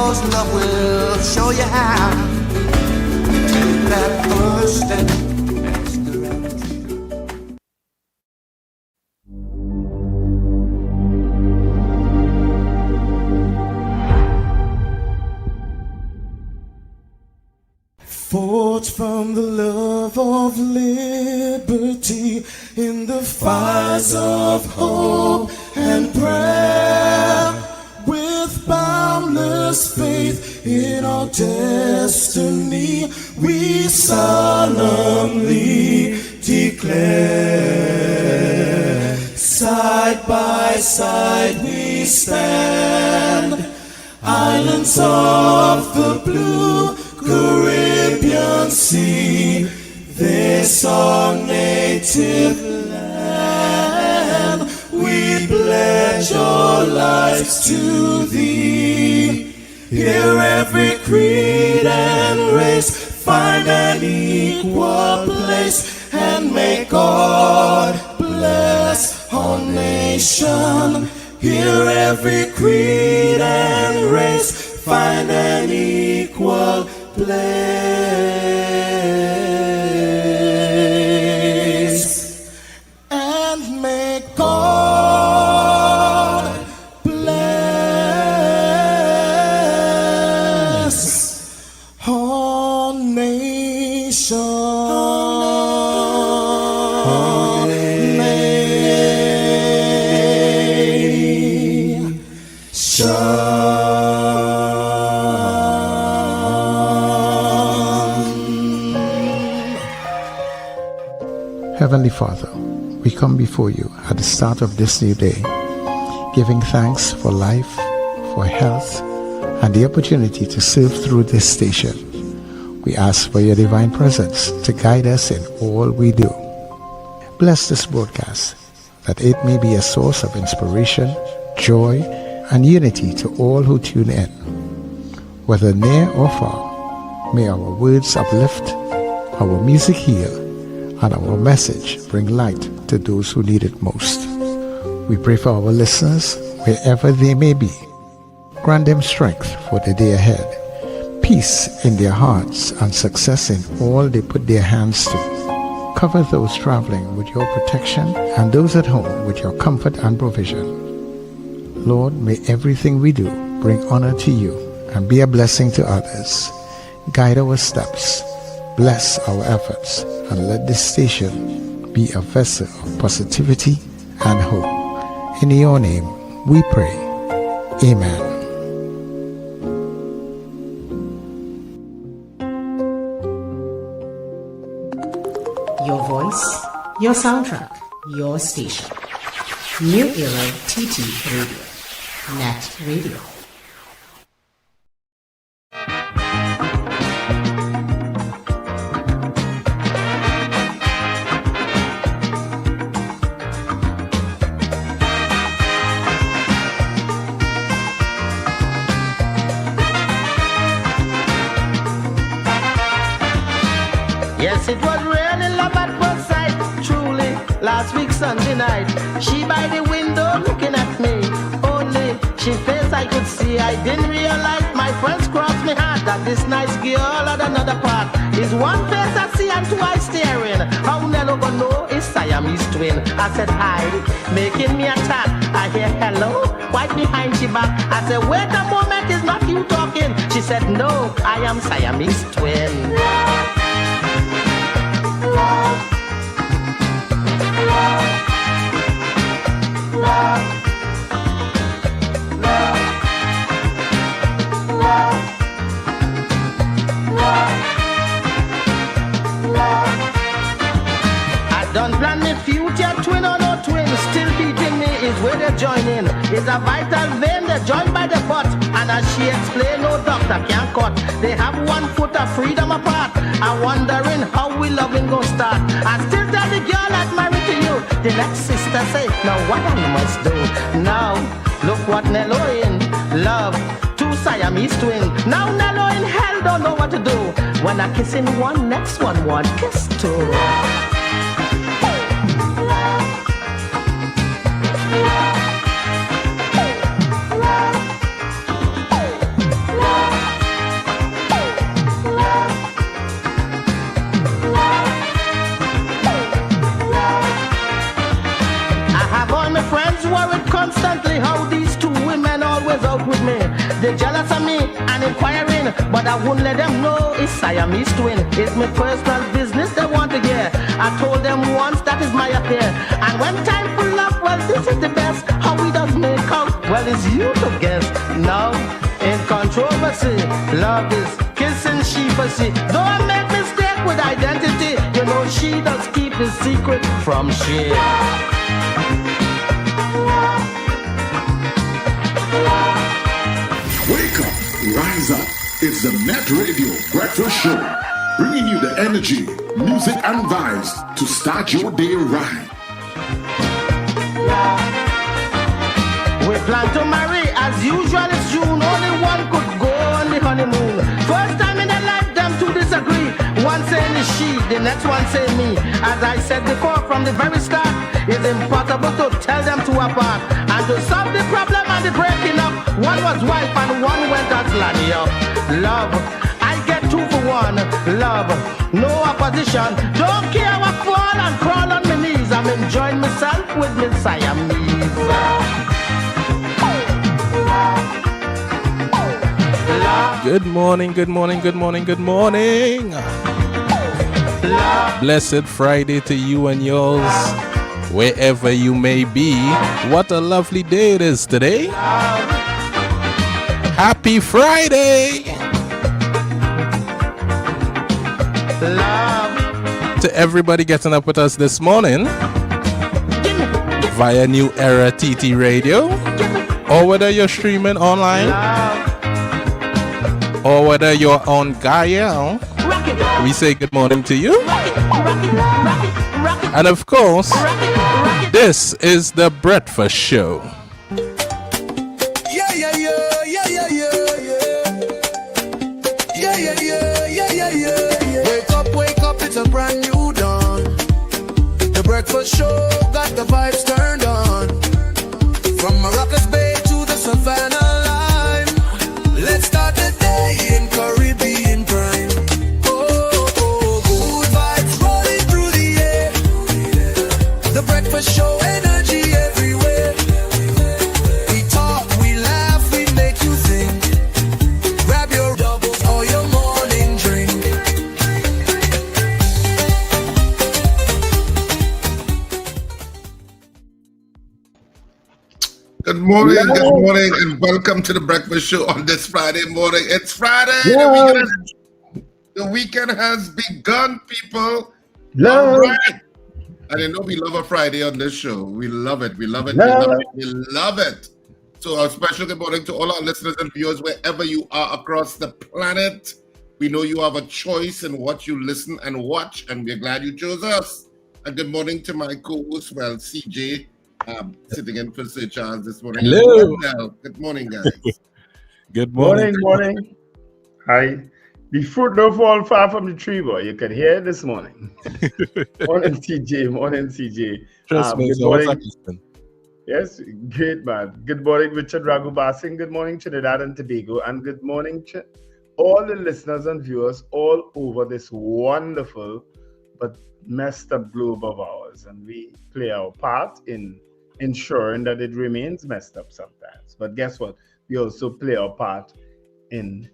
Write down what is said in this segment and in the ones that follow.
'cause love will show you how. Take that first step. Forged from the love of liberty in the fires of hope and prayer, with boundless faith in our destiny, we solemnly declare, side by side we stand, islands of the blue Caribbean Sea, this our native land. We pledge our lives to thee. Here every creed and race find an equal place, and may God bless our nation. Here every creed and race find an equal place, and may God bless our nation. Heavenly Father, we come before you at the start of this new day, giving thanks for life, for health, and the opportunity to serve through this station. We ask for your divine presence to guide us in all we do. Bless this broadcast, that it may be a source of inspiration, joy, and unity to all who tune in. Whether near or far, may our words uplift, our music heal, and our message bring light to those who need it most. We pray for our listeners wherever they may be. Grant them strength for the day ahead, peace in their hearts, and success in all they put their hands to. Cover those traveling with your protection and those at home with your comfort and provision. Lord, may everything we do bring honor to you and be a blessing to others. Guide our steps, bless our efforts, and let this station be a vessel of positivity and hope. In your name we pray. Amen. Your voice, your soundtrack, your station. New Era TT Radio. Net Radio. Yes, it was raining love at first sight, truly, last week Sunday night. She by the window looking at me, only she face I could see. I didn't realize my friends crossed me heart that this nice girl had another part. Is one face I see and two eyes staring. How never gonna know it's Siamese twin. I said hi, making me attack. I hear hello, right behind she back. I said wait a moment, it's not you talking. She said no, I am Siamese twin. I done plan the future, twin or no twin, still beating me is where they join in. It's a vital vein, they join by the butt, and as she explained, no doctor can cut. They have 1 foot of freedom apart. I'm wondering how we loving gon' start. I still tell the girl I'm married to you. The next sister say, now what I must do? Now, look what Nello in love, 2 Siamese twin. Now Nello in hell don't know what to do. When I kiss in one, next one kiss too. constantly how these two women always out with me. They're jealous of me and inquiring, but I wouldn't let them know it's Siamese twin. It's my personal business they want to hear. I told them once that is my affair. And when time for love, well, this is the best. How we does make out, well, it's you to guess. Now, in controversy, love is kissing sheepasy. Don't make mistake with identity. You know she does keep the secret from she. Wake up, rise up. It's the Net Radio Breakfast Show, bringing you the energy, music, and vibes to start your day right. We plan to marry as usual. It's June. Only one could go on the honeymoon. First time in their life, them two disagree. One saying is she, the next one say me. As I said before, from the very start, it's impossible to tell them to apart. And to solve the problem and the breaking up, one was wife and one went as lanyard. Love, I get 2 for 1. Love, no opposition. Don't care what fall and crawl on my knees. I'm enjoying myself with my Siamese. Good morning, good morning, good morning, good morning. Blessed Friday to you and yours, wherever you may be. What a lovely day it is today. Happy Friday to everybody getting up with us this morning via New Era TT Radio, or whether you're streaming online, or whether you're on Gaia. We say good morning to you. And of course, this is the Breakfast Show. Wake up, it's a brand new dawn. The Breakfast Show got the vibes turned on. From Maracas Bay to the Savannah line, let's start the day in Caribbean prime. Good vibes rolling through the air. The Breakfast Show, energy everywhere. We talk, we laugh, we make you think. Grab your doubles or your morning drink. Good morning, and welcome to the Breakfast Show on this Friday morning. It's Friday. The weekend has begun, people. All right. And you know we love a Friday on this show. We love it. We love it. We love it. We love it. So a special good morning to all our listeners and viewers wherever you are across the planet. We know you have a choice in what you listen and watch, and we're glad you chose us. And good morning to my co-host, CJ. Sitting in for Sir Charles this morning. Hello. Good morning, guys. Good morning. Morning. Hi. The fruit don't fall far from the tree, boy. You can hear it this morning. Morning, TJ. Morning, CJ. Trust me, good so morning. Yes, great, man. Good morning, Richard Ragubasing. Good morning, Trinidad and Tobago. And good morning to all the listeners and viewers all over this wonderful but messed up globe of ours. And we play our part in ensuring that it remains messed up sometimes. But guess what? We also play our part in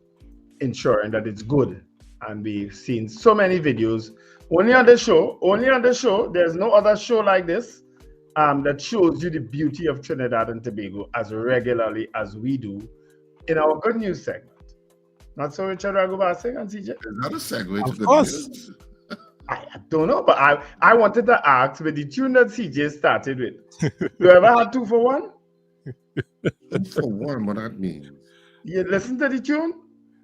ensuring that it's good. And we've seen so many videos. Only on the show, there's no other show like this that shows you the beauty of Trinidad and Tobago as regularly as we do in our good news segment. Not so, Richard Ragubasing and CJ? Is that a segue to Of good course. news? I don't know, but I wanted to ask with the tune that CJ started with. You ever had 2 for 1? 2 for 1, what that means? You listen to the tune?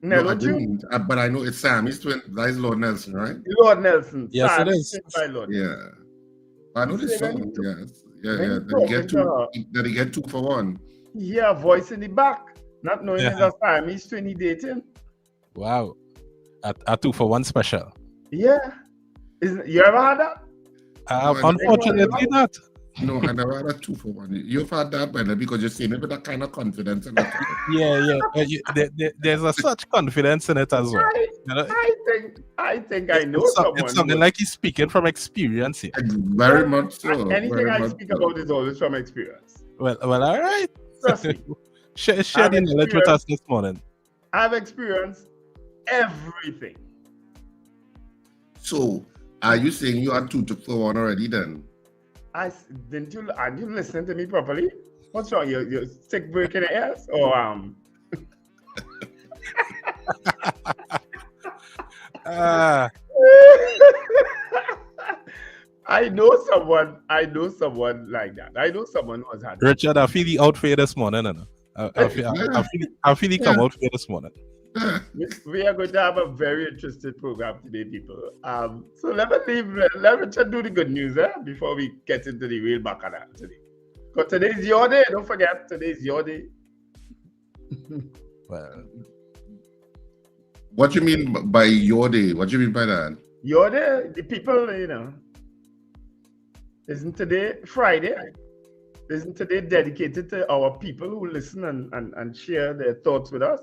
No, I tune? didn't. But I know it's Sam. He's twin. That is Lord Nelson, right? Lord Nelson. Yes, Sam it is. By Lord. Yeah. I know this song. Yes. Yeah. Did he get 2 for 1? He hear a voice in the back, not knowing it's a Siamese twin he dating. Wow. A 2 for 1 special. Yeah. You ever had that? Unfortunately not. No, I never had a 2 for 1. You've had that, brother, because you're saying it with that kind of confidence. And There's such confidence in it as well. I think I know someone. It's something like he's speaking from experience here. Very much so. Anything I speak about is always from experience. Well, all right. Trust me. Share the knowledge with us this morning. I've experienced everything. So, are you saying you are 2 for 1 already then? Are you listening to me properly? What's wrong? You sick breaking the ears? Or I know someone like that. I know someone who has had Richard, I feel the out for you this morning. I feel he come out for you this morning. We are going to have a very interesting program today, people. So let Richard do the good news before we get into the real bacana today. Because today is your day. Don't forget, today is your day. Well, what you mean by your day? What do you mean by that? Your day, the people, isn't today Friday? Isn't today dedicated to our people who listen and share their thoughts with us?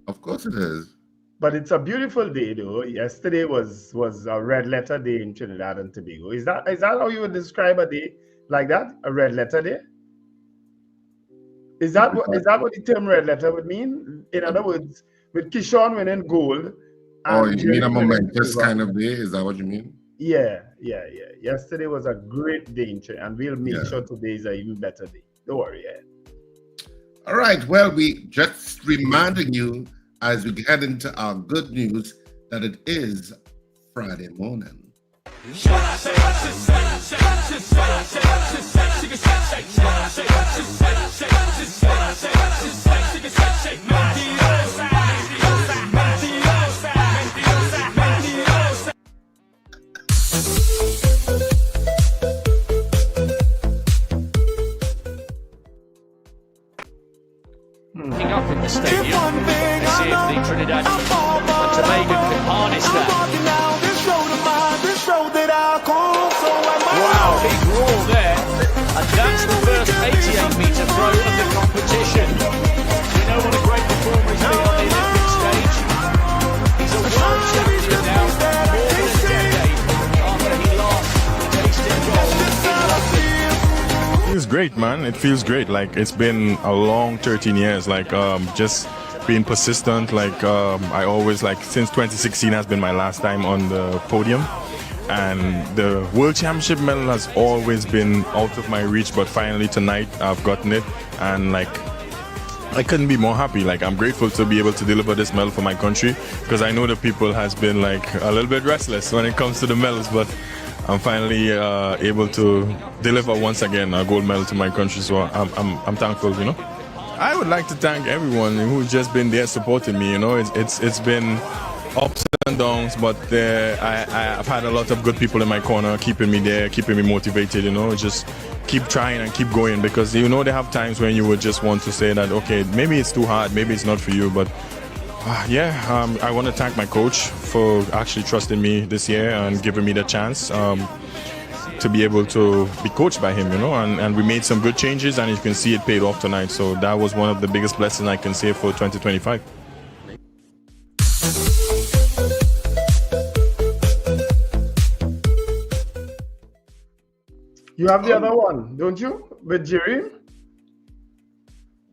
Of course it is. But it's a beautiful day, though. Yesterday was a red letter day in Trinidad and Tobago. Is that how you would describe a day like that? A red letter day? Is that what the term red letter would mean? In other words, with Kishon winning gold. Oh, you mean a momentous kind of day? Is that what you mean? Yeah. Yesterday was a great day in Trinidad, and we'll make sure today is an even better day. Don't worry. All right. Well, we just reminding you as we head into our good news that it is Friday morning. Up in the stadium. Let's see if the Trinidad and Tobago can harness that. Wow, big roar there. And that's the first 88-metre throw of the competition. We know what a great performer he's been on the Olympic stage. He's a world champion now, more than a decade after he last placed in gold in London. It feels great, man. It feels great. Like, it's been a long 13 years. Like, just being persistent. Like, I always, like, since 2016 has been my last time on the podium. And the World Championship medal has always been out of my reach. But finally tonight, I've gotten it. And, like, I couldn't be more happy. Like, I'm grateful to be able to deliver this medal for my country. Because I know the people has been, like, a little bit restless when it comes to the medals. But I'm finally able to deliver once again a gold medal to my country, so I'm thankful, I would like to thank everyone who's just been there supporting me. It's been ups and downs, but I've had a lot of good people in my corner, keeping me there, keeping me motivated. Just keep trying and keep going, because they have times when you would just want to say that, okay, maybe it's too hard, maybe it's not for you, but. I want to thank my coach for actually trusting me this year and giving me the chance to be able to be coached by him, and we made some good changes, and you can see it paid off tonight. So that was one of the biggest blessings I can say for 2025. You have the other one, don't you? With Jirim?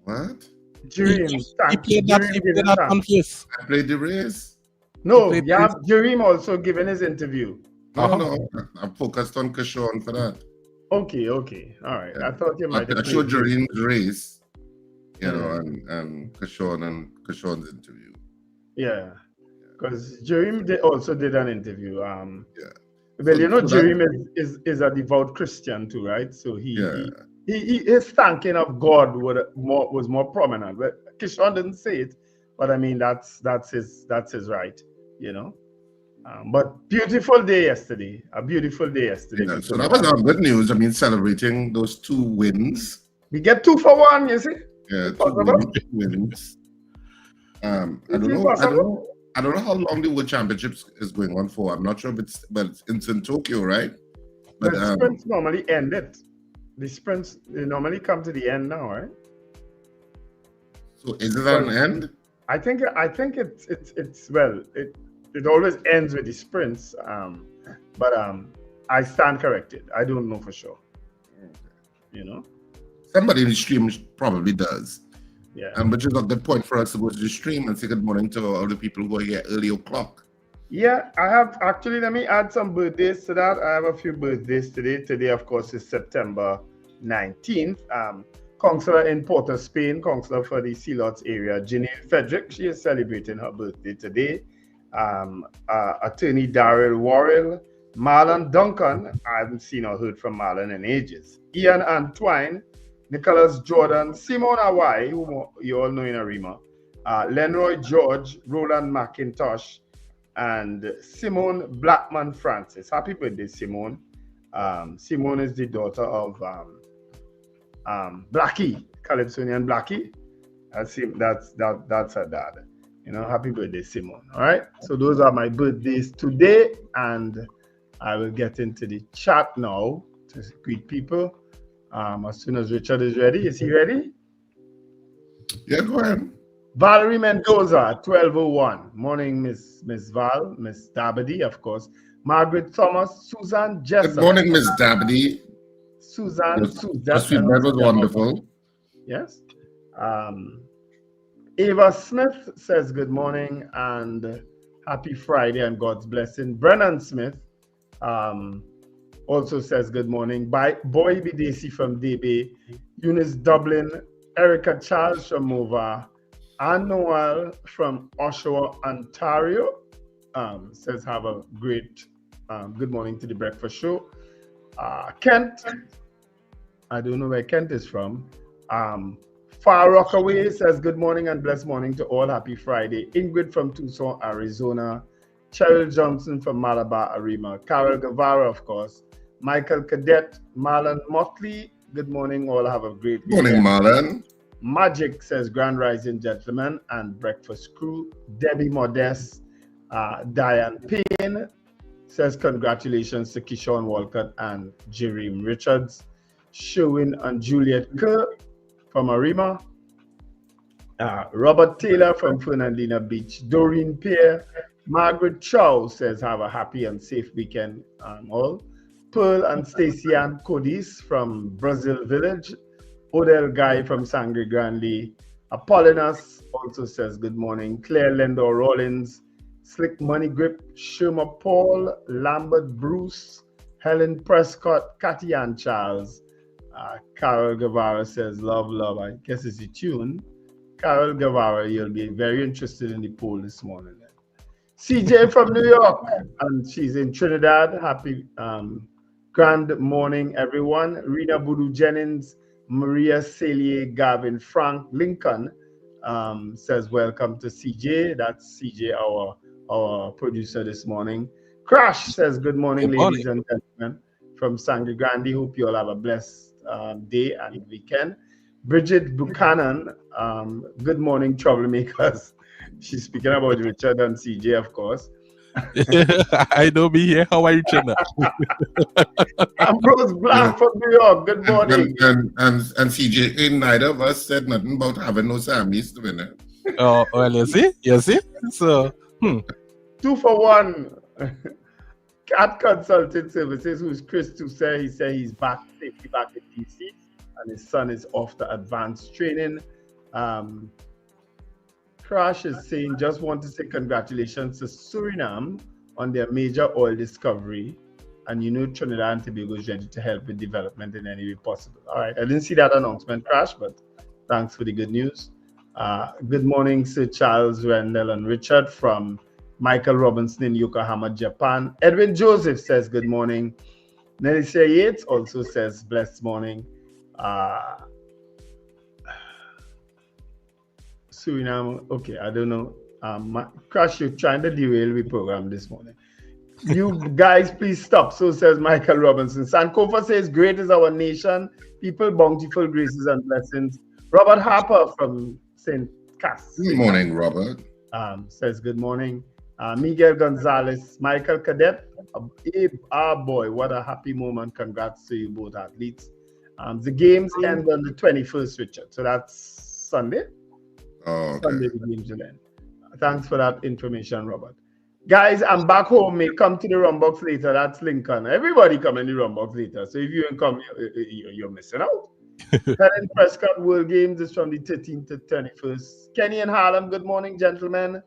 What? Jirim. He played that on first. I played the race. No, you have Jirim also giving his interview. No, I'm focused on Kishon for that. Okay. All right. I thought you might have. I showed Jirim's race, and Kishon's interview. Yeah, because Jirim also did an interview. Well, Jirim is a devout Christian too, right? So his thanking of God was more prominent. But Kishon didn't say it, but I mean that's his right, But beautiful day yesterday. A beautiful day yesterday. Yeah, so that was our good news. I mean, celebrating those 2 wins. We get 2 for 1, you see? Yeah, 2 wins. I don't know how long the World Championships is going on for. I'm not sure if it's in Tokyo, right? But the sprints normally ended. The sprints they normally come to the end now, right? So is it an end? I think it always ends with the sprints. But I stand corrected. I don't know for sure. Somebody in the stream probably does. Yeah. But it's a good point for us to go to the stream and say good morning to all the people who are here early o'clock. Yeah, I have actually, let me add some birthdays to that. I have a few birthdays today. Today, of course, is September 19th. Counselor in Port of Spain, counselor for the Sea Lots area, Janine Frederick, she is celebrating her birthday today. Attorney Daryl Worrell, Marlon Duncan, I haven't seen or heard from Marlon in ages. Ian Antwine, Nicholas Jordan, Simone Awai, who you all know in Arima, Lenroy George, Roland McIntosh, and Simone Blackman Francis. Happy birthday, Simone. Simone is the daughter of Blackie, Calypsonian Blackie. That's her dad. You know, happy birthday, Simone. All right. So those are my birthdays today, and I will get into the chat now to greet people. As soon as Richard is ready. Is he ready? Yeah, go ahead. Valerie Mendoza, 1201. Morning, Miss Val, Miss Dabady, of course. Margaret Thomas, Susan Jessup. Good morning, Miss Dabady. Susan. That was wonderful. Yes. Ava Smith says good morning and happy Friday and God's blessing. Brennan Smith also says good morning. Boy Bidesi from DB. Eunice Dublin. Erica Charles from Mova. Anne Noel from Oshawa, Ontario says have a great good morning to the breakfast show. Kent, I don't know where Kent is from. Far Rockaway says good morning and blessed morning to all. Happy Friday. Ingrid from Tucson, Arizona. Cheryl Johnson from Malabar, Arima. Carol Guevara, of course. Michael Cadet. Marlon Motley. Good morning. All have a great weekend. Morning, Marlon. Magic says grand rising gentlemen and breakfast crew. Debbie Modest. Diane Payne says congratulations to Kishon Walcott and Jereme Richards. Sherwin and Juliet Kerr from Arima. Robert Taylor from Fernandina Beach. Doreen Pierre. Margaret Chow says have a happy and safe weekend all. Pearl and Stacey Ann Codis from Brazil Village. Odell Guy from Sangre Grande. Apollonius also says good morning. Claire Lendor Rollins. Slick Money Grip. Sherma Paul. Lambert Bruce. Helen Prescott. Cathy Ann Charles. Carol Guevara says love. I guess it's a tune. Carol Guevara, you'll be very interested in the poll this morning. CJ from New York, and she's in Trinidad. Happy grand morning, everyone. Rena Boudou Jennings, Maria Salier, Gavin Frank Lincoln says welcome to CJ. That's CJ, our producer this morning. Crash says good morning, ladies and gentlemen, from Sangre Grande. Hope you all have a blessed day and weekend. Bridget Buchanan, good morning, troublemakers. She's speaking about Richard and CJ, of course. I don't be here. How are you, Chena? Ambrose Black from New York. Good morning. And CJ, neither of us said nothing about having no Sammys to win it. Oh, well, you see? So, 2 for 1. Cat Consulting Services, who's Chris to say, he said he's safely back in DC, and his son is off to advanced training. Crash is saying, just want to say congratulations to Suriname on their major oil discovery. And you know Trinidad and Tobago is ready to help with development in any way possible. All right, I didn't see that announcement, Crash, but thanks for the good news. Good morning, Sir Charles, Randall, and Richard from Michael Robinson in Yokohama, Japan. Edwin Joseph says good morning. Nelly Yates also says blessed morning. Suriname, okay, I don't know. Crash, you're trying to derail the program this morning. You guys, please stop. So says Michael Robinson. Sankofa says, great is our nation. People, bountiful graces and blessings. Robert Harper from St. Cass. Good morning, Robert. Says good morning. Miguel Gonzalez, Michael Cadet. Abe, boy, what a happy moment. Congrats to you both athletes. The games end on the 21st, Richard. So that's Sunday. Oh, okay. Sunday the games will end. Thanks for that information, Robert. Guys, I'm back home. May come to the Rumbox later. That's Lincoln. Everybody come in the Rumbox later. So if you ain't come, you're missing out. Helen Prescott World Games is from the 13th to 21st. Kenny and Harlem, good morning, gentlemen.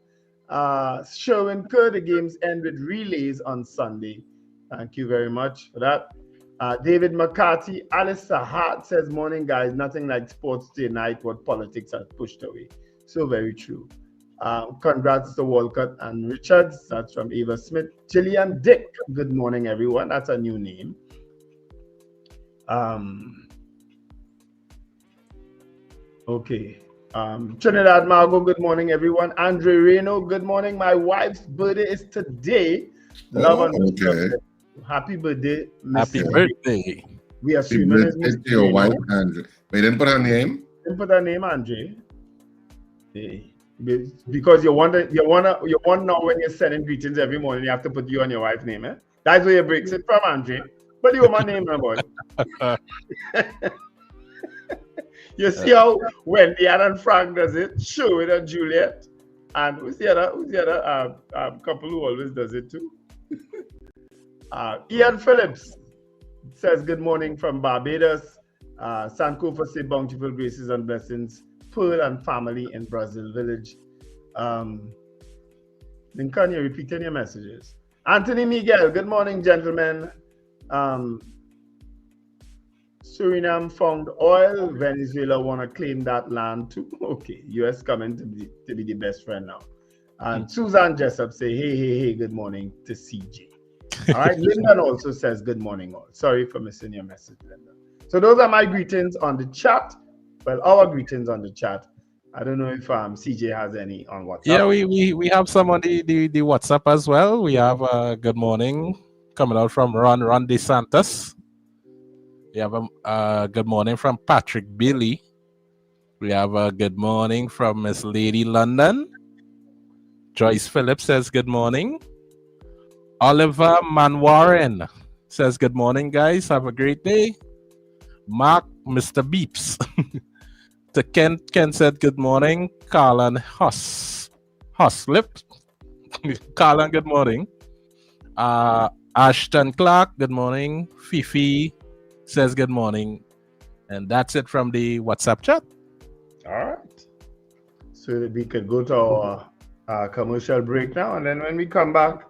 Sherwin Kerr, the games end with relays on Sunday. Thank you very much for that. David McCarthy, Alice Hart says, morning, guys. Nothing like sports day night, what politics has pushed away. So very true. Congrats to Walcott and Richards. That's from Eva Smith. Gillian Dick, good morning, everyone. That's a new name. Okay. Trinidad Margo, good morning, everyone. Andre Reno, good morning. My wife's birthday is today. Love and okay. Happy birthday, Happy birthday. We are assuming it's Miss to your wife, Andre. We didn't put her name. Didn't put her name, Andre. Hey. Because you want now when you're sending greetings every morning, you have to put you and your wife's name. Eh? That's where you breaks it from, Andre. But you want my name, my boy. You see how Wendy and Frank does it? Show it on Juliet. And who's the other couple who always does it too? Ian Phillips says good morning from Barbados. Sankofa say bountiful graces and blessings. Pearl and family in Brazil Village. Lincoln, you're repeating your messages. Anthony Miguel, good morning, gentlemen. Suriname found oil. Venezuela want to claim that land too. Okay, US coming to be the best friend now. And Suzanne Jessup say, hey, good morning to CJ. All right, Lyndon also says good morning all. Sorry for missing your message, Lyndon. So those are my greetings on the chat. Well, our greetings on the chat. I don't know if CJ has any on WhatsApp. Yeah, we have some on the WhatsApp as well. We have good morning coming out from Ron DeSantis. We have a good morning from Patrick Billy. We have a good morning from Miss Lady London. Joyce Phillips says good morning. Oliver Manwarin says good morning, guys. Have a great day. Mark, Mr. Beeps. To Ken said good morning. Carlan Hoslip. Carlan, good morning. Ashton Clark, good morning. Fifi says good morning. And that's it from the WhatsApp chat. All right. So we could go to our commercial break now. And then when we come back,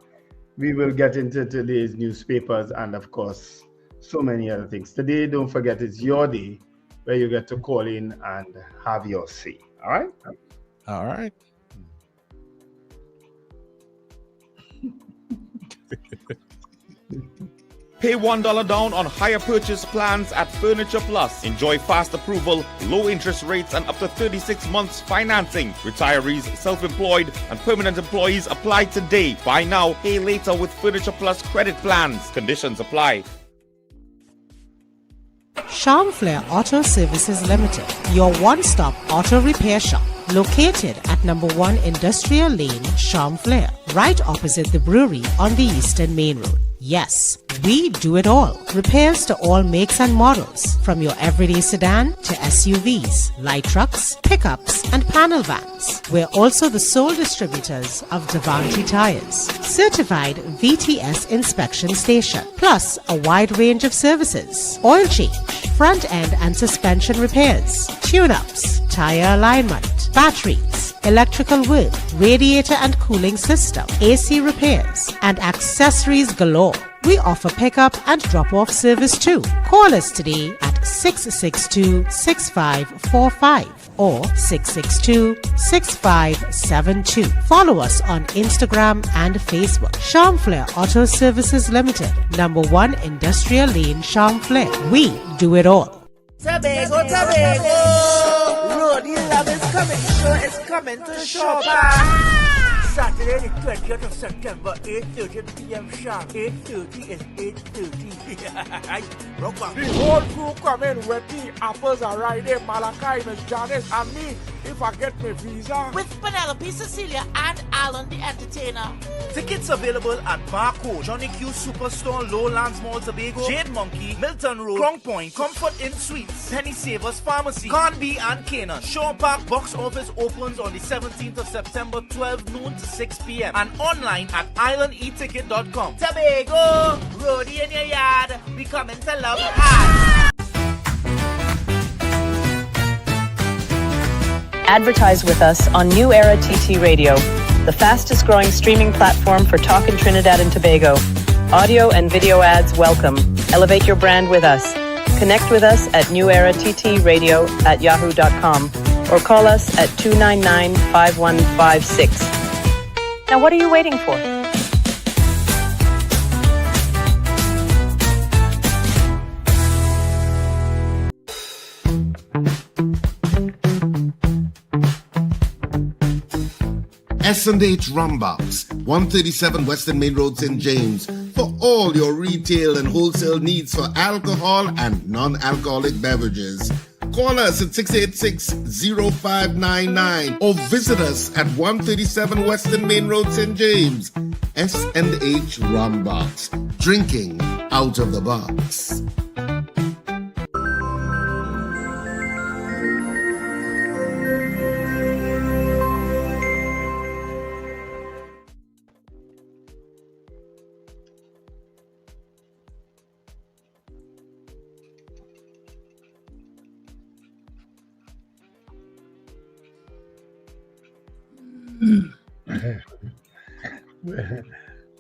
we will get into today's newspapers and, of course, so many other things. Today, don't forget, it's your day where you get to call in and have your say. All right? All right. Pay $1 down on higher purchase plans at Furniture Plus. Enjoy fast approval, low interest rates, and up to 36 months financing. Retirees, self-employed, and permanent employees apply today. Buy now, pay later with Furniture Plus credit plans. Conditions apply. Charmflair Auto Services Limited, your one-stop auto repair shop, located at number 1 Industrial Lane, Charmflair, right opposite the brewery on the Eastern Main Road. Yes, we do it all. Repairs to all makes and models, from your everyday sedan to SUVs, light trucks, pickups, and panel vans. We're also the sole distributors of Devantry tires, certified VTS inspection station, plus a wide range of services: oil change, front end and suspension repairs, tune-ups, tire alignment, batteries, electrical work, radiator and cooling system, AC repairs, and accessories galore. We offer pickup and drop-off service too. Call us today at 662-6545 or 662-6572. Follow us on Instagram and Facebook. Charmflair Auto Services Limited, number 1 Industrial Lane, Charmflair. We do it all. Tobago, Road Love is coming, show is coming to shop. Saturday the 20th of September, 8:30 p.m. sharp. 8:30 is 8:30. Rock on. The whole crew come in with the apples are right there. Malachi, Miss Janice, and me, if I get my visa. With Penelope, Cecilia, and Alan the entertainer. Tickets available at Barcode, Johnny Q Superstore, Lowlands Mall, Tobago, Jade Monkey, Milton Road, Crown Point, Comfort Inn Suites, Penny Savers Pharmacy, Conby and Canaan. Shaw Park box office opens on the 17th of September, 12 noon to 6 p.m. and online at islandeticket.com. Tobago, roadie in your yard, we coming to love hard. Advertise with us on New Era TT Radio, the fastest growing streaming platform for talk in Trinidad and Tobago. Audio and video ads welcome. Elevate your brand with us. Connect with us at newerattradio@yahoo.com or call us at 299-5156. Now what are you waiting for? S&H Rumbox, 137 Western Main Road, St. James, for all your retail and wholesale needs for alcohol and non-alcoholic beverages. Call us at 686-0599 or visit us at 137 Western Main Road, St. James. S&H Rumbox, drinking out of the box.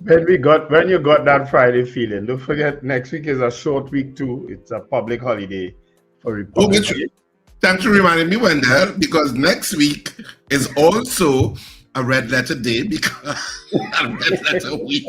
When you got that Friday feeling, don't forget next week is a short week too. It's a public holiday for Republic Day. Thanks for reminding me, Wendell, because next week is also a red letter day because a red letter week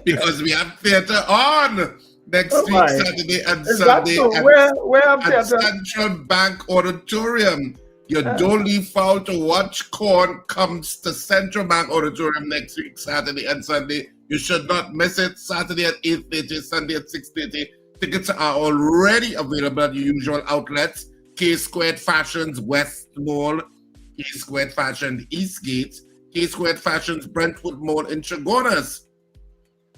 because we have theater on next week, Saturday and Sunday at Central Bank Auditorium. You don't leave foul to watch Corn comes to Central Bank Auditorium next week, Saturday and Sunday. You should not miss it. Saturday at 8:30, Sunday at 6:30. Tickets are already available at your usual outlets. K Squared Fashions West Mall, K Squared Fashions Eastgate, K Squared Fashions Brentwood Mall in Chagonas,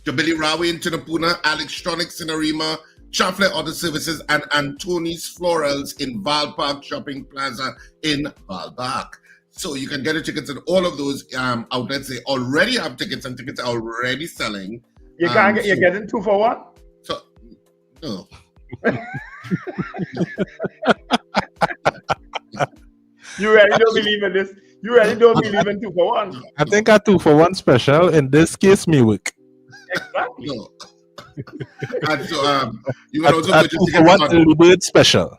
Jubilee Rawe in Tunapuna, Electronics in Arima, Chafle Auto Services, and Antoni's Florals in Val Park Shopping Plaza in Val Park. So you can get your tickets at all of those outlets. They already have tickets, and tickets are already selling. You can't get, you're getting 2 for 1? So, no. You really don't believe in this? You really don't believe in 2 for 1? I think a 2 for 1 special, in this case, me work. Exactly. No. And so you can also purchase tickets on special.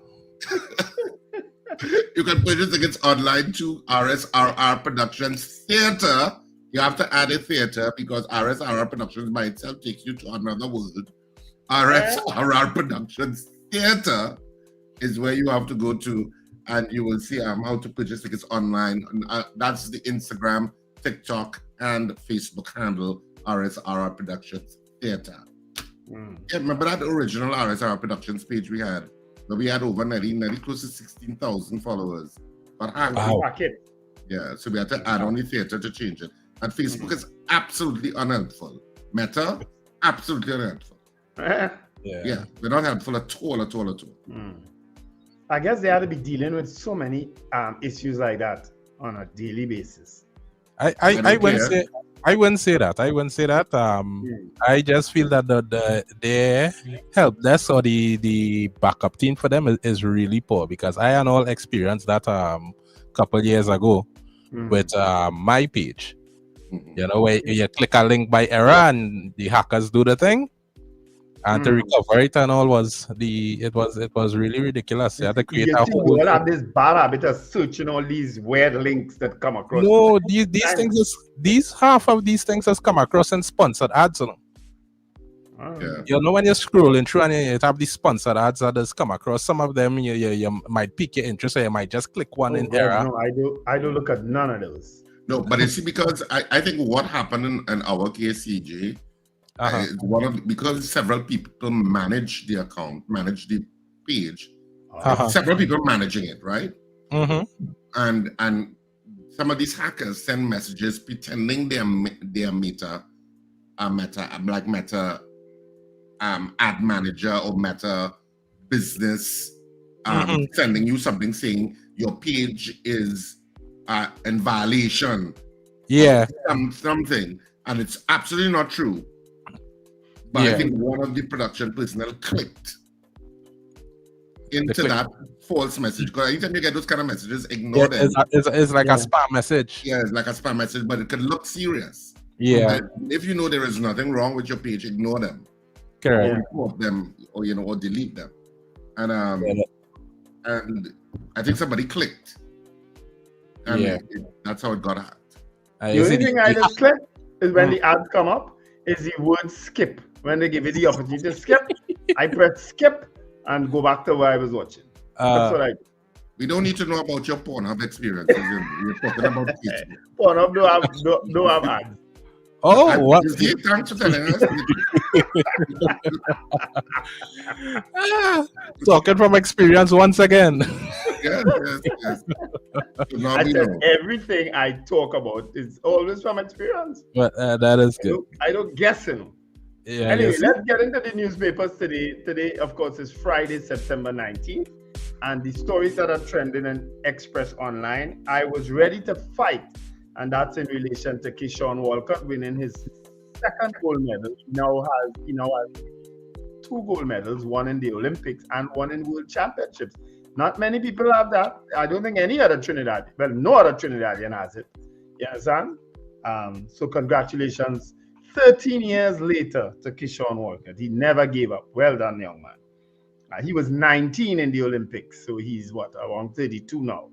You can purchase tickets online to RSRR Productions Theater. You have to add a theater because RSRR Productions by itself takes you to another world. RSRR Productions Theater is where you have to go to, and you will see how to purchase tickets online. That's the Instagram, TikTok, and Facebook handle, RSRR Productions Theater. Yeah, remember that original RSR Productions page we had? Where we had over 90 close to 16,000 followers. But yeah, so we had to add on the theater to change it. And Facebook is absolutely unhelpful. Meta, absolutely unhelpful. Yeah, they're not helpful at all. I guess they had to be dealing with so many issues like that on a daily basis. I wouldn't say that. I just feel that their help desk or the backup team for them is really poor, because I had all experienced that couple years ago with my page. You know, where you click a link by error and the hackers do the thing, and to recover it and all was really ridiculous. You had to create a whole. You all have this bad habit of searching all these weird links that come across. No, half of these things has come across in sponsored ads on them. Yeah. You know, when you're scrolling through and you have these sponsored ads that has come across, some of them you might pique your interest, or you might just click one in error. No, I don't look at none of those. No, but you see, because I think what happened in our case, CJ, because several people manage the account, manage the page, several people managing it, right? And some of these hackers send messages pretending they're Meta ad manager or Meta business, sending you something saying your page is in violation. Yeah. Something. And it's absolutely not true. But I think one of the production personnel clicked. into that false message. Because anytime you get those kind of messages, ignore them. It's like a spam message. Yeah, it's like a spam message, but it can look serious. Yeah. And if you know there is nothing wrong with your page, ignore them. Correct. Or report them, or or delete them. And and I think somebody clicked. And that's how it got hacked. The only thing I just click is when the ads come up, is the word skip. When they give you the opportunity to skip, I press skip and go back to where I was watching. That's what I do. We don't need to know about your Pornhub experiences. We're talking about Facebook. Pornhub don't have ads. Oh, what? Thanks for telling us. Talking from experience once again. Yes. I said everything I talk about is always from experience. But that is good. I don't guess, Yeah. Anyway, let's get into the newspapers today. Today, of course, is Friday, September 19th. And the stories that are trending in Express Online, I was ready to fight. And that's in relation to Keyshawn Walcott winning his second gold medal. He now has 2 gold medals, one in the Olympics and one in World Championships. Not many people have that. I don't think any other Trinidadian, well, no other Trinidadian has it. You understand? So congratulations. 13 years later to Keyshawn Walcott. He never gave up. Well done, young man. He was 19 in the Olympics, so he's around 32 now.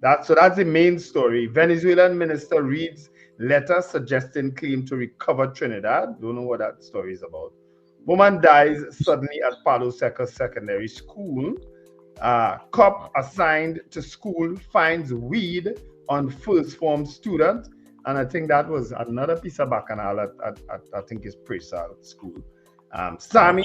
That's the main story. Venezuelan minister reads letter suggesting claim to recover Trinidad. Don't know what that story is about. Woman dies suddenly at Palo Seco Secondary School. Cop assigned to school finds weed on first form student. And I think that was another piece of bacchanal at I think it's Presal School. Sammy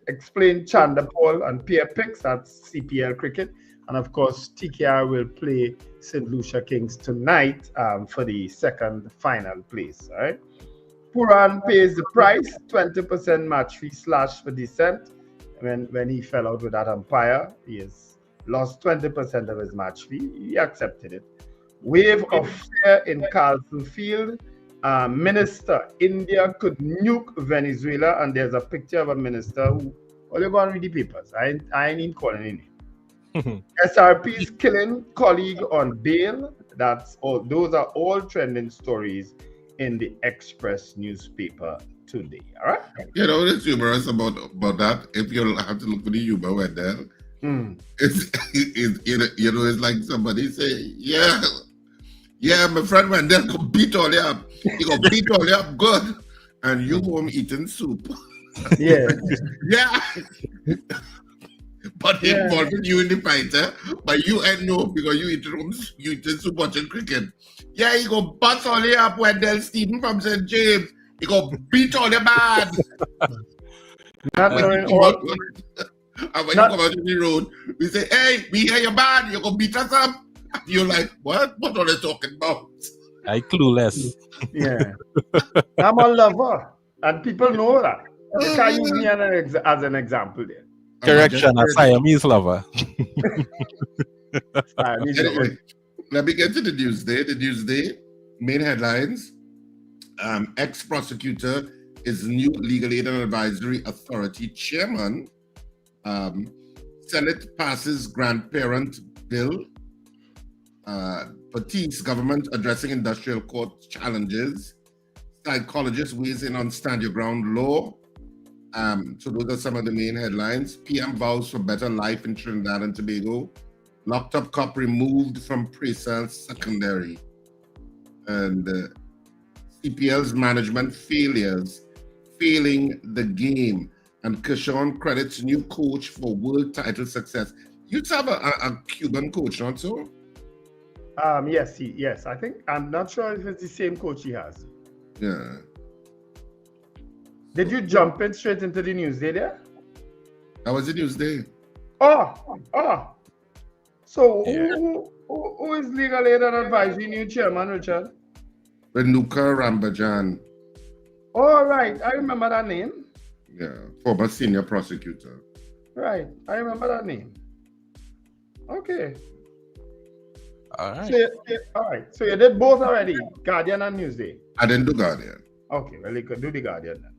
explained Chandapol and Pierre Picks, that's CPL cricket. And of course, TKR will play St. Lucia Kings tonight for the second final place. All right. Puran pays the price, 20% match fee slash for dissent. When he fell out with that umpire, he has lost 20% of his match fee. He accepted it. Wave of fear in Carlson Field. Minister, India could nuke Venezuela, and there's a picture of a minister who, well, you go and read the papers. I ain't even calling any name. SRP's killing colleague on bail. That's all. Those are all trending stories in the Express newspaper today. All right. You know what's humorous about that? If you have to look for the humor right there, it's it's like somebody say, yeah, my friend Wendell could beat all you up. He could beat all you up good, and you home eating soup. Yeah. Yeah. But involving you in the fight, but you ain't know because you eating soup watching cricket. Yeah, he go bust all you up, Wendell Stephen from St. James. He go beat all you bad. And when you come out on the road, we say, hey, we hear you bad, you go beat us up. You're like, what? What are they talking about? I clueless. Yeah. I'm a lover. And people know that. You can't use me as an example there. Correction, a Siamese lover. Anyway, let me get to the Newsday. The Newsday main headlines. Ex-prosecutor is new Legal Aid and Advisory Authority chairman. Senate passes grandparent bill. Batiste government addressing industrial court challenges. Psychologist weighs in on stand your ground law. So those are some of the main headlines. PM vows for better life in Trinidad and Tobago. Locked up cop removed from Presal Secondary. And CPL's management failures, failing the game. And Keyshawn credits new coach for world title success. You have a Cuban coach, not so? Yes. I think, I'm not sure if it's the same coach he has. Yeah. Did you jump in straight into the Newsday there? That was the Newsday. Oh. So who is Legal Aid and Advisory new chairman, Richard? Renuka Rambajan. All right, I remember that name. Yeah, former senior prosecutor. Right, I remember that name. Okay. All right. So you did both already, Guardian and Newsday. I didn't do Guardian. Okay, well, you could do the Guardian then.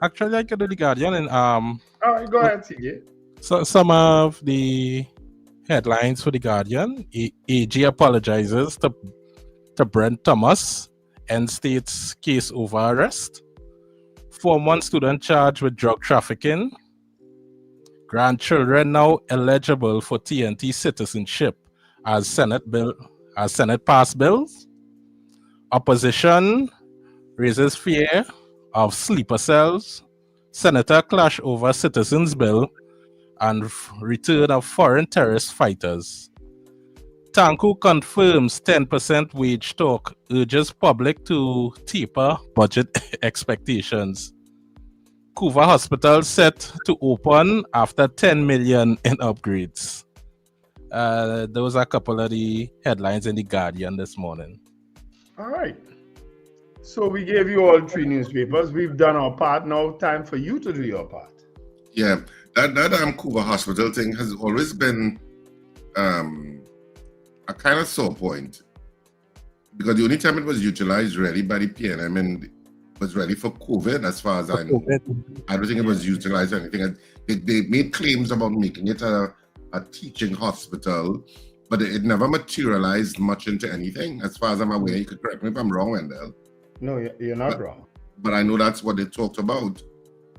Actually, I could do the Guardian, and All right, go ahead, CJ. so some of the headlines for the Guardian: AG apologizes to Brent Thomas and states case over arrest. Form 1 student charged with drug trafficking. Grandchildren now eligible for TNT citizenship as Senate passed bills. Opposition raises fear of sleeper cells. Senator clash over citizens bill and return of foreign terrorist fighters. Tanku confirms 10% wage talk, urges public to taper budget expectations. Kouva Hospital set to open after 10 million in upgrades. Those are a couple of the headlines in the Guardian this morning. All right. So we gave you all 3 newspapers. We've done our part. Now time for you to do your part. Yeah, that Kouva Hospital thing has always been a kind of sore point, because the only time it was utilized really by the PNM and was ready for COVID, as far as I know. I don't think it was utilized or anything. They made claims about making it a teaching hospital, but it never materialized much into anything. As far as I'm aware, you could correct me if I'm wrong, Wendell. No, you're not wrong. But I know that's what they talked about.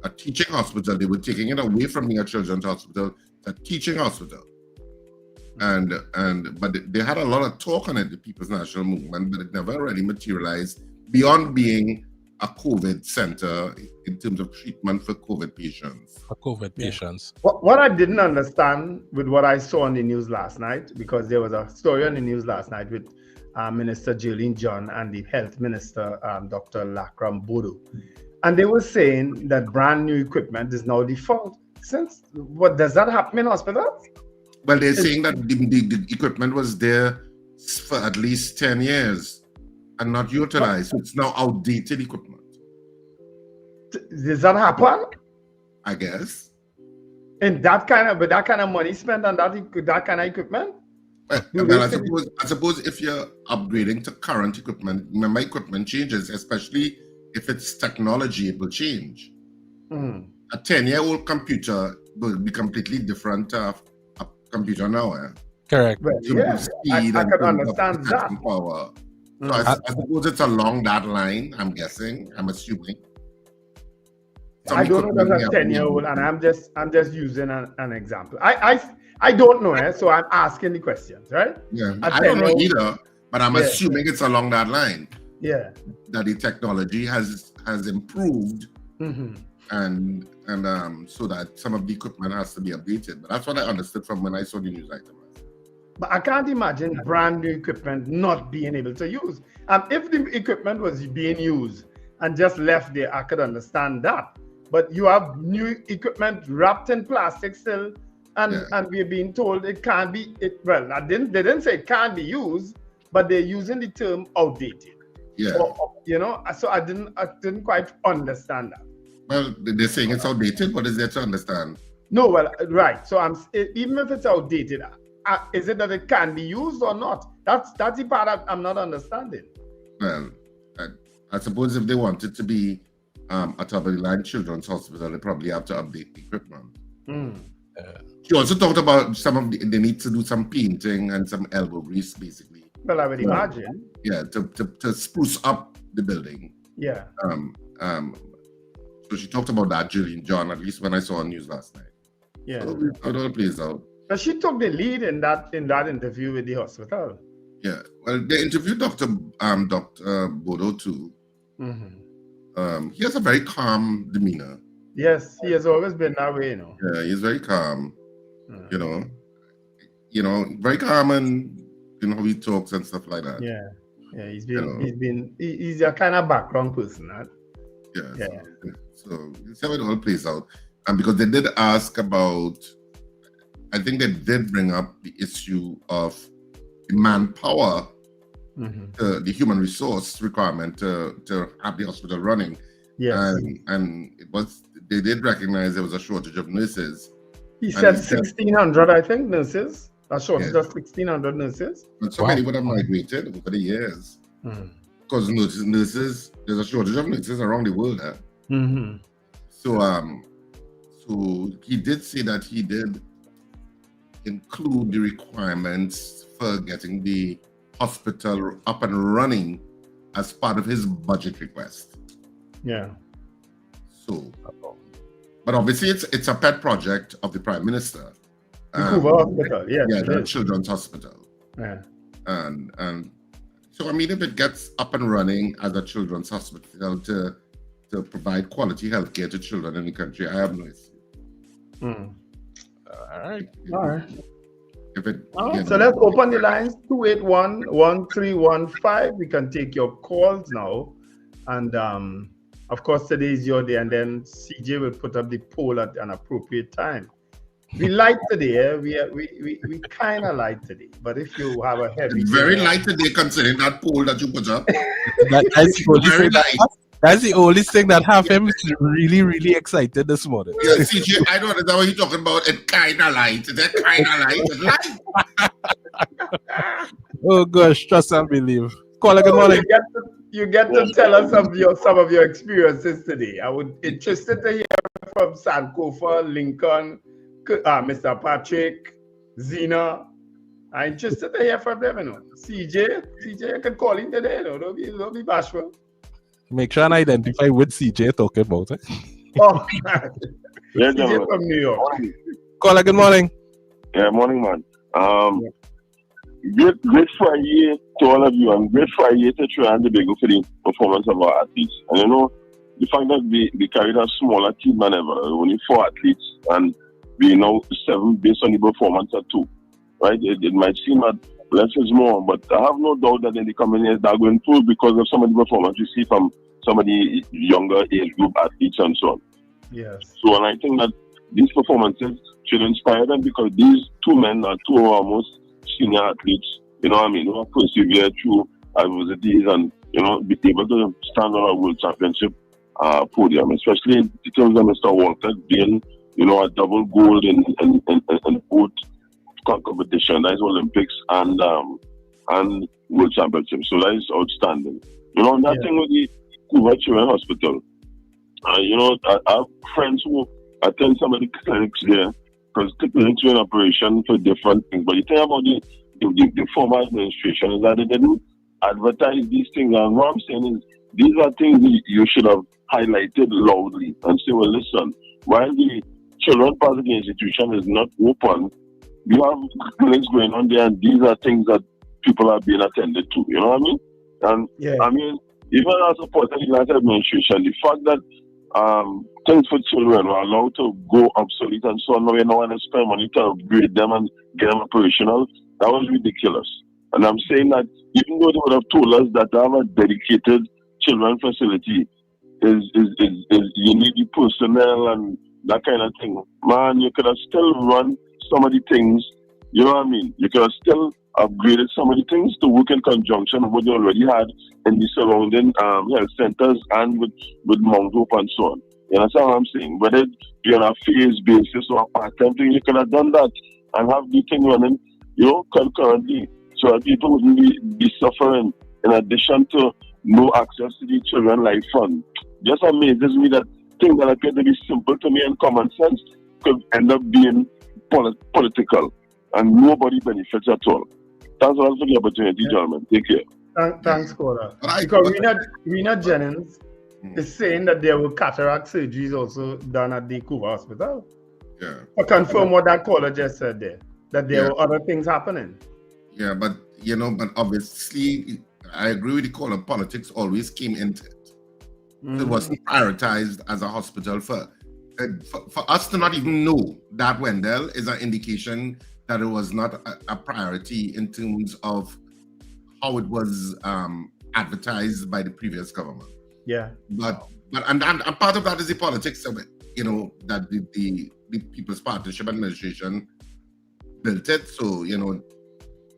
A teaching hospital. They were taking it away from being a children's hospital to a teaching hospital. But they had a lot of talk on it, the People's National Movement, but it never really materialized beyond being a COVID center in terms of treatment for COVID patients. What I didn't understand with what I saw on the news last night, because there was a story on the news last night with Minister Jolene John and the Health Minister, Dr. Lakram Bodo. And they were saying that brand new equipment is now default. What does that happen in hospitals? Well, they're saying that the equipment was there for at least 10 years and not utilized. So it's now outdated equipment. Does that happen? I guess. And with that kind of money spent on that kind of equipment? Well, I suppose if you're upgrading to current equipment, remember equipment changes, especially if it's technology, it will change. A 10-year-old computer will be completely different to a computer now. Correct. Well, yeah, I can understand that. Power. So I suppose it's along that line, I'm guessing, I'm assuming. I don't know that's a 10-year-old, and I'm just using an example. I don't know, so I'm asking the questions, right? Yeah, I don't know either, but I'm assuming it's along that line. Yeah. That the technology has improved, and so that some of the equipment has to be updated. But that's what I understood from when I saw the news item. But I can't imagine brand new equipment not being able to use. If the equipment was being used and just left there, I could understand that. But you have new equipment wrapped in plastic still, and we're being told it can't be. They didn't say it can't be used, but they're using the term outdated. Yeah. So I didn't quite understand that. Well, they're saying it's outdated. What is there to understand? No, well, right. So even if it's outdated, is it that it can be used or not? That's the part I'm not understanding. Well, I suppose if they want it to be a top-of-the-line children's hospital, they probably have to update the equipment. She also talked about they need to do some painting and some elbow grease, basically. Well, I would imagine. Yeah, to spruce up the building. Yeah. So she talked about that, Jillian John, at least when I saw on news last night. Yeah. So how it all plays out. But she took the lead in that interview with the hospital. Yeah. Well, they interviewed Dr. Bodo too. He has a very calm demeanor. Yes, he has always been that way, Yeah, he's very calm. Very calm, and how he talks and stuff like that. Yeah, he's a kind of background person, right? Yeah. So let's see how it all plays out. And because they did ask about, I think they did bring up the issue of the manpower, the human resource requirement to have the hospital running. Yes. And they did recognize there was a shortage of nurses. He said 1,600, I think, nurses. A shortage of 1,600 nurses. But so many would have migrated over the years. Because nurses, there's a shortage of nurses around the world. So he did say that he did include the requirements for getting the hospital up and running as part of his budget request. Yeah. So, but obviously it's a pet project of the Prime Minister. The Kouva Hospital, yes. Yeah, the Children's Hospital. Yeah. And so I mean, if it gets up and running as a children's hospital to provide quality health care to children in the country, I have no issue. All right. If it, so let's open the lines 281-1315. We can take your calls now. And of course, today is your day, and then CJ will put up the poll at an appropriate time. We light today, we kind of light today. But if you have a heavy, it's very light today considering that poll that you put up. That's the only thing that have him really, really excited this morning. Yeah, CJ, I don't know what you're talking about. It's kind of light. It's kind of light. It's light. Oh gosh, trust and believe. Caller, good morning. You get to tell us some of your experiences today. I would interested to hear from Sankofa, Lincoln, Mr. Patrick, Zena. I'm interested to hear from them. You know. CJ, you can call in today. You know. Don't be bashful. Make sure and identify which CJ talking about. Oh, yeah, CJ from New York. Caller, good morning. Yeah, morning, man. Great Friday to all of you, and great Friday to Trinidad and Tobago for the performance of our athletes. And you know, the fact that they carried a smaller team than ever, only 4 athletes, and we now 7 based on the performance of 2. Right? It might seem that less is more, but I have no doubt that in the coming years they're going to improve because of some of the performance we see from some of the younger age group athletes and so on. Yes. So, and I think that these performances should inspire them because these 2 men are 2 almost senior athletes, you know what I mean, who have persevered through adversities and, you know, be able to stand on a world championship podium, especially in terms of Mr. Walker being, you know, a double gold in both competition, that is Olympics and World Championship. So that is outstanding. You know, that thing with the Kouva Children's Hospital, you know, I have friends who attend some of the clinics there because the clinics are in operation for different things. But the thing about the former administration is that they didn't advertise these things. And what I'm saying is these are things you should have highlighted loudly and say, well, listen, while the Children's Hospital institution is not open, you have clinics going on there, and these are things that people are being attended to. You know what I mean? And I mean, even as a part of the last administration, the fact that things for children were allowed to go obsolete and so on, now you don't want to spend money to upgrade them and get them operational, that was ridiculous. And I'm saying that even though they would have told us that to have a dedicated children facility is you need the personnel and that kind of thing, man, you could have still run some of the things, you know what I mean? You could have still upgraded some of the things to work in conjunction with what you already had in the surrounding health centers and with Mount Hope and so on. You understand what I'm saying? Whether it be on a phase basis or a part-time thing, you could have done that and have the thing running, you know, concurrently, so that people wouldn't be suffering in addition to no access to the Children Life Fund. Just amazes me that things that appear to be simple to me and common sense could end up being political, and nobody benefits at all. Thanks a lot for the opportunity, gentlemen. Take care. Thanks, Cora. Because Rena Jennings is saying that there were cataract surgeries also done at the Kouva Hospital. Yeah. I confirm what that caller just said there, that there were other things happening. Yeah, but you know, but obviously, I agree with the caller. Politics always came into it. It was prioritized as a hospital for us to not even know that, Wendell, is an indication that it was not a priority in terms of how it was advertised by the previous government. Yeah. But and part of that is the politics of it, you know, that the People's Partnership Administration built it. So, you know,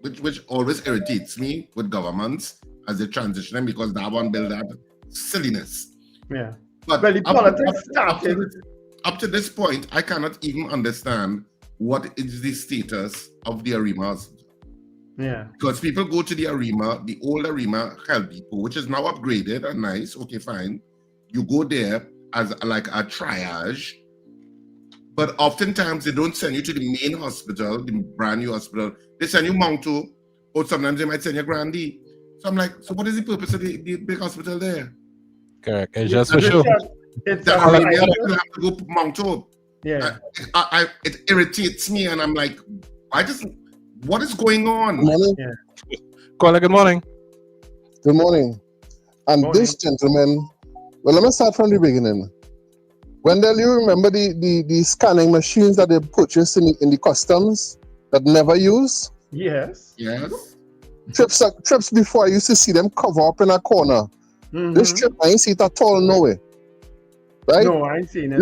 which always irritates me with governments as they transition, because that one built that silliness. Yeah. But well, the politics started. Up to this point, I cannot even understand what is the status of the Arima Hospital. Yeah. Because people go to the Arima, the old Arima Health Depot, which is now upgraded and nice. Okay, fine. You go there, as like a triage. But oftentimes they don't send you to the main hospital, the brand new hospital. They send you Mounto, or sometimes they might send you Grandi. So I'm like, so what is the purpose of the big hospital there? Correct. It's just for sure. It's have to go Mounto. Yeah. It irritates me, and I'm like, what is going on? Good morning. Yeah. Caller, good morning. Good morning. And this gentleman, well, let me start from the beginning. Wendell, you remember the scanning machines that they purchased in the customs that never use? Yes. Yes. Trips before, I used to see them cover up in a corner. Mm-hmm. This trip, I ain't see it at all nowhere. Right? No, I ain't seen it.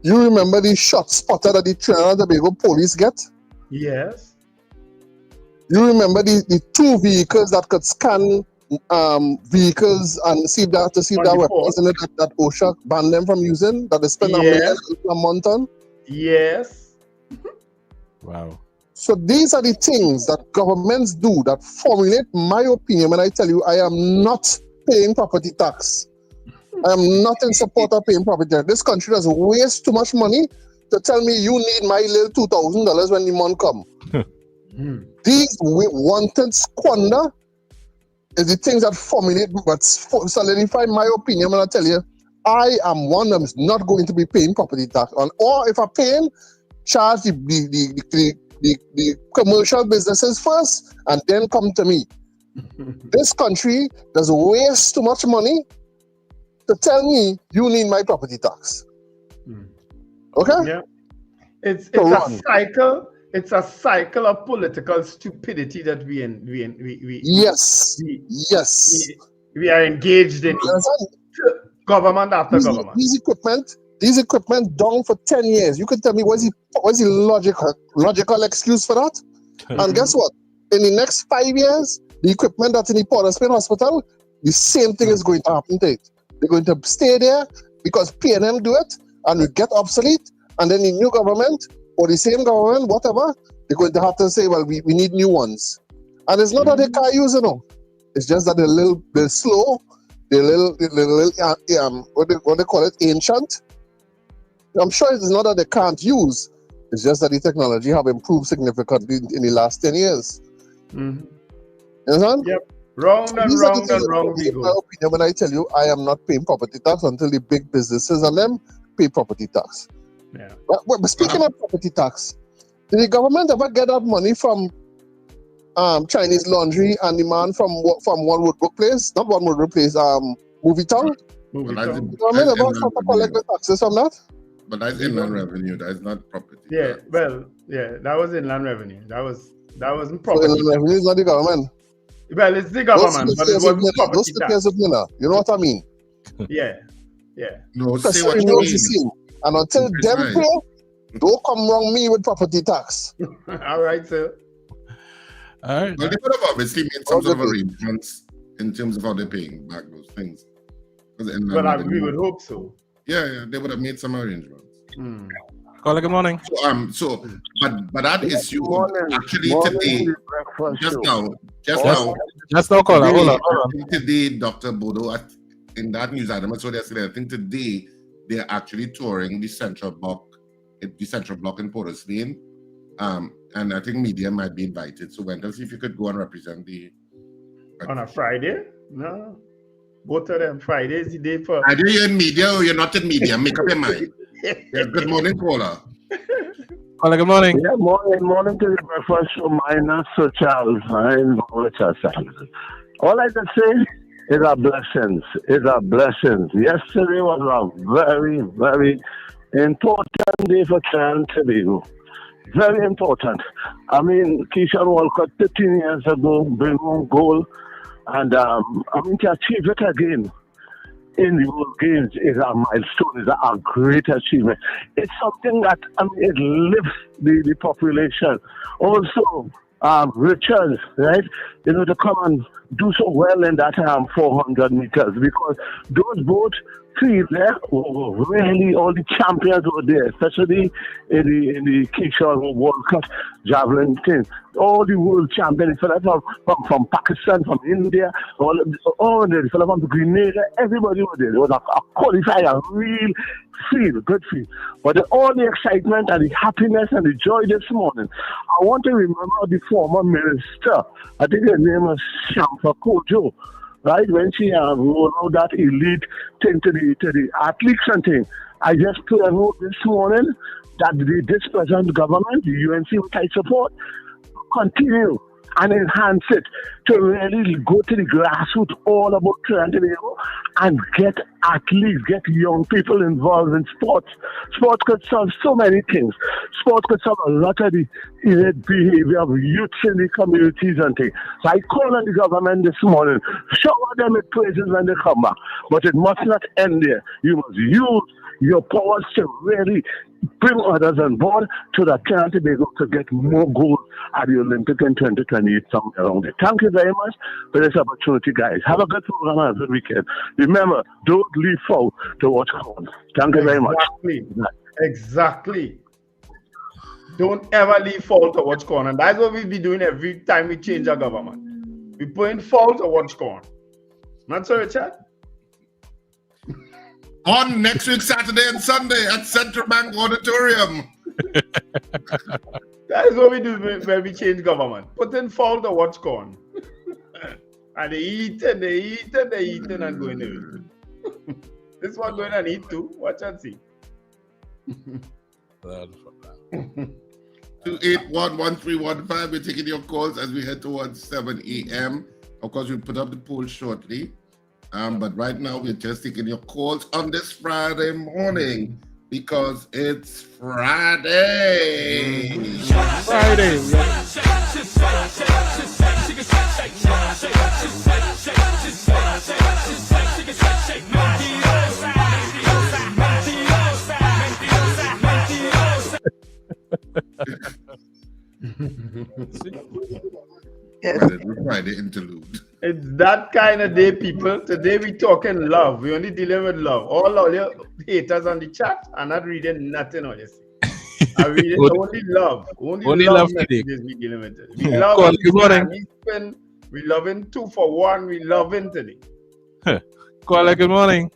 You remember the shot spotter that the Trinidad and Tobago police get? Yes. You remember the two vehicles that could scan vehicles and see if that weapons in it that OSHA banned them from using, that they spend a month on? Yes. Wow. So these are the things that governments do that formulate my opinion when I tell you I am not paying property tax. I am not in support of paying property tax. This country does waste too much money to tell me you need my little $2,000 when the month come. These wanted squander is the things that formulate, but solidify my opinion when I tell you I am one of them not going to be paying property tax on, or if I'm paying, charge the commercial businesses first and then come to me. This country does waste too much money to tell me you need my property tax. Okay? Yeah. It's a cycle. It's a cycle of political stupidity that we are engaged in. Government after government. These equipment down for 10 years. You can tell me what's the logical excuse for that? And guess what? In the next 5 years, the equipment that's in the Port of Spain Hospital, the same thing is going to happen to it. They're going to stay there because P&M do it and we get obsolete, and then the new government or the same government, whatever, they're going to have to say, well, we need new ones. And it's not that they can't use it, no. It's just that they're slow, they're what they call it, ancient. I'm sure it's not that they can't use, it's just that the technology have improved significantly in the last 10 years. Mm-hmm. You understand? Yep. Round we go. My opinion, when I tell you I am not paying property tax until the big businesses and them pay property tax. Yeah. But speaking of property tax, did the government ever get that money from Chinese Laundry and the man from One Woodbrook Place? Not One Woodbrook Place, Movie Town? Movie Town. The government ever collect the taxes from that? But that's inland revenue. That is not property. Yeah, well, yeah, that was inland revenue. That wasn't property. So inland revenue is not the government. Well, it's the government, but it wasn't property tax. You know what I mean? Yeah. No, say what you mean. And until them pay, don't come wrong me with property tax. All right, sir. All right. Well, they could have obviously made some sort of arrangements in terms of how they're paying back those things. Well, we would hope so. Yeah, they would have made some arrangements. Caller, good morning. But that issue actually today, just now, caller, hold on. Today, Dr. Bodo, in that news item, I saw yesterday, I think today they're actually touring the central block in Port of Spain. And I think media might be invited. So Wendell, see if you could go and represent on a Friday? No. Both of them. Friday is the day for. Either you're in media or you're not in media. Make up your mind. Yeah, good morning, caller. Caller, good morning. Yeah, morning to the breakfast show. My name is Sir Charles. I'm all I can say is our blessings. Yesterday was a very, very important day for Trinidad and Tobago. Very important. I mean, Keisha Walcott 13 years ago bring home gold. And to achieve it again in the World Games is a milestone, is a great achievement. It's something that, it lifts the population. Also, Richards, right? To come and do so well in that 400 meters, because those boats field there, really all the champions were there, especially in the Kishore World Cup javelin thing. All the world champions, from Pakistan, from India, all the fellas from Grenada, everybody was there. It was a qualifier, a real field, good field. But all the excitement and the happiness and the joy this morning, I want to remember the former minister, I think her name was Shamfa Kojo, right? When she rolled out that elite thing to the athletes and thing. I just put a note this morning that this present government, the UNC with tight support, continue and enhance it to really go to the grassroots all about Trinidad and Tobago and get athletes, get young people involved in sports. Sports could solve so many things. Sports could solve a lot of the innate behavior of youths in the communities and things. So I call on the government this morning, shower them with praises when they come back. But it must not end there. You must use your powers to really bring others on board so that Trinidad and Tobago could get more gold at the Olympic in 2028 somewhere around it. Thank you very much for this opportunity, guys. Have a good program and a good weekend. Remember, don't leave out to watch corn. Thank you very much. Exactly. Don't ever leave fault to watch corn. And that's what we'll be doing every time we change our government. We put in fault to watch corn. Not so, Richard? On next week, Saturday and Sunday at Central Bank Auditorium. That is what we do when we change government. Put in fault to watch corn. And they eat and they eat and they eat and going away. This one going and eat too. Watch and see. 2811315. We're taking your calls as we head towards 7 a.m. Of course, we'll put up the poll shortly. But right now, we're just taking your calls on this Friday morning because it's Friday. Friday interlude. It's that kind of day, people. Today we talking love. We only dealing with love. All your haters on the chat are not reading nothing on this. I read only love. Only love today. We dealing with it. We love him. Good morning. We love him 2 for 1. We love him today. Koala, good morning.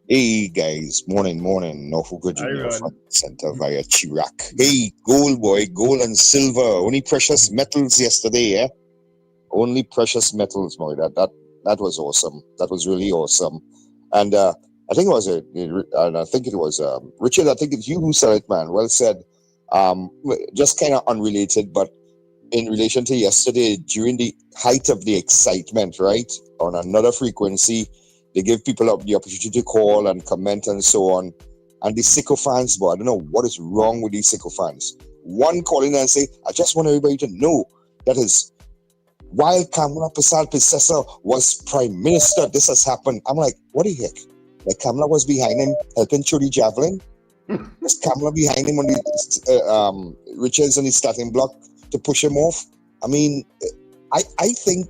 Hey guys, morning. Norfolk Virginia from Center via Chirac. Hey, gold boy, gold and silver. Only precious metals yesterday, yeah? Only precious metals, boy. That was awesome. That was really awesome. And I think it was Richard. I think it's you who said it, man. Well said. Just kind of unrelated, but in relation to yesterday, during the height of the excitement, right? On another frequency, they give people the opportunity to call and comment and so on. And the sycophants, boy, I don't know what is wrong with these sycophants. One calling and say, I just want everybody to know that is while Kamala Persal-Pisesa was prime minister, this has happened. I'm like, what the heck? Like Kamala was behind him helping throw the javelin? Was Kamala behind him on the Richards on the starting block to push him off? I mean, I think,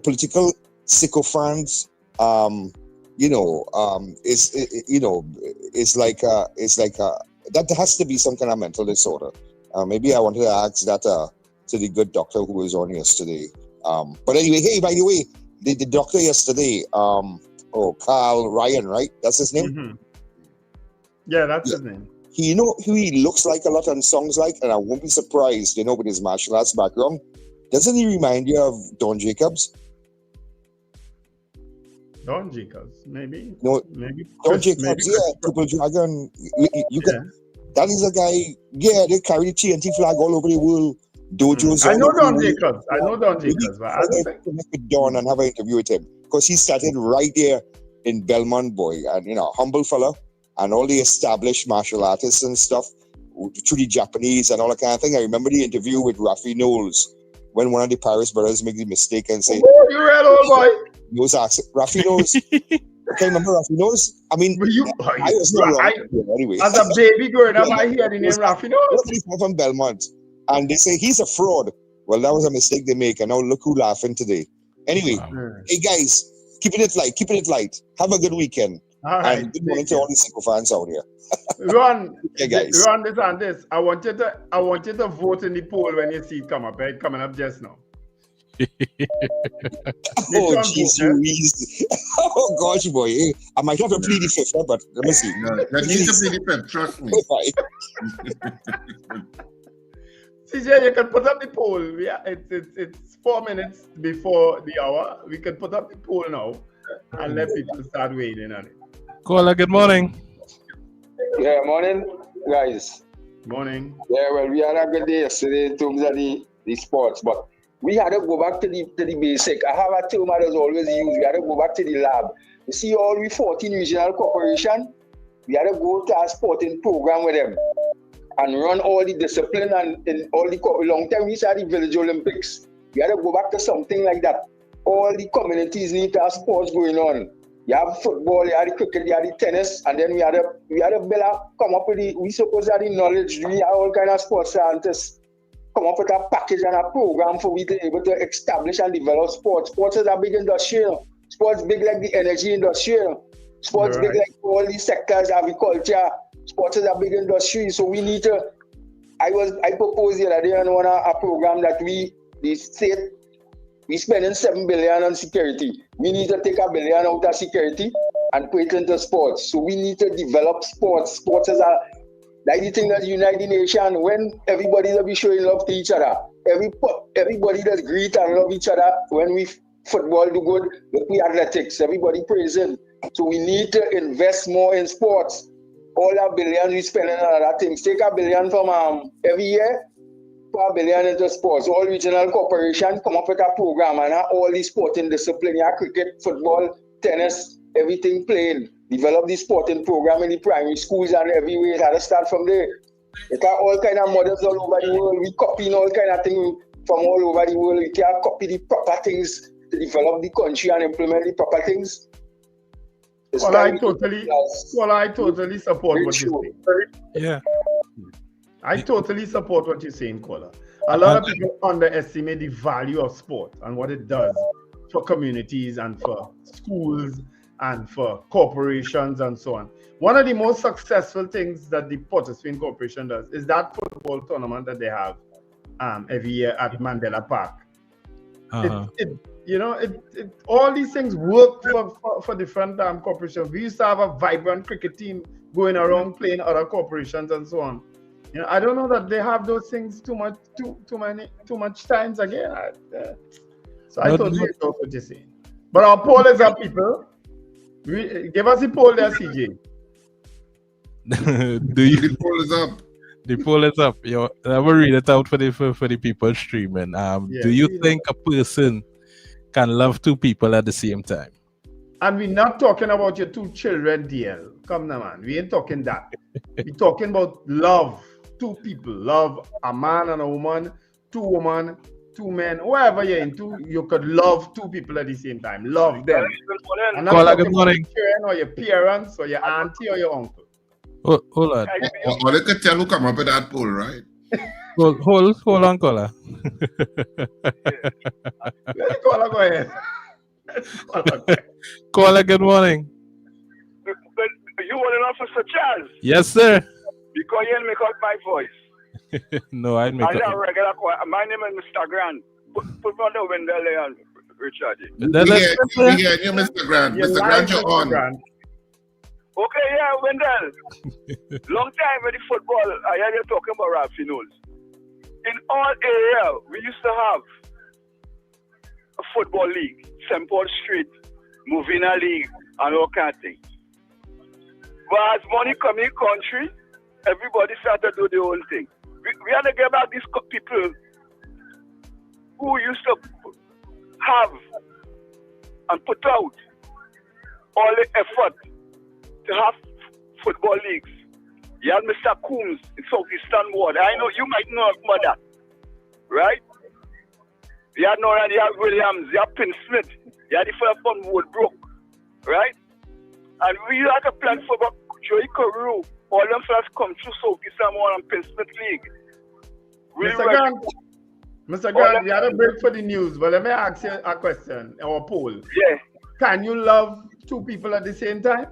political sycophants, it's like that has to be some kind of mental disorder. Maybe I wanted to ask that to the good doctor who was on yesterday. But anyway, hey, by the way, the doctor yesterday, Carl Ryan, right? That's his name? Mm-hmm. Yeah, that's his name. He who he looks like a lot on songs like, and I won't be surprised, with his martial arts background. Doesn't he remind you of Don Jacobs? Don Jacobs, maybe. No, maybe. Don Jacobs, Triple Dragon. That is a guy, they carry the TNT flag all over the world. Dojos. I know Don Jacobs. But I don't think connect with Don and have an interview with him because he started right there in Belmont, boy, and humble fella, and all the established martial artists and stuff through the Japanese and all that kind of thing. I remember the interview with Rafi Knowles when one of the Paris brothers made the mistake and say, "Oh, you read old boy." Knowles asked Rafi Knowles. Okay, remember Rafi Knowles? I mean, I was not wrong anyway. As a baby growing up, I hear the name Rafi Knowles. From Belmont. And they say he's a fraud. Well, that was a mistake they make, and now look who laughing today. Anyway, Hey guys, Keeping it light. Have a good weekend. All right. And good morning to all the Seco fans out here. Ron, hey guys. Ron, this and this. I want you to vote in the poll when you see it come up. Right? Coming up just now. Oh, jeez, Louise. Oh, gosh, boy. I might have to plead the fifth, but let me see. No, you need to plead the fifth, trust me. CJ, you can put up the poll. It's 4 minutes before the hour. We can put up the poll now and let people start waiting on it. Caller, good morning. Yeah, morning, guys. Morning. Yeah, well, we had a good day yesterday in terms of the sports, but we had to go back to the basic. I have a term I always use. We had to go back to the lab. You see, all we 14 regional corporation, we had to go to a sporting program with them and run all the discipline and in all the long time we had the Village Olympics. We had to go back to something like that. All the communities need to have sports going on. You have football, you have the cricket, you have the tennis, and then we had a come up with we supposed to have the knowledge. We have all kind of sports scientists come up with a package and a program for we to be able to establish and develop sports. Sports is a big industry. Sports big like the energy industry. Sports big like all these sectors, agriculture. Sports is a big industry. So we need to. I proposed the other day on a program that the state. We spending 7 billion on security. We need to take $1 billion out of security and put it into sports. So we need to develop sports. Sports is like the thing that unites the nation. When everybody will be showing love to each other. Everybody does greet and love each other. When we football do good, look we athletics. Everybody praising. So we need to invest more in sports. All our billions we spending on other things. Take $1 billion from every year. $1 billion into sports. All regional corporations come up with a program and all the sporting discipline, cricket, football, tennis, everything playing. Develop the sporting program in the primary schools and everywhere. It had to start from there. It are all kind of models all over the world. We copying all kind of things from all over the world. We can copy the proper things to develop the country and implement the proper things. Well, I totally support what you're saying. Yeah. I totally support what you're saying, Kola. A lot of people underestimate the value of sport and what it does for communities and for schools and for corporations and so on. One of the most successful things that the Port of Spain Corporation does is that football tournament that they have every year at Mandela Park. All these things work for different corporations. We used to have a vibrant cricket team going around playing other corporations and so on. I don't know that they have those things too much times again. So I totally agree with what you're saying. But our poll is up, people. Give us the poll there, CJ. The poll is up. The poll is up. I will read it out for the people streaming. Do you think a person can love two people at the same time? And we're not talking about your two children, DL. Come now, man. We ain't talking that. We're talking about love. Two people. Love a man and a woman. Two women, two men. Whoever you're into, you could love two people at the same time. Love them. And not talking good morning. about your or your parents or your auntie or your uncle. Hold on. Or they could tell who come up with that poll, right? Hold on, caller. Caller, go ahead. Caller, good morning. You want an officer, Charles? Yes, sir. Because you didn't make out my voice. No, I didn't make out. Regular call. My name is Mr. Grant. Put on the window there, Richard. We hear you, Mr. Grant. Mr. Grant, you're on. Okay, yeah, Wendell. Long time with the football, I hear you talking about Ralphie Knowles. In all areas, we used to have a football league, St. Paul Street, Movina League, and all kind of things. But as money come in country, everybody started to do their own thing. We had to get back these people who used to have and put out all the effort to have football leagues. You had Mr. Coombs in Southeastern Ward. I know you might know about that, right? You had Noran, you had Williams, you had Pin Smith, you had the first from Woodbrook, right? And we had to plan for Joey Carew. All them first come through Southeastern Ward and Pin Smith League. Mr. Grant, you had a break for the news, but let me ask you a question, our poll. Yeah. Can you love two people at the same time?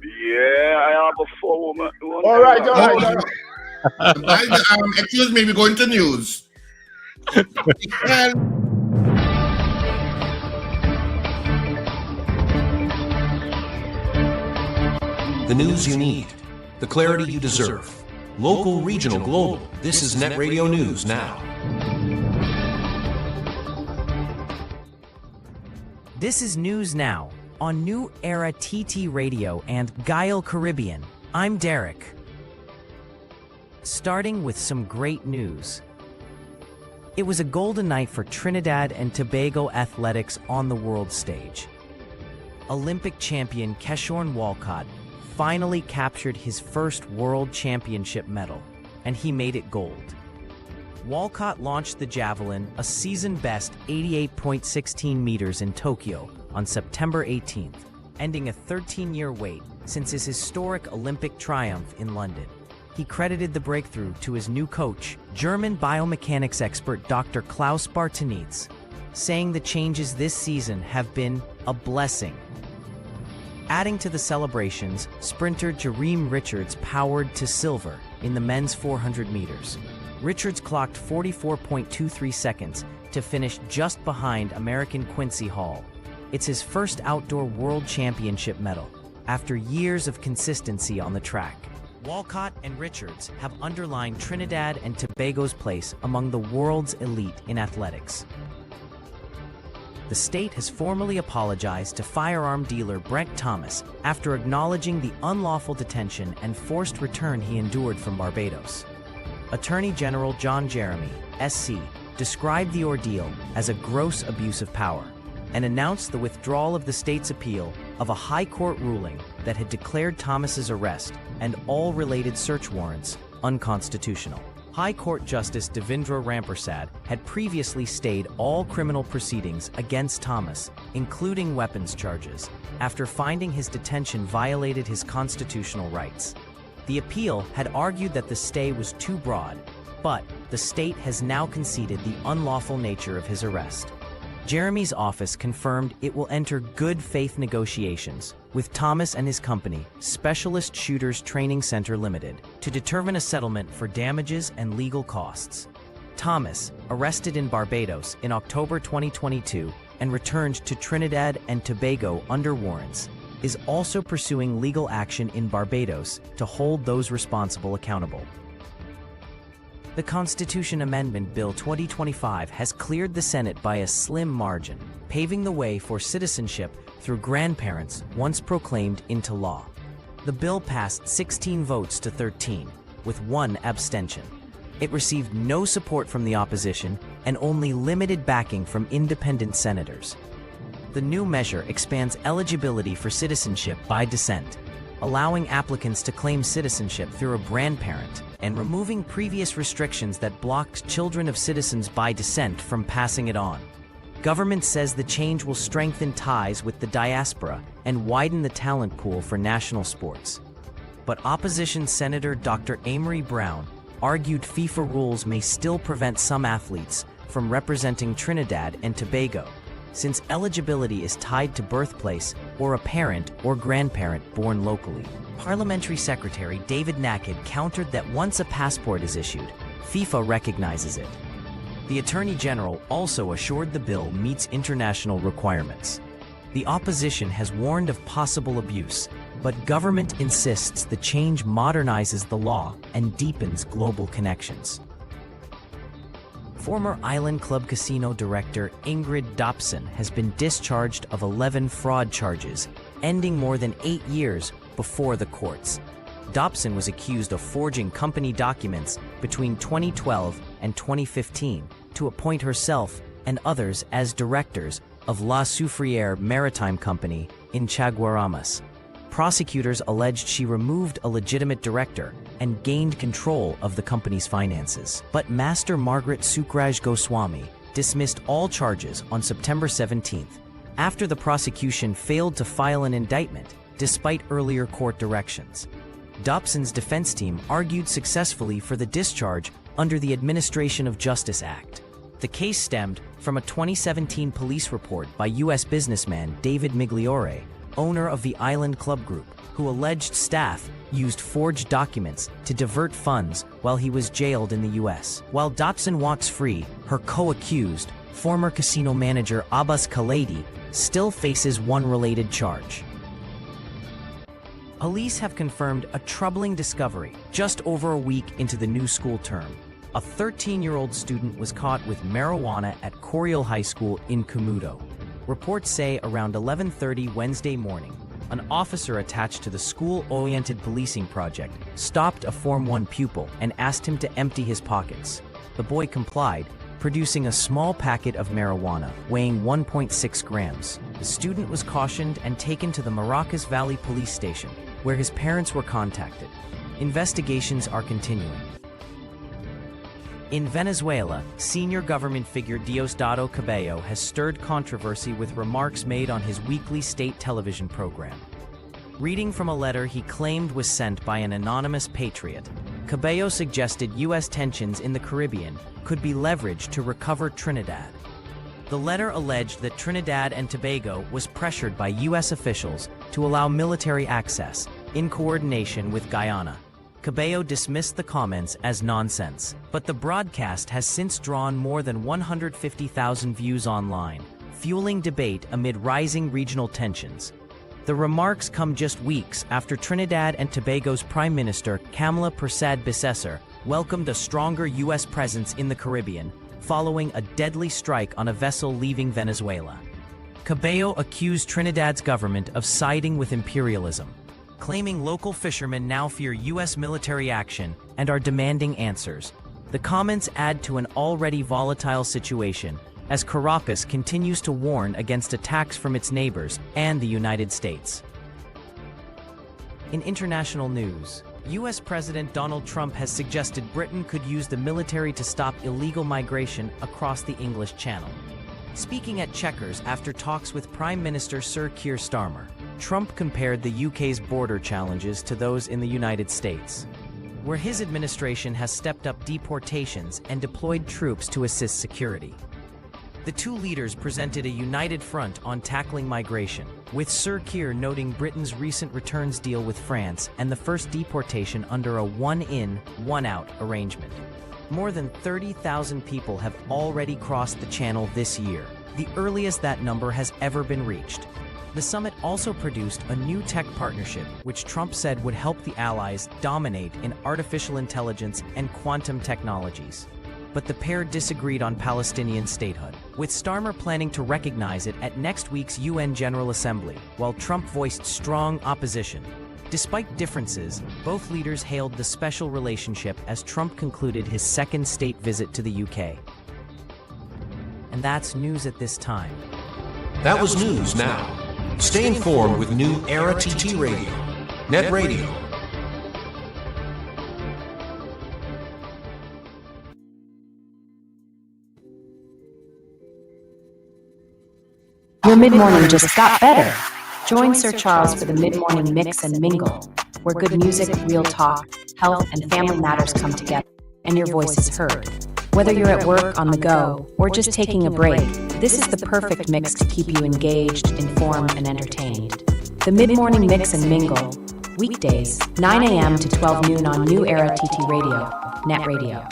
Yeah, I have a 4-woman. All right. Excuse me, we're going to news. The news you need, the clarity you deserve. Local, regional, global. This is Net Radio News Now. This is News Now on New Era TT Radio and Guile Caribbean. I'm Derek. Starting with some great news. It was a golden night for Trinidad and Tobago athletics on the world stage. Olympic champion Keshorn Walcott finally captured his first World Championship medal, and he made it gold. Walcott launched the javelin a season-best 88.16 meters in Tokyo on September 18th, ending a 13-year wait since his historic Olympic triumph in London. He credited the breakthrough to his new coach, German biomechanics expert Dr. Klaus Bartanitz, saying the changes this season have been a blessing. Adding to the celebrations, sprinter Jareem Richards powered to silver in the men's 400 meters. Richards clocked 44.23 seconds to finish just behind American Quincy Hall. It's his first outdoor world championship medal after years of consistency on the track. Walcott and Richards have underlined Trinidad and Tobago's place among the world's elite in athletics. The state has formally apologized to firearm dealer Brent Thomas after acknowledging the unlawful detention and forced return he endured from Barbados. Attorney General John Jeremy, SC, described the ordeal as a gross abuse of power and announced the withdrawal of the state's appeal of a high court ruling that had declared Thomas's arrest and all related search warrants unconstitutional. High Court Justice Devendra Rampersad had previously stayed all criminal proceedings against Thomas, including weapons charges, after finding his detention violated his constitutional rights. The appeal had argued that the stay was too broad, but the state has now conceded the unlawful nature of his arrest. Jeremy's office confirmed it will enter good faith negotiations with Thomas and his company, Specialist Shooters Training Center Limited, to determine a settlement for damages and legal costs. Thomas, arrested in Barbados in October 2022 and returned to Trinidad and Tobago under warrants, is also pursuing legal action in Barbados to hold those responsible accountable. The Constitution Amendment Bill 2025 has cleared the Senate by a slim margin, paving the way for citizenship through grandparents once proclaimed into law. The bill passed 16 votes to 13, with 1 abstention. It received no support from the opposition and only limited backing from independent senators. The new measure expands eligibility for citizenship by descent, allowing applicants to claim citizenship through a grandparent and removing previous restrictions that blocked children of citizens by descent from passing it on. Government says the change will strengthen ties with the diaspora and widen the talent pool for national sports. But opposition Senator Dr. Amory Brown argued FIFA rules may still prevent some athletes from representing Trinidad and Tobago, since eligibility is tied to birthplace or a parent or grandparent born locally. Parliamentary Secretary David Naked countered that once a passport is issued, FIFA recognizes it. The Attorney General also assured the bill meets international requirements. The opposition has warned of possible abuse, but government insists the change modernizes the law and deepens global connections. Former Island Club Casino director Ingrid Dobson has been discharged of 11 fraud charges, ending more than 8 years before the courts. Dobson was accused of forging company documents between 2012 and 2015 to appoint herself and others as directors of La Soufriere Maritime Company in Chaguaramas. Prosecutors alleged she removed a legitimate director and gained control of the company's finances. But Master Margaret Sukraj Goswami dismissed all charges on September 17th, after the prosecution failed to file an indictment despite earlier court directions. Dobson's defense team argued successfully for the discharge under the Administration of Justice Act. The case stemmed from a 2017 police report by U.S. businessman David Migliore, owner of the Island Club Group, who alleged staff used forged documents to divert funds while he was jailed in the U.S. While Dotson walks free, her co-accused, former casino manager Abbas Khaledi, still faces one related charge. Police have confirmed a troubling discovery just over a week into the new school term. A 13-year-old student was caught with marijuana at Coriel High School in Komodo. Reports say around 11:30 Wednesday morning, an officer attached to the school-oriented policing project stopped a Form 1 pupil and asked him to empty his pockets. The boy complied, producing a small packet of marijuana weighing 1.6 grams. The student was cautioned and taken to the Maracas Valley Police Station, where his parents were contacted. Investigations are continuing. In Venezuela, senior government figure Diosdado Cabello has stirred controversy with remarks made on his weekly state television program. Reading from a letter he claimed was sent by an anonymous patriot, Cabello suggested U.S. tensions in the Caribbean could be leveraged to recover Trinidad. The letter alleged that Trinidad and Tobago was pressured by U.S. officials to allow military access in coordination with Guyana. Cabello dismissed the comments as nonsense, but the broadcast has since drawn more than 150,000 views online, fueling debate amid rising regional tensions. The remarks come just weeks after Trinidad and Tobago's Prime Minister Kamala Persad-Bissessar welcomed a stronger U.S. presence in the Caribbean, following a deadly strike on a vessel leaving Venezuela. Cabello accused Trinidad's government of siding with imperialism, claiming local fishermen now fear U.S. military action and are demanding answers. The comments add to an already volatile situation as Caracas continues to warn against attacks from its neighbors and the United States. In international news, U.S. President Donald Trump has suggested Britain could use the military to stop illegal migration across the English Channel. Speaking at Chequers after talks with Prime Minister Sir Keir Starmer, Trump compared the UK's border challenges to those in the United States, where his administration has stepped up deportations and deployed troops to assist security. The two leaders presented a united front on tackling migration, with Sir Keir noting Britain's recent returns deal with France and the first deportation under a one-in, one-out arrangement. More than 30,000 people have already crossed the channel this year, the earliest that number has ever been reached. The summit also produced a new tech partnership, which Trump said would help the allies dominate in artificial intelligence and quantum technologies. But the pair disagreed on Palestinian statehood, with Starmer planning to recognize it at next week's UN General Assembly, while Trump voiced strong opposition. Despite differences, both leaders hailed the special relationship as Trump concluded his second state visit to the UK. And that's news at this time. That was news now. Stay informed with New Era TT Radio, Net Radio. Your mid-morning just got better. Join Sir Charles for the mid-morning mix and mingle, where good music, real talk, health, and family matters come together, and your voice is heard. Whether you're at work, on the go, or just taking a break, this is the perfect mix to keep you engaged, informed, and entertained. The mid-morning mix and mingle, weekdays, 9 a.m. to 12 noon on New Era TT Radio, Net Radio.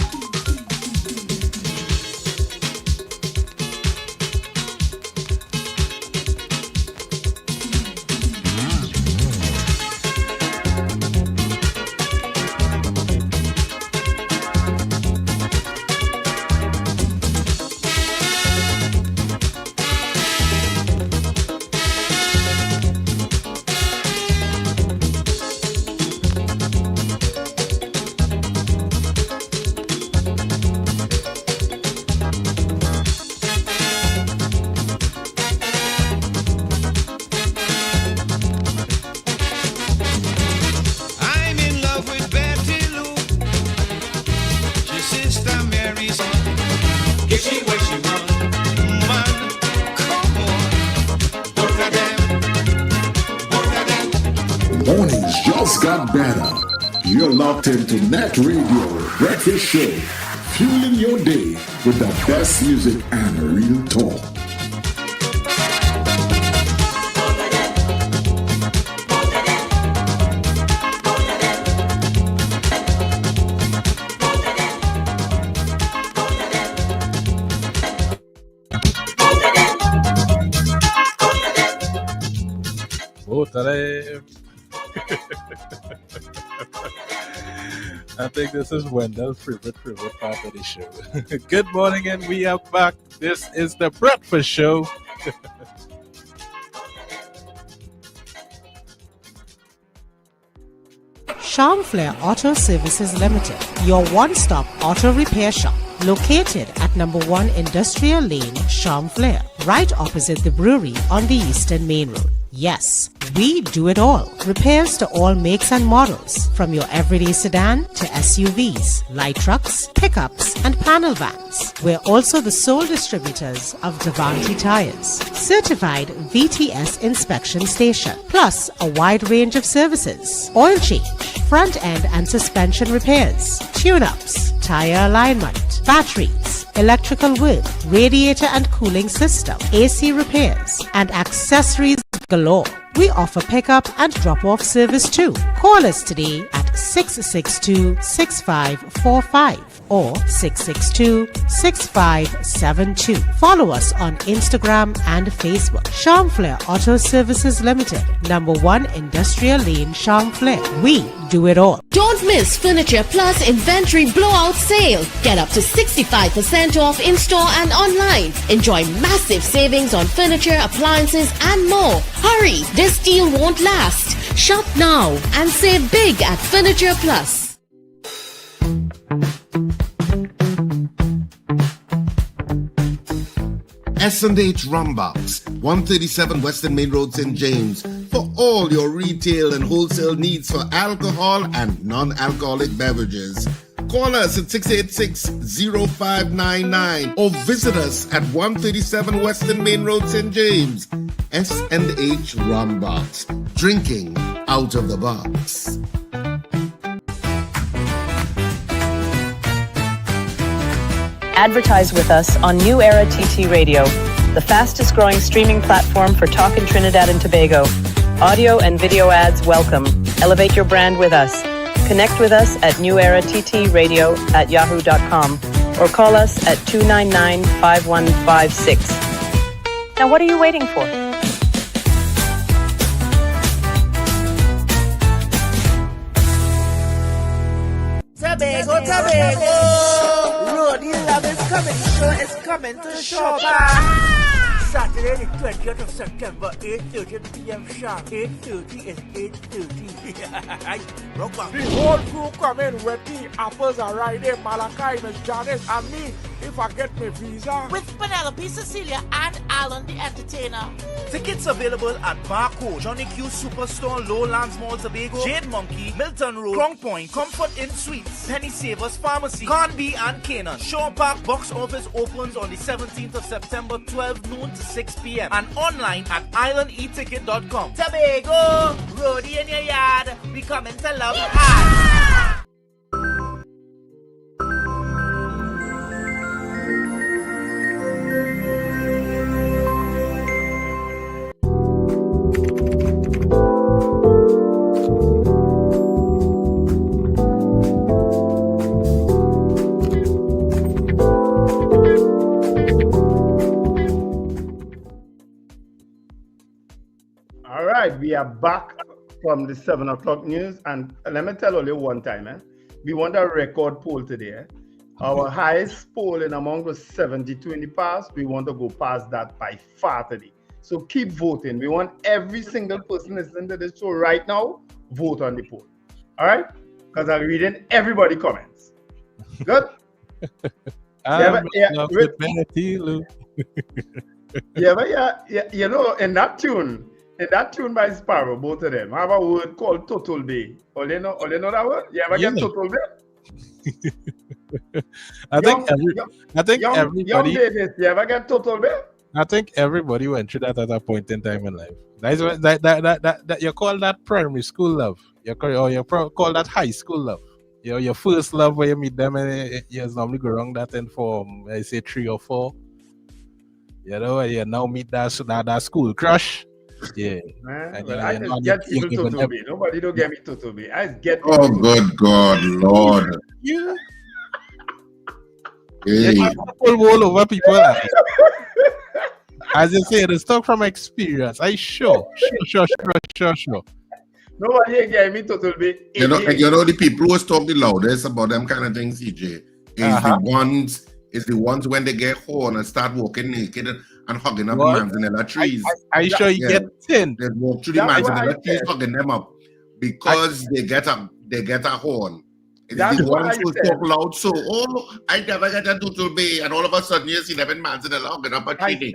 Mornings just got better. You're locked into Net Radio Breakfast Show, fueling your day with the best music and real talk. I think this is Wendell's favorite part of the show. Good morning, and we are back. This is the Breakfast Show. Charm Flair Auto Services Limited, your one-stop auto repair shop, located at number 1 Industrial Lane, Charm Flair, right opposite the brewery on the Eastern Main Road. Yes, we do it all. Repairs to all makes and models, from your everyday sedan to SUVs, light trucks, pickups, and panel vans. We're also the sole distributors of Davanti tires, certified VTS inspection station, plus a wide range of services: oil change, front end and suspension repairs, tune-ups, tire alignment, batteries, electrical work, radiator and cooling system, AC repairs, and accessories galore. We offer pickup and drop-off service too. Call us today at 662-6545 or 662-6572. Follow us on Instagram and Facebook. Charm Flair Auto Services Limited, number 1 Industrial Lane, Charm Flair. We do it all. Don't miss Furniture Plus Inventory Blowout Sale. Get up to 65% off in-store and online. Enjoy massive savings on furniture, appliances, and more. Hurry, this deal won't last. Shop now and save big at Furniture Plus. S&H Rumbox, 137 Western Main Road, St. James, for all your retail and wholesale needs for alcohol and non-alcoholic beverages. Call us at 686-0599 or visit us at 137 Western Main Road, St. James. S&H Rumbox, drinking out of the box. Advertise with us on New Era TT Radio, the fastest growing streaming platform for talk in Trinidad and Tobago. Audio and video ads welcome. Elevate your brand with us. Connect with us at newerattradio@yahoo.com or call us at 299-5156. Now what are you waiting for? Tobago! Roadie Love is coming, show is coming to shop. Saturday the 20th of September, 8:30 p.m. sharp. 8:30 is 8:30. The whole crew come in with the apples are right there. Malachi, Miss Janice, and me, if I get my visa. With Penelope, Cecilia, and Alan the entertainer. Tickets available at Barco, Johnny Q Superstore, Lowlands Mall, Tobago, Jade Monkey, Milton Road, Crown Point, Comfort Inn Suites, Penny Savers Pharmacy, Conby and Canaan. Shaw Park box office opens on the 17th of September, 12 noon to 6 p.m. and online at islandeticket.com. Tobago, roadie in your yard, we coming to love hard. We are back from the 7 o'clock news, and let me tell you one time, we want a record poll today. Our highest poll in among was 72 in the past. We want to go past that by far today. So keep voting. We want every single person listening to this show right now, vote on the poll. All right? Because I'm reading everybody's comments. Good? You know, in that tune by Sparrow, both of them have a word called Total Bay. All you know that word? You ever get Total Bay? I think everybody. Young Davis, you ever get Total Bay? I think everybody went through that at a point in time in life. That's what, that you call that primary school love. You call that high school love. your first love where you meet them, and you normally go wrong that in form. I say 3 or 4. You know, you now meet that school crush. Yeah. Man, well, I just get people to me. Nobody don't get me to me. I just get people. Oh, good God, Lord. Yeah. Hey. Yeah, all over people. As you say, it's talk from experience. I sure. Nobody ain't get me to me. You know the people who talk the loudest about them kind of things, CJ, is the ones when they get horn and start walking naked and hugging up manzanella trees. I sure you get 10. They walk through the manzanella trees, hugging them up because they get a horn. It's the ones who talk loud. So, I never get a doodle bay, and all of a sudden you see them in manzanella hugging up a tree.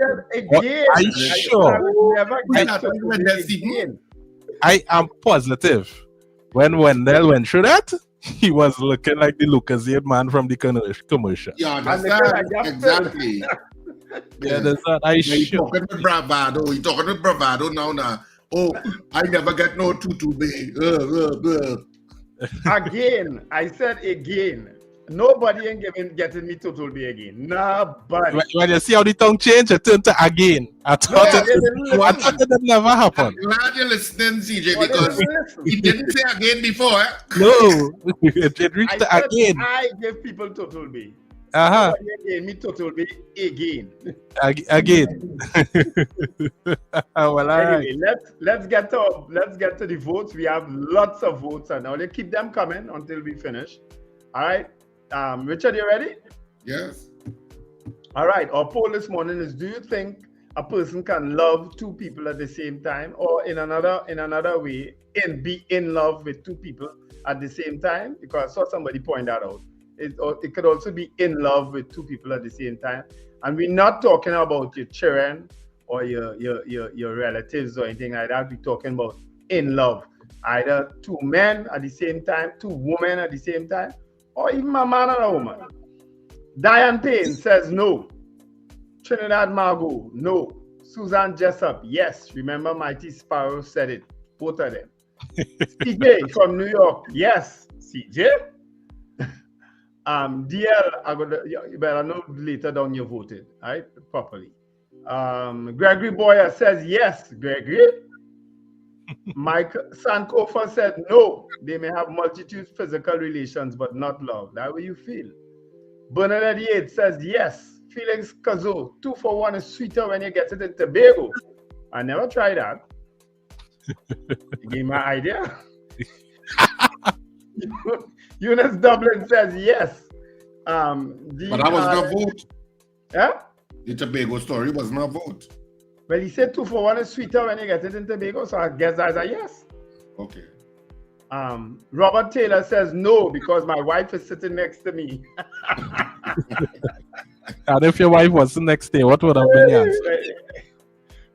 I am positive when Wendell went through that, he was looking like the Lucasian man from the commercial. Yeah, exactly. Yeah, that's that. He's talking with bravado. He's talking with bravado now. Oh, I never get no tutu bay. Again, I said again. Nobody ain't getting me total be again. Nobody. When you see how the tongue changed, it turned to again. I thought it never happened. I'm glad you're listening, CJ, because he didn't say again before. No, it reached to again. I give people total be. Nobody gave me total be again. Again. Well, anyway, let's get to the votes. We have lots of votes, and now let's keep them coming until we finish. All right. Richard, you ready? Yes. All right. Our poll this morning is: do you think a person can love 2 people at the same time, or in another way, be in love with 2 people at the same time? Because I saw somebody point that out. It could also be in love with 2 people at the same time, and we're not talking about your children or your relatives or anything like that. We're talking about in love, either 2 men at the same time, 2 women at the same time, or even a man and a woman. Diane Payne says no. Trinidad Margot, no. Susan Jessup, yes. Remember Mighty Sparrow said it. Both of them. CJ from New York, yes. CJ? DL, you better know later down you voted, right? Properly. Gregory Boyer says yes. Gregory? Mike Sankofa said no. They may have multitude physical relations, but not love. That's what you feel. Bernadette Yates says yes. Felix Kazo, 2 for 1 is sweeter when you get it in Tobago. I never tried that. You gave my idea. Eunice Dublin says yes. But that was not vote. Yeah? The Tobago story was not vote. Well, he said 2 for 1 is sweeter when you get it in Tobago, so I guess that's a yes. Okay. Robert Taylor says no, because my wife is sitting next to me. And if your wife wasn't next day, what would have been the answer?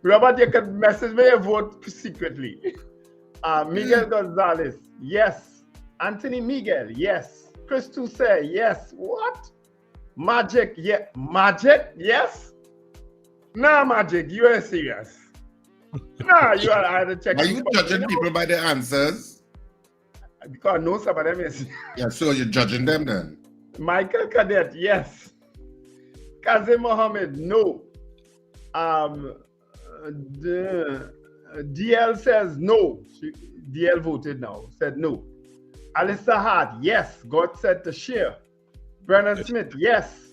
Robert, you can message me a vote secretly. Miguel Gonzalez, yes. Anthony Miguel, yes. Chris Toussaint, yes. What? Magic, yeah. Magic, yes. Nah, Magic, you are serious. Nah, you are either checking. Are you judging people by their answers? Because no, some of them is. Yeah, so you're judging them then. Michael Cadet, yes. Kazim Mohammed, no. DL says no. DL voted now, said no. Alistair Hart, yes. God said to share. Brennan Smith, yes.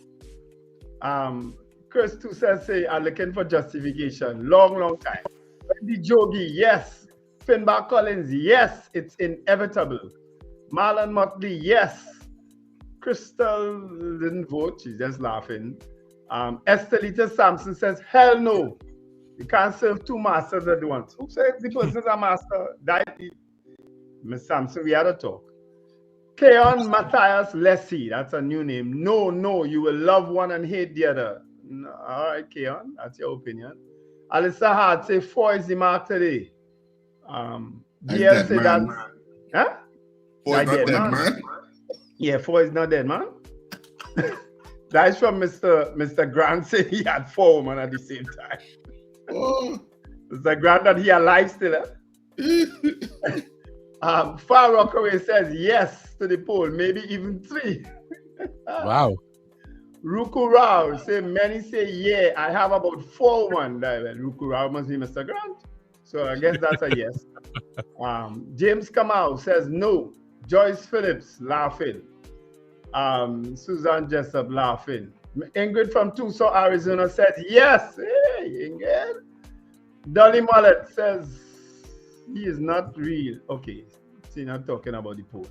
Chris too says, I'm looking for justification. Long time. Wendy Jogi, yes. Finbar Collins, yes. It's inevitable. Marlon Motley, yes. Crystal didn't vote. She's just laughing. Estelita Sampson says, hell no. You can't serve 2 masters at once. Who says the person's a master? Miss Sampson, we had a talk. Keon Matthias Lessie, that's a new name. No, you will love one and hate the other. No, all right, Keon, that's your opinion. Alyssa Hart say 4 is the mark today. DL say that's... Huh? 4 is not dead, man. Yeah, 4 is not dead, man. That's from Mr. Grant saying he had 4 women at the same time. Oh. Mr. Grant that he alive still. Far Rockaway says yes to the poll, maybe even 3. Wow. Ruku Rao say many say yeah. I have about 4 one. Ruku Rao must be Mr. Grant. So I guess that's a yes. James Kamau says no. Joyce Phillips laughing. Susan Jessup laughing. Ingrid from Tucson, Arizona says yes. Hey, Ingrid. Dolly Mullet says he is not real. Okay, see, not talking about the poll.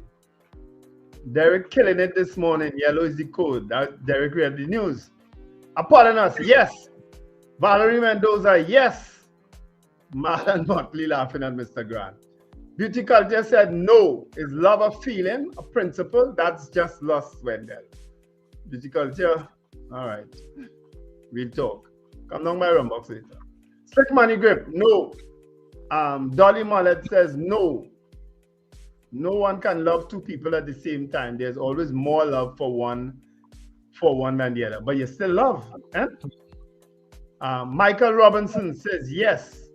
Derek killing it this morning. Yellow is the code. Derek read the news. Upon us, yes. Valerie Mendoza, yes. Marlon Motley laughing at Mr. Grant. Beauty Culture said no. Is love a feeling, a principle? That's just lust, Wendell. Beauty Culture, all right. We'll talk. Come down my room box later. Slick Money Grip, no. Dolly Mullet says no. No one can love 2 people at the same time. There's always more love for one than the other. But you still love. Eh? Michael Robinson says yes.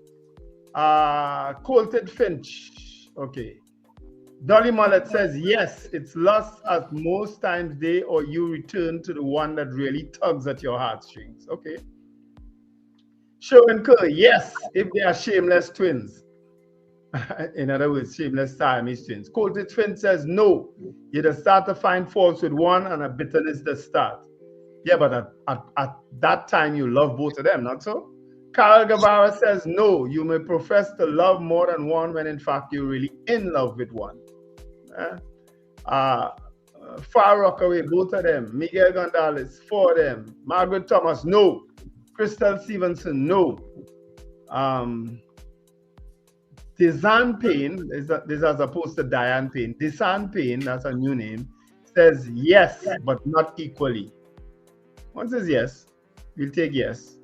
Colted Finch. Okay. Dolly Mullet says yes. It's lust at most times they or you return to the one that really tugs at your heartstrings. Okay. Sherwin Kerr, yes, if they are shameless twins. In other words, shameless Siamese twins. Colted Finn says no. You just start to find faults with one and a bitterness to start. Yeah, but at that time you love both of them, not so? Carl Guevara says no. You may profess to love more than one when in fact you're really in love with one. Far Rockaway, both of them. Miguel Gonzalez, 4 of them. Margaret Thomas, no. Crystal Stevenson, no. Desan Payne, this is as opposed to Diane Payne. Desan Payne, that's a new name, says yes, but not equally. One says yes, we'll take yes.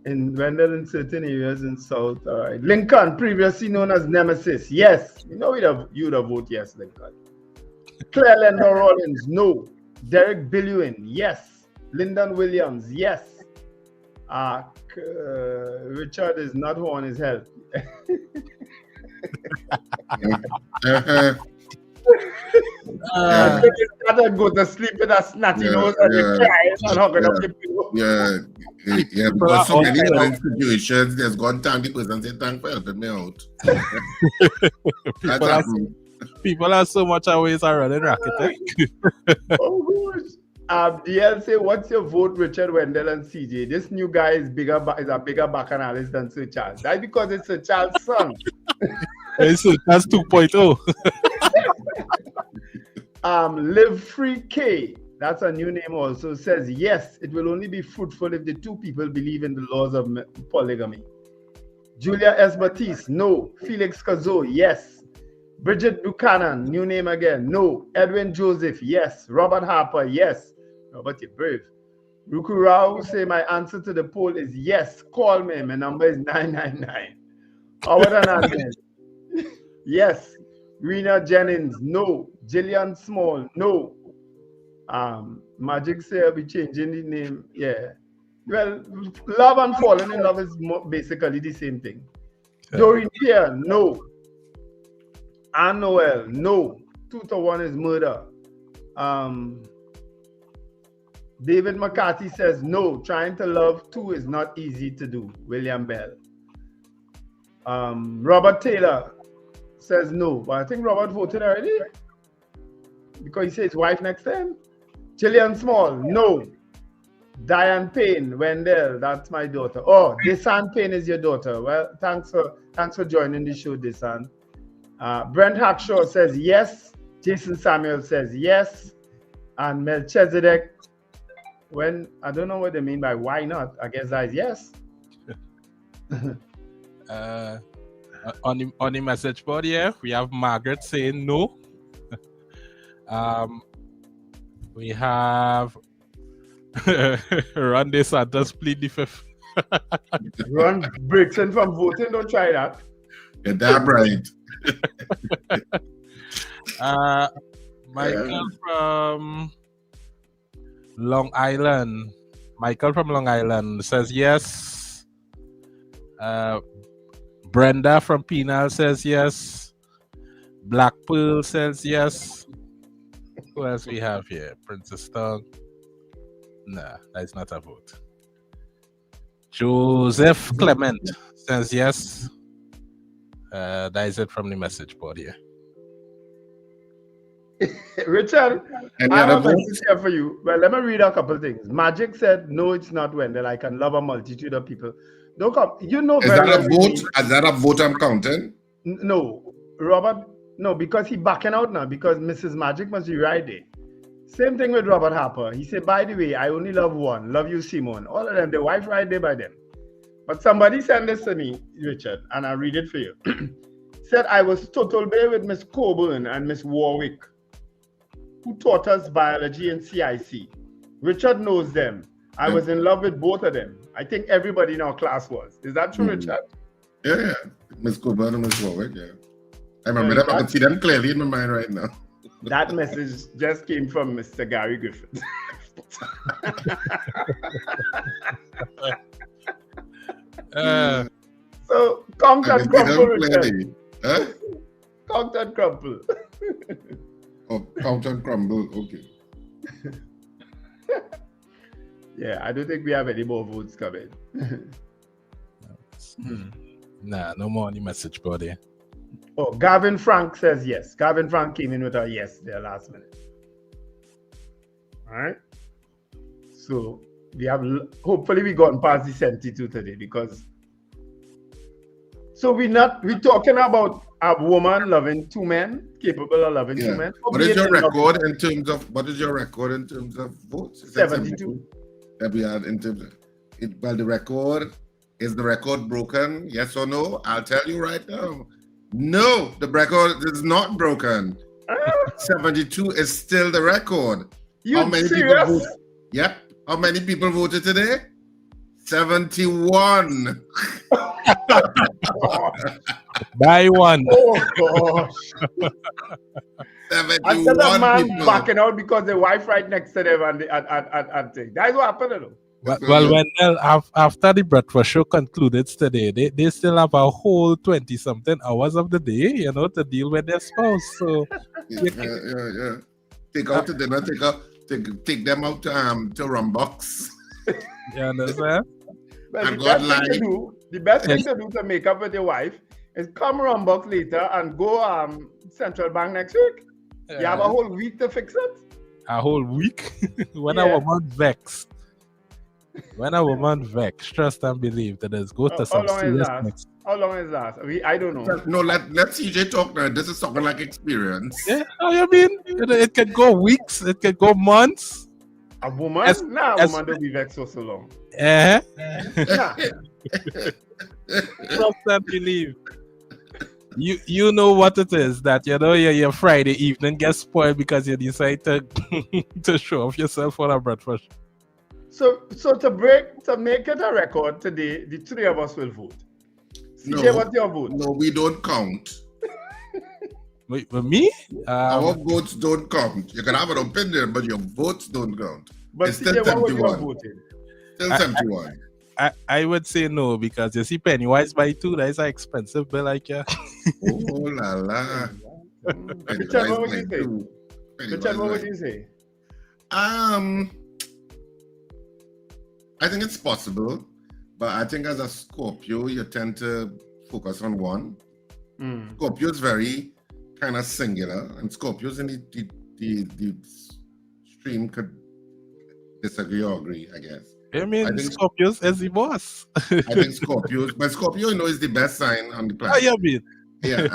In Wendell, in certain areas in South, all right. Lincoln, previously known as Nemesis, yes. You know you'd have voted yes, Lincoln. Claire Lenda Rollins, no. Derek Billewin, yes. Lyndon Williams, yes. Richard is not who on his health. Go to sleep with a snotty nose and you cry and hugging up the pillow. Yeah, because so many other situations, there's gone time the person say thank for helping me out. People are so much always are running racket. Oh gosh. DL say, what's your vote, Richard Wendell and CJ? This new guy is a bigger bacchanalist than Sir Charles. That's because it's Sir Charles' son. That's 2.0. Live Free K, that's a new name also, says yes, it will only be fruitful if the 2 people believe in the laws of polygamy. Julia S. Batiste, no. Felix Cazo, yes. Bridget Buchanan, new name again, no. Edwin Joseph, yes. Robert Harper, yes. Robert, you're brave. Ruku Rao say my answer to the poll is yes. Call me. My number is 999. Howard Hernandez, yes. Rena Jennings, no. Jillian Small, no. Magic say I'll be changing the name. Yeah. Well, love and falling in love is basically the same thing. Doreen Pierre, no. Anne Noel, no. 2 to 1 is murder. David McCarthy says no. Trying to love 2 is not easy to do. William Bell. Robert Taylor says no. But I think Robert voted already because he says his wife next to him. Gillian Small, no. Diane Payne, Wendell, that's my daughter. Oh, Desan Payne is your daughter. Well, thanks for joining the show, Desan. Brent Hackshaw says yes. Jason Samuel says yes. And Melchizedek, I don't know what they mean by why not. I guess that is yes. On the message board here, we have Margaret saying no. We have Ron DeSantis plead the 5th. Ron breaks in from voting. Don't try that. You're damn right. Michael from Long Island. Michael from Long Island says yes. Brenda from Penal says yes. Black Pearl says yes. Who else we have here? Princess Tongue. Nah, that's not a vote. Joseph Clement says yes. That is it from the message board here. Richard, Any I have other a votes? message here for you. Well, let me read a couple of things. Magic said, no, it's not Wendell. I can love a multitude of people. Don't come. You know Is very that a well. vote? Is that a vote I'm counting? No, Robert, no, because he backing out now because Mrs. Magic must be right there. Same thing with Robert Harper. He said, by the way, I only love one. Love you, Simone. All of them, the wife right there by them. But somebody sent this to me, Richard, and I'll read it for you. Said, I was total bay with Miss Coburn and Miss Warwick, who taught us biology in CIC. Richard knows them. I was in love with both of them. I think everybody in our class was. Is that true, Richard? Yeah. Miss Coburn and Miss Warwick, yeah. I remember them. I can see them clearly in my mind right now. That message just came from Mr. Gary Griffith. So, count and crumple, Richard. Huh? Count and crumple. Oh, count and crumble, okay. Yeah, I don't think we have any more votes coming. Nah, no more on the message board here. Oh, Gavin Frank says yes. Gavin Frank came in with a yes there last minute. All right. So we have, hopefully we gotten past the 72 today because. So we're talking about a woman loving two men, capable of loving two men. What is your record in terms of votes? 72. That we had in terms of well, the record is the record broken? Yes or no? I'll tell you right now. No, the record is not broken. 72 is still the record. How many serious? People voted? Yep. How many people voted today? 71. By one. Oh gosh. 71 I said that man people. backing out because the wife right next to them and thing. That's what happened though. Well, Wendell, after the breakfast show concluded today, they still have a whole 20-something hours of the day, to deal with their spouse. So yeah. Take out to dinner, take them out to Rumbox. You understand? Well, the best thing to do to make up with your wife is come Rumbox later and go Central Bank next week. You have a whole week to fix it. A whole week? When a woman vex. When a woman vex, trust and believe that there's go to some serious next. How long is that? I don't know. No, let CJ talk now. This is talking like experience. Yeah, how you mean? It can go weeks, it can go months. A woman? A woman don't be vexed for so long. Nah. Trust and believe. You know what it is that your Friday evening gets spoiled because you decide to show off yourself for a breakfast. So to make it a record today, the three of us will vote. CJ, what's your vote? No, we don't count. Wait, for me? Our votes don't count. You can have an opinion, but your votes don't count. But it's CJ, still what would you have 71. voted? Still 71. I would say no because you see Pennywise by two, that is an expensive bill like yeah. Oh la la. Richard, what would you say? Richard, what would you say? I think it's possible, but I think as a Scorpio, you tend to focus on one. Scorpio is very kind of singular, and Scorpios in the stream could disagree or agree, I guess. I think Scorpios is the boss. I think Scorpios, but Scorpio, is the best sign on the planet. Oh, yeah, yeah,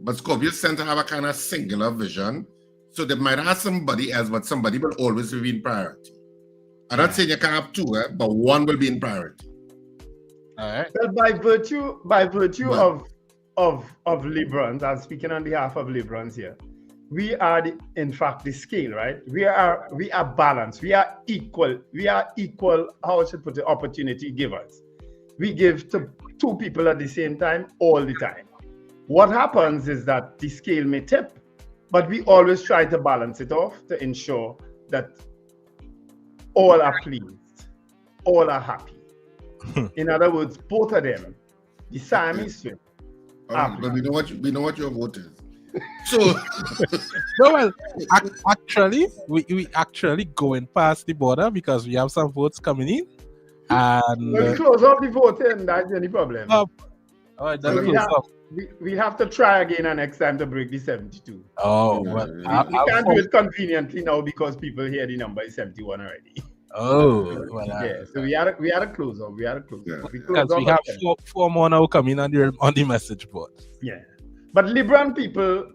but Scorpios tend to have a kind of singular vision, so they might have somebody else, but somebody will always be in priority. I'm not saying you can have two, but one will be in priority. All right. Well, by virtue of Librans, I'm speaking on behalf of Librans here. We are in fact the scale, right? We are balanced. We are equal. How I should put it, opportunity givers. We give to two people at the same time all the time. What happens is that the scale may tip, but we always try to balance it off to ensure that all are pleased, all are happy. In other words, both of them The Siamese twin. But we know what your vote is. So no, well, actually, we actually going past the border because we have some votes coming in, and we close off the voting. That's the only problem. We have to try again next time to break the 72. Oh, we can't do it conveniently now because people hear the number is 71 already. Oh, yeah. So we had a close off. Because we have four more now coming on the message board. Yeah. But Libran people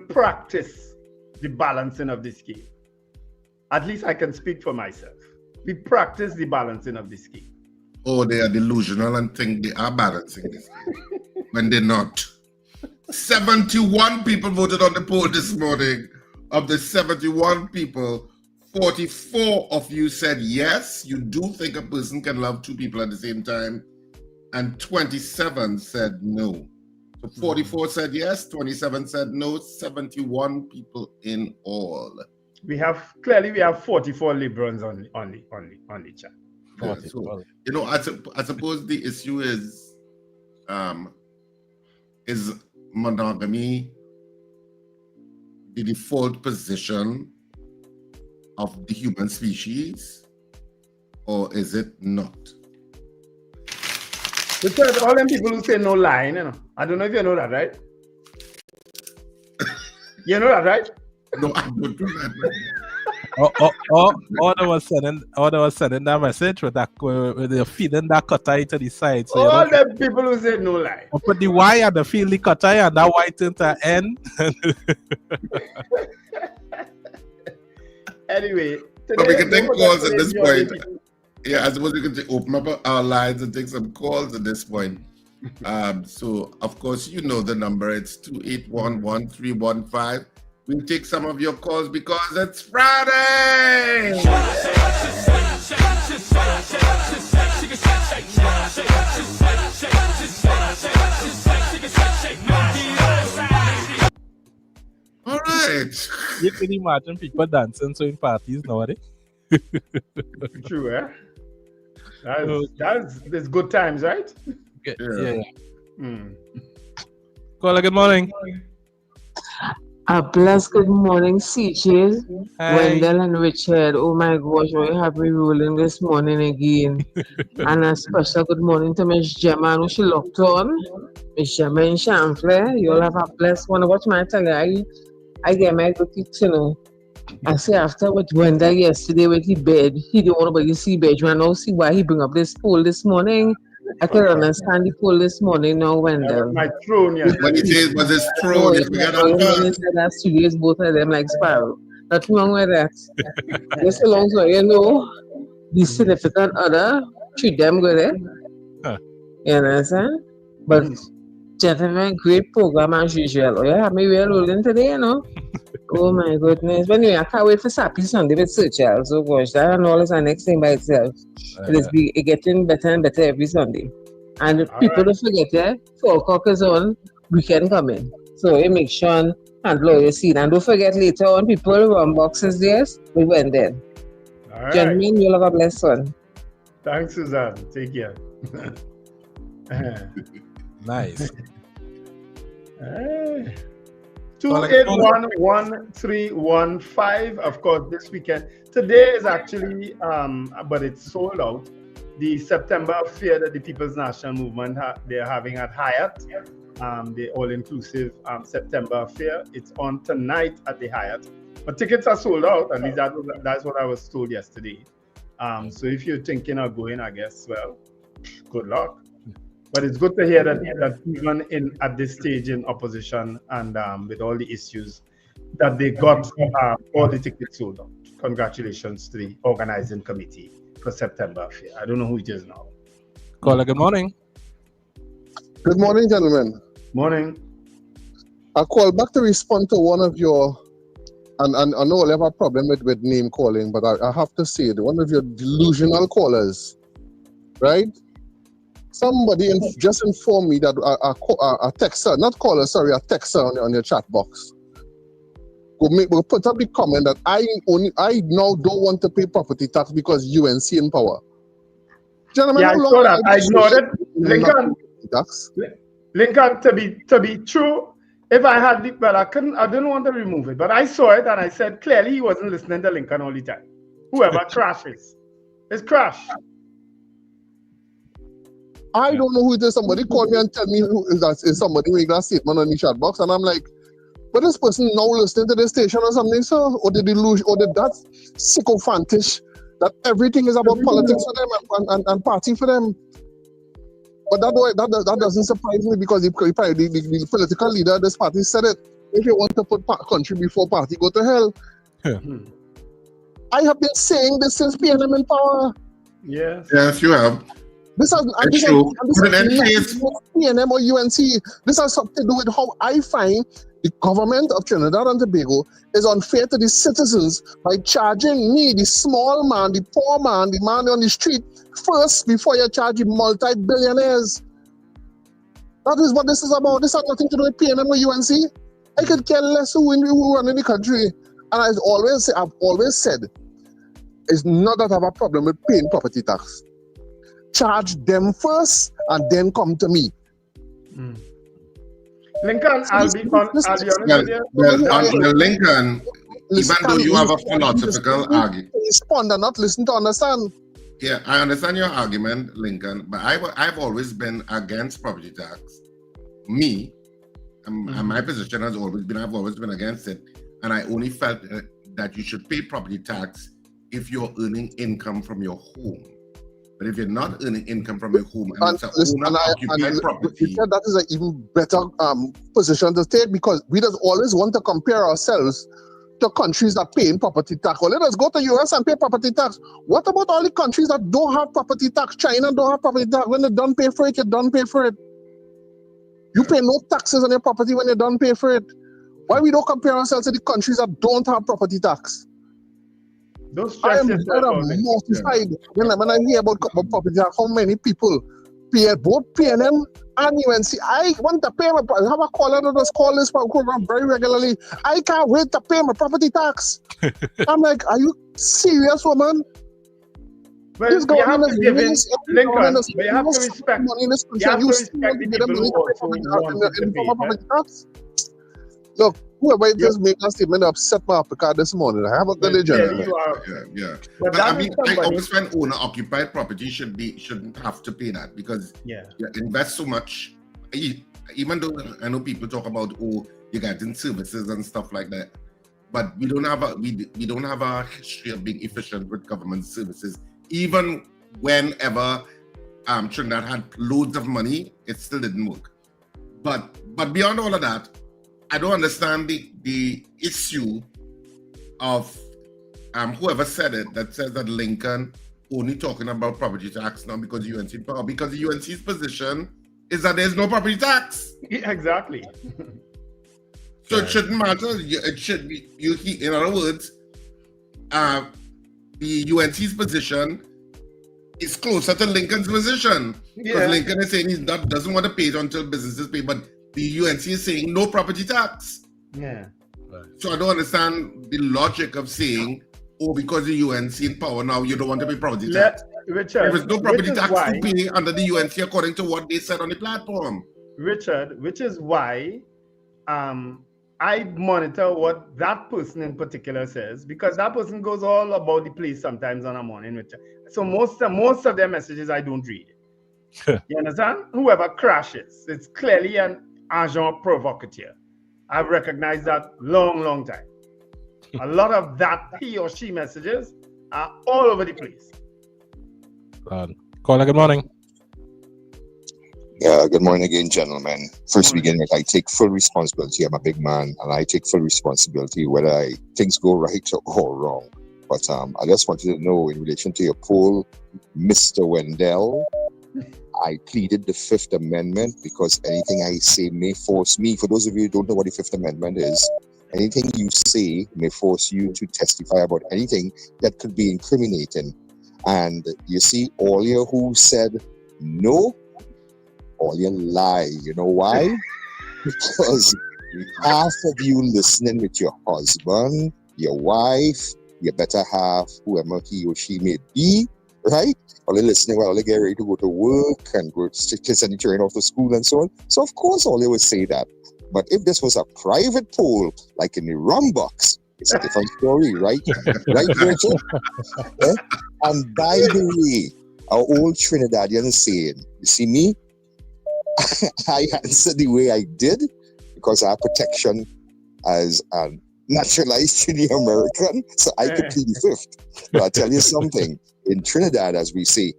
practice the balancing of the scale. At least I can speak for myself. We practice the balancing of the scale. Oh, they are delusional and think they are balancing this when they're not. 71 people voted on the poll this morning. Of the 71 people, 44 of you said yes, you do think a person can love two people at the same time, and 27 said no. 44 said yes, 27 said no, 71 people in all. We have 44 Librans on the chat. Yeah, so, you know, I suppose the issue is monogamy the default position of the human species, or is it not? Because all them people who say no lying, you know. I don't know if you know that, right? You know that, right? No, I don't do that. All they was sending that message with they're feeding that cutter to the side. So all the people who say no lie. Put the Y and the feed the cutter and that Y into N. Anyway, but we can take calls at this point. Yeah, I suppose we can open up our lines and take some calls at this point. So, of course, you know the number. It's 281-1315. We'll take some of your calls because it's Friday. All right. You can imagine people dancing so in parties nowadays. True, eh? That's good times, right? Yeah. Caller, good morning. A blessed good morning, CJ, Wendell, and Richard. Oh my gosh, we have me rolling this morning again. And a special good morning to Miss Gemma, who she locked on. Miss Gemma in Chamflair. You'll have a blessed one. What my tell you, I get my good kids, you know. I say after what Wendell yesterday with his bed, he didn't want nobody to see bed. You know, see why he bring up this poll this morning. I could understand the poll this morning now, Wendell. My throne, yeah. When he says was his throne, you forget about that studios, both of them like sparrow. Nothing wrong with that. Just as long as you know the significant other, treat them good, eh? You understand? But gentlemen, great program as usual. Oh, yeah, have me well rolling today, you know. Oh my goodness. But anyway, I can't wait for Sappy Sunday with Sir Charles. Oh gosh, that and all is the next thing by itself. It getting better and better every Sunday. And people don't forget, 4 o'clock is on, weekend coming. So you make sure and handle all your seed. And don't forget later on, people run boxes there. We went there. All right. Gentlemen, you'll have a blessed one. Thanks, Suzanne. Take care. Nice. 281-1315. Of course, this weekend. Today is actually, but it's sold out. The September affair that the People's National Movement they're having at Hyatt, the all-inclusive September affair. It's on tonight at the Hyatt, but tickets are sold out. At least that's what I was told yesterday. So if you're thinking of going, I guess, well, good luck. But it's good to hear that even at this stage in opposition and with all the issues, that they got all the tickets sold out. Congratulations to the organizing committee for September affair. I don't know who it is now. Caller, good morning. Good morning, gentlemen. Morning. I call back to respond to one of your, and I know I have a problem with name calling, but I have to say it, one of your delusional callers, right? Somebody just informed me that a texter, not caller, sorry, a texter on your chat box will put up the comment that I now don't want to pay property tax because UNC in power. Gentlemen, yeah, I saw that. I ignored it. Lincoln, to be true, if I had the, well, I didn't want to remove it, but I saw it and I said clearly he wasn't listening to Lincoln all the time. Whoever crashes, it's crash. I don't know who it is. Somebody called me and tell me who is somebody making that statement on the chat box, and I'm like, but this person now listening to the station or something, sir, or did that sycophantish that everything is about politics for them and party for them. But that doesn't surprise me because the political leader of this party said it. If you want to put country before party, go to hell. I have been saying this since PNM in power. Yes. Yes, you have. This has PNM or UNC. This has something to do with how I find the government of Trinidad and Tobago is unfair to the citizens by charging me, the small man, the poor man, the man on the street, first before you charge the multi-billionaires. That is what this is about. This has nothing to do with PNM or UNC. I could care less who run in the country. And I've always said, it's not that I have a problem with paying property tax. Charge them first and then come to me. Lincoln, I'll be honest with you. Well, Lincoln, even though you have a philosophical argument. Respond and not listen to understand. Yeah, I understand your argument, Lincoln, but I've always been against property tax. Me, and my position has always been, I've always been against it. And I only felt that you should pay property tax if you're earning income from your home. But if you're not earning income from your home and it's an owner-occupied property... That is an even better position to take because we just always want to compare ourselves to countries that pay property tax. Well, let us go to US and pay property tax. What about all the countries that don't have property tax? China don't have property tax. When they don't pay for it, you don't pay for it. You pay no taxes on your property when you don't pay for it. Why we don't compare ourselves to the countries that don't have property tax? I am mortified when I hear about property tax, how many people pay both PNM and UNC. I want to pay I have a caller that does call this program very regularly. I can't wait to pay my property tax. I'm like, are you serious, woman? Well, you have to give in, Lincoln, but you have to respect the people who also want to pay. Look, whoever just made that statement upset my upper this morning. I have a good day, gentlemen. Yeah. But I mean, I always find owner-occupied property shouldn't have to pay that because you invest so much. Even though I know people talk about you're getting services and stuff like that, but we don't have a history of being efficient with government services. Even whenever Trinidad had loads of money, it still didn't work. But beyond all of that, I don't understand the issue of whoever said it that says that Lincoln only talking about property tax now because UNC in power. Because the UNC's position is that there's no property tax. Yeah, exactly. So it shouldn't matter. It should be in other words, the UNC's position is closer to Lincoln's position. Because Lincoln is saying he doesn't want to pay it until businesses pay, but the UNC is saying no property tax. Yeah. So I don't understand the logic of saying, because the UNC in power now, you don't want to pay property tax. Richard, there's no property tax to pay under the UNC according to what they said on the platform. Richard, which is why I monitor what that person in particular says, because that person goes all about the place sometimes on a morning, Richard. So most of their messages I don't read. You understand? Whoever crashes, it's clearly an agent provocateur. I've recognized that long time. A lot of that he or she messages are all over the place. Caller, good morning. Yeah, good morning again, gentlemen. First beginning, I take full responsibility. I'm a big man, and I take full responsibility whether things go right or wrong. But I just wanted to know, in relation to your poll, Mr. Wendell, I pleaded the Fifth Amendment because anything I say may force me. For those of you who don't know what the Fifth Amendment is, anything you say may force you to testify about anything that could be incriminating. And you see, all you who said no, all you lie. You know why? Because half of you listening with your husband, your wife, your better half, whoever he or she may be, right? All they listening while they get ready to go to work and go to send the children off to school and so on. So of course all they would say that. But if this was a private poll, like in the rum box, it's a different story, right? Right, Virgil? Yeah? And by the way, our old Trinidadian saying, you see me? I answered the way I did because I have protection as a naturalized Trinidad American, so I could plead the fifth. But I'll tell you something, in Trinidad, as we say,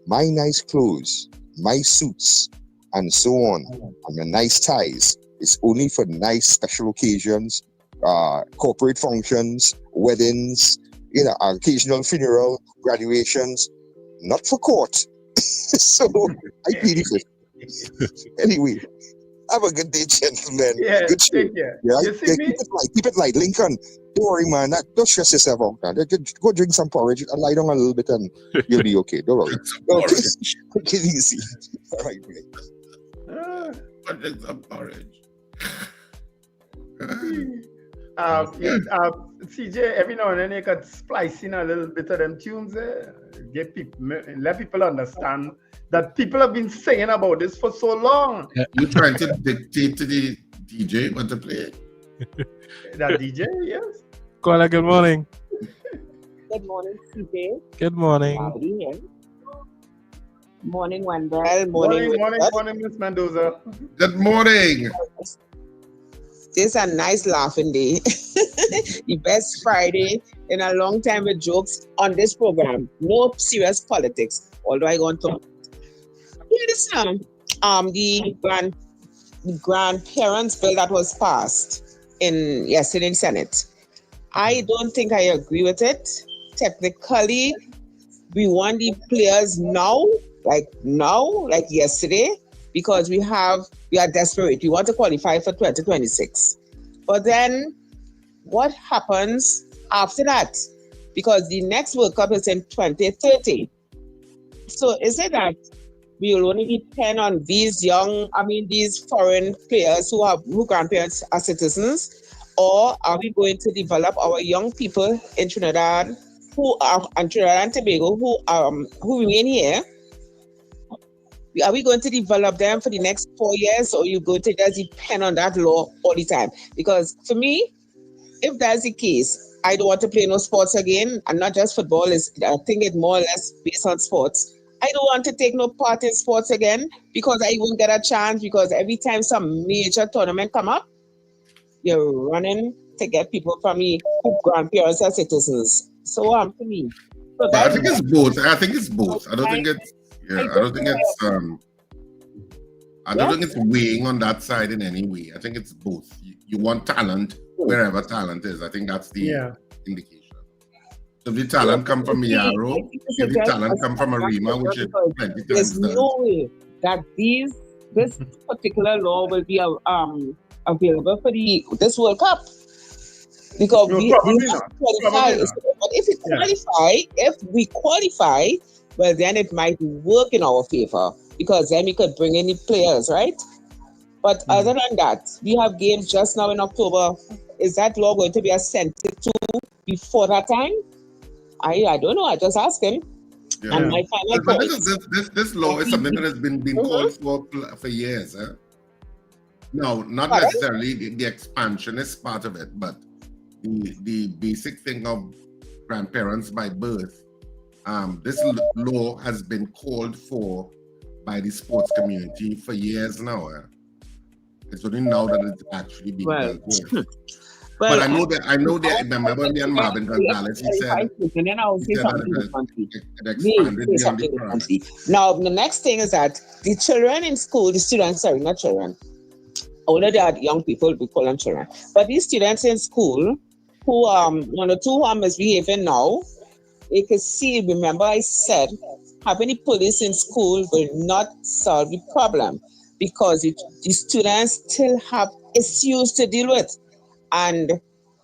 my nice clothes, my suits, and so on, and the nice ties is only for nice special occasions, corporate functions, weddings, occasional funeral, graduations, not for court. So I plead the fifth. Anyway, have a good day, gentlemen. Yeah, good show. take care. Yeah, You see me? keep it light. Lincoln, don't worry, man. Don't stress yourself out, man. Go drink some porridge and lie down a little bit and you'll be okay. Don't worry. Okay. Take it easy. All right, great. Drink some porridge. CJ, every now and then you could splice in a little bit of them tunes there. Let people understand that people have been saying about this for so long. You're trying to dictate to the DJ what to play. That DJ, yes. Koala, good morning. Good morning, CJ. Good morning. Morning, Wendell. Morning, Miss Mendoza. Good morning. This is a nice laughing day. The best Friday in a long time with jokes on this program. No serious politics. Although I want to hear this the grandparents bill that was passed yesterday in Senate. I don't think I agree with it. Technically, we want the players now, like yesterday, because we are desperate. We want to qualify for 2026. But then what happens after that? Because the next World Cup is in 2030. So is it that we will only depend on these foreign players who grandparents are citizens? Or are we going to develop our young people in Trinidad Trinidad and Tobago who remain here? Are we going to develop them for the next 4 years, or are you going to just depend on that law all the time? Because for me, if that's the case, I don't want to play no sports again, and not just football. I think it's more or less based on sports. I don't want to take no part in sports again because I won't get a chance, because every time some major tournament come up, you're running to get people from me who grandparents are citizens. So for me. So I think it's both. I don't think it's weighing on that side in any way. I think it's both. You want talent wherever talent is. I think that's the indication. So if the talent come from Yarrow, if the talent come from Arima, which is plenty there's no way that this particular law will be available for this World Cup. Because we have to qualify. But if we qualify, well, then it might work in our favor, because then we could bring in the players, right? But other than that, we have games just now in October. Is that law going to be assented to before that time? I don't know. I just asked him. Yeah. And my final this law is something that has been called for years. No, not necessarily the expansion is part of it, but the basic thing of grandparents by birth. This law has been called for by the sports community for years now. It's only now that it's actually being dealt with. But I know that remember me and Marvin Gonzalez, he said, and then I'll say something differently. Now, the next thing is that the children in school, not children, although they are young people, we call them children, but these students in school who one or two who are misbehaving now, you can see, remember I said, having the police in school will not solve the problem, because the students still have issues to deal with. And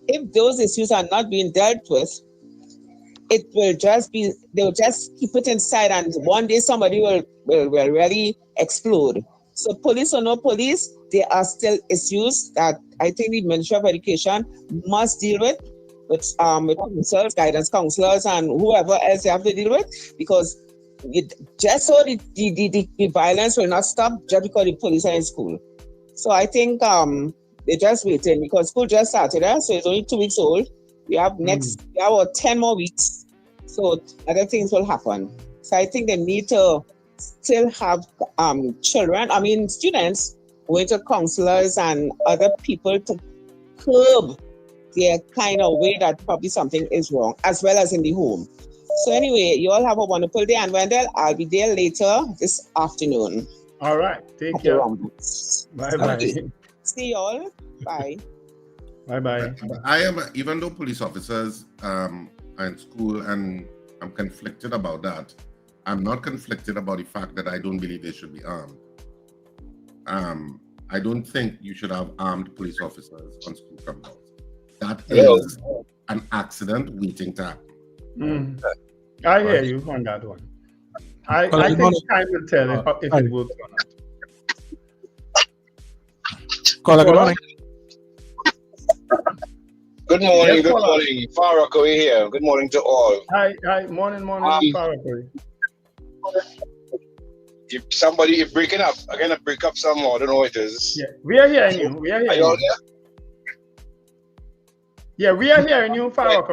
if those issues are not being dealt with, they'll just keep it inside, and one day somebody will really explode. So police or no police, there are still issues that I think the Ministry of Education must deal with. with counselors, guidance counselors, and whoever else you have to deal with, because just so the violence will not stop just because the police are in school. So I think they're just waiting because school just started, so it's only 2 weeks old. We have we have 10 more weeks, so other things will happen. So I think they need to still have students going to counselors and other people to curb their kind of way that probably something is wrong, as well as in the home. So anyway, you all have a wonderful day, and Wendell, I'll be there later this afternoon. All right, take care. Bye-bye. See you all. Bye. Bye-bye. I am, even though police officers are in school, and I'm conflicted about that, I'm not conflicted about the fact that I don't believe they should be armed. I don't think you should have armed police officers on school compounds. That is an accident waiting to happen. I hear you on that one. I think time will tell if it works or not. Good morning. Good morning, Yes, good caller. morning. Farouk here. Good morning to all. Hi, morning, Farouk. If somebody is breaking up, I'm gonna break up some more. I don't know what it is. Yeah, we are hearing you. We are hearing Are you all you. there? Yeah, we are hearing you, Farouk.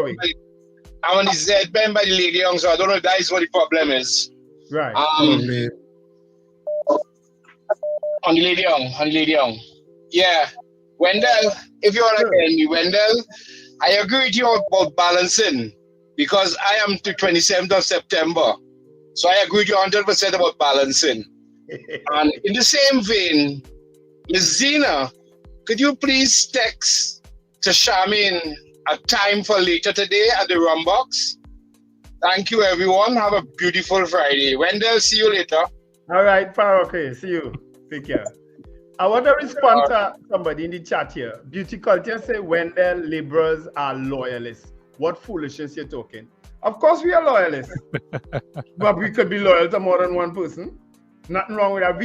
I'm on the Z band by the Lady Young, so I don't know if that is what the problem is. Right. On the Lady Young. Yeah. Wendell, if you want to hear me, Wendell, I agree with you about balancing because I am to 27th of September. So I agree with you 100% about balancing. And in the same vein, Ms. Zena, could you please text to Charmaine a time for later today at the Rum Box? Thank you, everyone. Have a beautiful Friday. Wendell, see you later. All right, Farouk, see you. Take care. I want to respond to somebody in the chat here. Beauty Culture say Wendell liberals are loyalists. What foolishness you're talking. Of course we are loyalists. But we could be loyal to more than one person. Nothing wrong with that.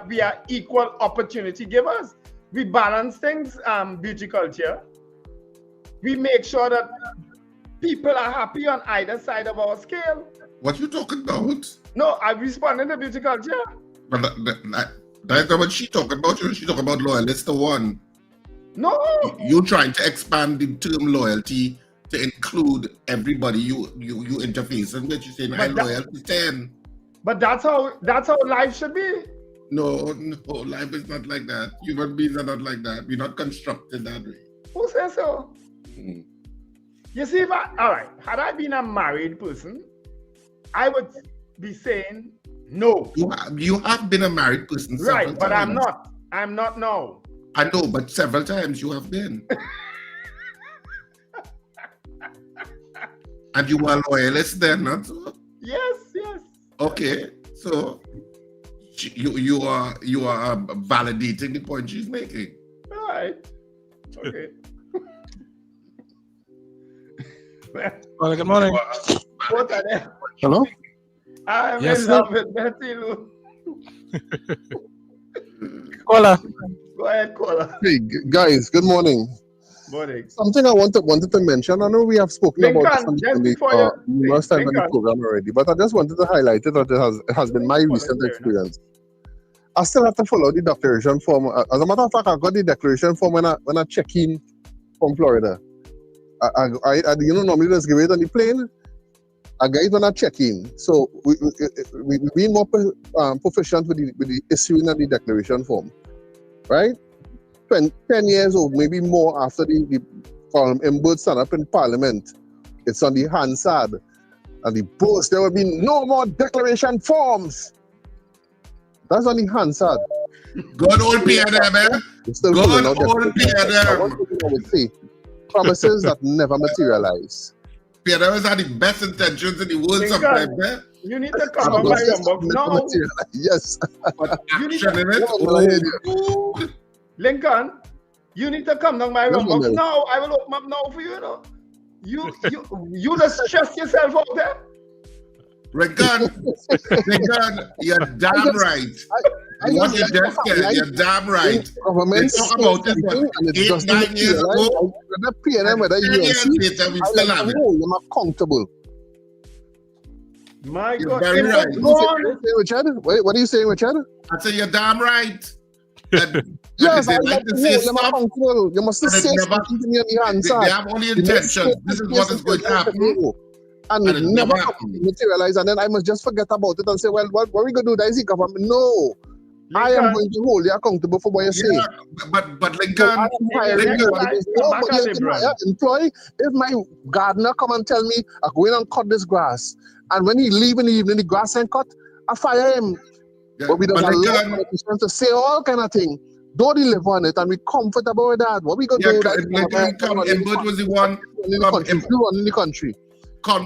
We are equal opportunity givers. We balance things, Beauty Culture. We make sure that people are happy on either side of our scale. What you talking about? No, I'm responding to Beauty Culture. But that's not what she talking about. She talking about loyalist to one. No. You trying to expand the term loyalty to include everybody you interfacing with. You saying I'm loyal to 10. But that's how life should be. No, life is not like that. Human beings are not like that. We're not constructed that way. Who says so? You see, all right, had I been a married person, I would be saying no. You have been a married person several right, times. but I'm not. I'm not now. I know, but several times you have been. And you are loyalist then, not so? Yes. Okay, so you are validating the point she's making. All right. Okay. Well, good morning. What are they? Hello? I'm Yes, in sir. love with Betty Lou. Caller. Go ahead, caller. Hey, guys, good morning. Morning. Something I wanted to mention. I know we have spoken about this Lincoln, just before numerous times on the Lincoln. program already, but I just wanted to highlight it that it has been my recent experience. I still have to follow the declaration form. As a matter of fact, I got the declaration form when I check in from Florida. I normally just give it on the plane. I get it when I check in. So we being more proficient with the issuing of the declaration form, right? 10 years or maybe more after the Mbud stand up in Parliament, it's on the Hansard and the boast there will be no more declaration forms. That's on the Hansard. Good old Pierre there, man. Good old Pierre there. I would say promises that never materialize. Pierre there had the best intentions in the world sometimes, man. You need to come on my inbox now. Yes. But action in it. Lincoln, you need to come down my inbox now. I will open up now for you. You just stress yourself out there. Regan, you're damn right. What you just said, you're damn right. Government They talk about this, but 8, 9 years ago, the PNM, whether 10 years later, we still have it. You're not accountable. My You're God. very right. Richard? What are you saying, Richard? I say you're damn right. Yes, they I like like to to say know. stuff, accountable. You must but say it never, something to me on the answer. they have only intentions. This is what is going to happen. And it never materialize. And then I must just forget about it and say, well, what are we going to do? That is the government. No. I am going to hold you accountable for what you say. But Lincoln, I am hiring you. Nobody else can employ. If my gardener come and tell me, I go in and cut this grass, and when he leave in the evening, the grass ain't cut, I fire him. But we don't allow politicians to say all kind of things. Don't live on it and be comfortable with that. What we going to do? Imbert was the one in the country.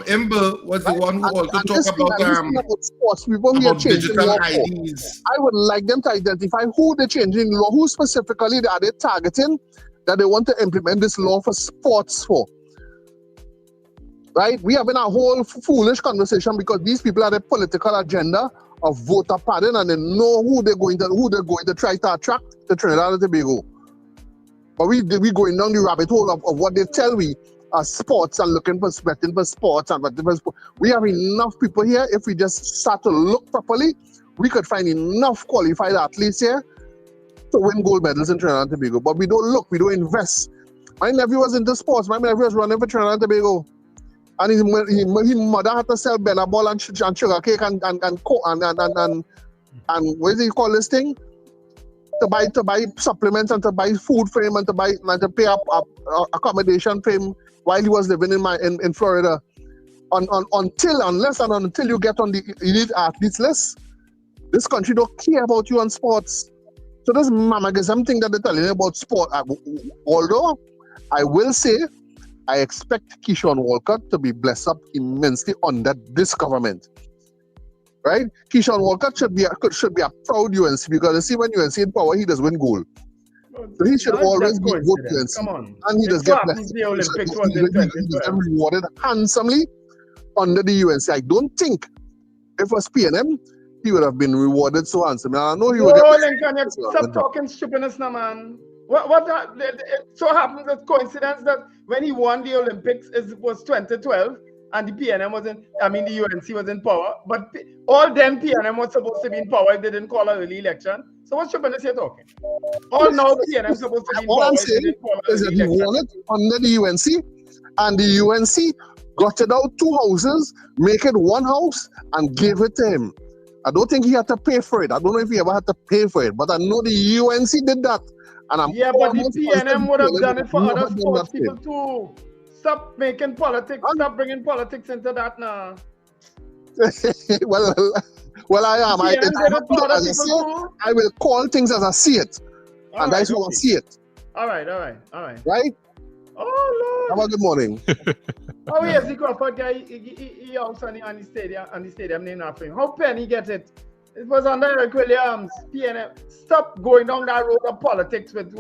Imber was the one who also talked about sports people who are changing digital law IDs. I would like them to identify who they're changing law, who specifically are they targeting that they want to implement this law for sports for. Right? We having a whole foolish conversation because these people are the political agenda of voter pardon and they know who they're going to try to attract to Trinidad and Tobago. But we going down the rabbit hole of what they tell we sports and looking for sweating for sports and we have enough people here. If we just start to look properly, we could find enough qualified athletes here to win gold medals in Trinidad and Tobago. But we don't look, we don't invest. My nephew was into sports. My nephew was running for Trinidad and Tobago, and his mother had to sell Bella ball and sugar cake and what do you call this thing? To buy supplements and to buy food for him and to pay up accommodation for him while he was living in Florida. Until you get on the elite athletes list, this country don't care about you on sports. So this mamagism thing that they're telling you about sport, although I will say I expect Keyshawn Walcott to be blessed up immensely under this government. Right? Keyshawn Walcott should be a proud UNC because you see when UNC in power, he does win gold. So he should always be good UNC. Come on. And he does get blessed. The Olympics He does rewarded handsomely under the UNC. I don't think if it was PNM, he would have been rewarded so handsomely. I know he would get stop talking stupidness now, man. So happens that coincidence that when he won the Olympics was 2012 and the PNM the UNC was in power, but all then PNM was supposed to be in power if they didn't call an early election. So what stupidness you're talking? All now PNM supposed to be in power. All I'm saying is that he won it under the UNC and the UNC gutted out 2 houses, make it 1 house and gave it to him. I don't think he had to pay for it. I don't know if he ever had to pay for it, but I know the UNC did that. And but the PNM would have done it for other sports people too. Stop making politics. Stop bringing politics into that now. well, I am. I will call things as I see it, and that's how I see it. All right. Right? Oh Lord. Have a good morning. Oh yes, the Crawford guy. He also on the stadium named after him. How Penny get it? It was under Eric Williams. PNM. Stop going down that road of politics with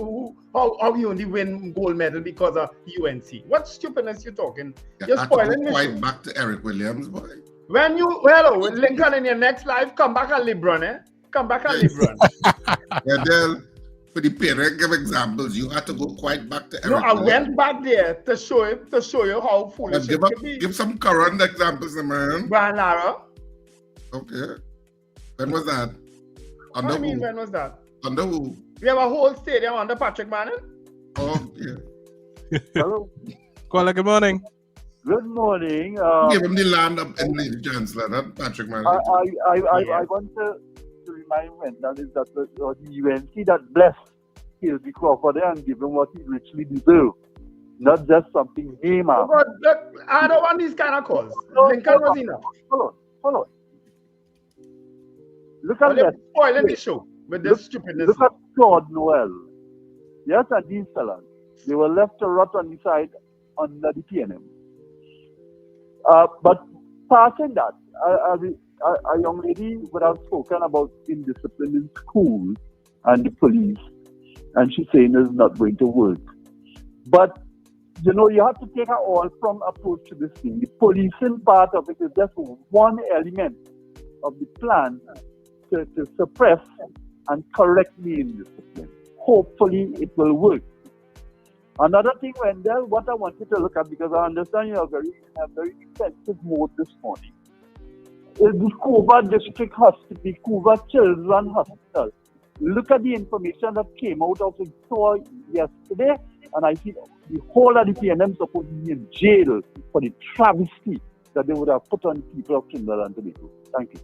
how you only win gold medal because of UNC. What stupidness you talking? You're spoiling me. Quite back to Eric Williams, boy. When Lincoln in your next life, come back and LeBron, eh? Come back and LeBron. For the parent give examples, you had to go quite back to Eric. No, I went back there to show you how foolish it can be. Give some current examples, man. Brian Lara. Okay. When was that? What do you mean, when was that? Under who? We have a whole stadium under Patrick Manning. Oh, yeah. Hello. Caller, good morning. Good morning. Give him the land up in the Chancellor, not Patrick Manning. I want to remind Wendell is that the UNC that blessed Kilby Crawford and give him what he richly deserved. Not just something he man. Oh, look, I don't want these kind of calls. Lincoln was enough. Hold on. Look at that. Spoiling the show with this stupidness. Look at Claude Noel. Yes, and these fellas. They were left to rot on the side under the PNM. But passing that, a young lady would have spoken about indiscipline in school and the police, and she's saying it's not going to work. But, you have to take an all-from approach to this thing. The policing part of it is just one element of the plan to suppress and correctly in discipline. Hopefully it will work. Another thing, Wendell, what I want you to look at, because I understand you are in a very defensive mode this morning, is the Kouva district hospital, the Kouva Children's Hospital. Look at the information that came out of the store yesterday, and I see the whole of the PNM supposed to be in jail for the travesty that they would have put on people of Trinidad and Tobago. Thank you.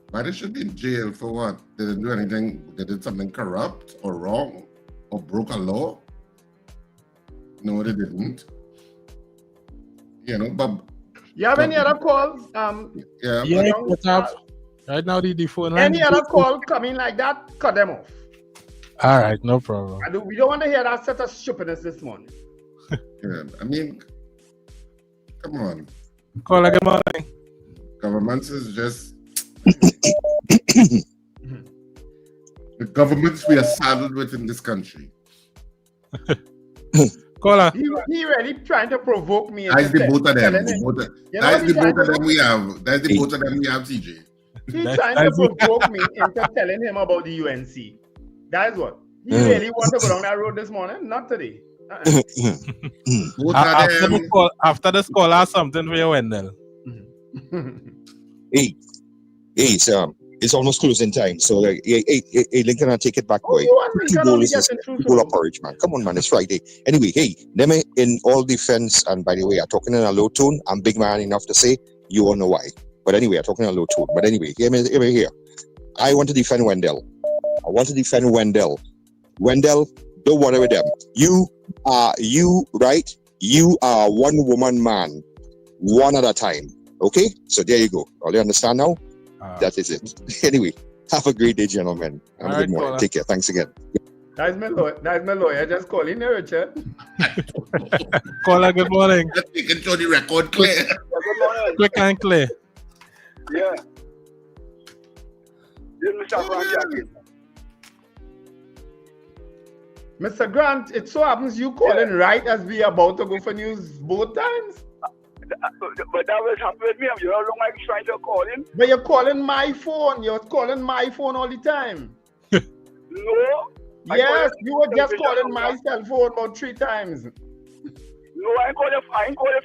Why they should be in jail for what? They didn't do anything, they did something corrupt or wrong or broke a law? No, they didn't. You know, but you have any other calls? Right now the phone line. Any other call coming like that, cut them off. All right, no problem. We don't want to hear that set of stupidness this morning. Yeah, I mean, come on. Call good morning. Governments is just the governments we are saddled with in this country. Caller. He really trying to provoke me. That's the both of them. That's the both of them we have. That's the both of them we have, TJ. He's trying to provoke me into telling him about the UNC. That is what. He really want to go down that road this morning? Not today. After this call, I have something for you, Wendell. Hey, so it's almost closing time. So, Lincoln, I'll take it back, boy. Two goal of courage, man. Come on, man. It's Friday. Anyway, hey, let me, in all defense, and by the way, I'm talking in a low tone. I'm big man enough to say, you all know why. But anyway, I'm talking in a low tone. But anyway, hear me here. I want to defend Wendell. Wendell, don't worry with them. You are one woman man, one at a time. Okay? So there you go. All you understand now? That is it. Anyway, have a great day, gentlemen. And good morning. Take care. Thanks again. That's my lawyer. Just call in there, Richard. Caller, good morning. You can show the record clear. Yeah, good morning. Quick and clear. Yeah. This is Mr. Grant. Mr. Grant, it so happens you calling right as we are about to go for news both times. But that was happening with me. You know how long I'm trying to call in? But you're calling my phone. You're calling my phone all the time. No. Yes, you were just calling my cell phone about 3 times. No, I ain't call you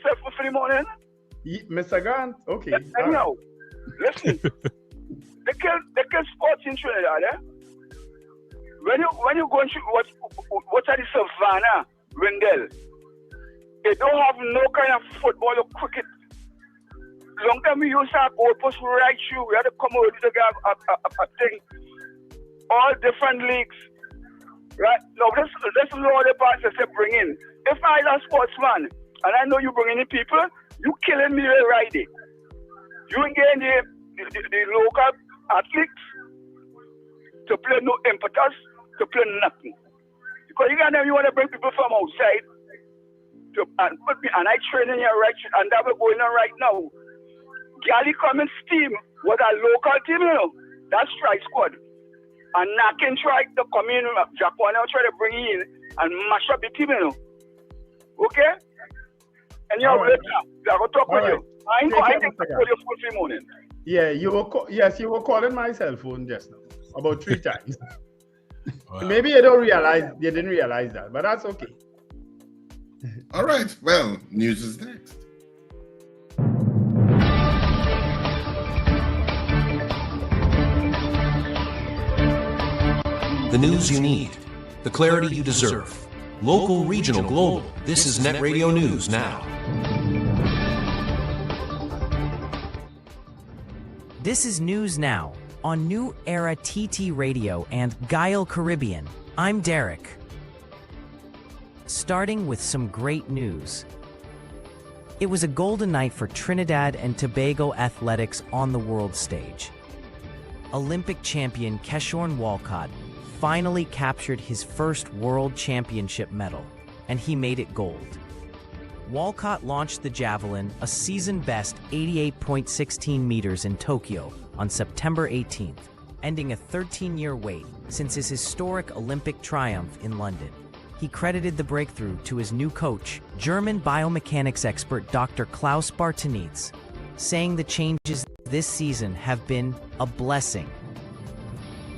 for 3 morning. Mr. Grant, okay. Anyhow, listen. They kill sports in Trinidad, eh? When you go and watch at the Savannah, Wendell, they don't have no kind of football or cricket. Long time we used to have goalpost right through. We had to come over to get a thing. All different leagues. Right? Now, this is all the parts that they bring in. If I am a sportsman, and I know you bring in people, you killing me right there. You ain't getting the local athletes to play no impetus, to play nothing. Because you want to bring people from outside and I training here right, and that we're going on right now. Gally come and steam with a local team, you know. That's strike squad. And Nakin try to come in, Japan try to bring in and mash up the team, you know. Okay? And you're later. I will talk with you. I ain't going to call you for 3 morning. Yeah, you were calling my cell phone just now about 3 times. Wow. Maybe you didn't realize that, but that's okay. All right, well, news is next. The news you need, the clarity you deserve. Local, regional, global. This is Net Radio News Now. This is News Now on New Era TT Radio and Guile Caribbean. I'm Derek. Starting with some great news. It was a golden night for Trinidad and Tobago athletics on the world stage. Olympic champion Keshorn Walcott finally captured his first world championship medal, and he made it gold. Walcott launched the javelin a season-best 88.16 meters in Tokyo on September 18th, ending a 13-year wait since his historic Olympic triumph in London. He credited the breakthrough to his new coach, German biomechanics expert Dr. Klaus Bartanitz, saying the changes this season have been a blessing.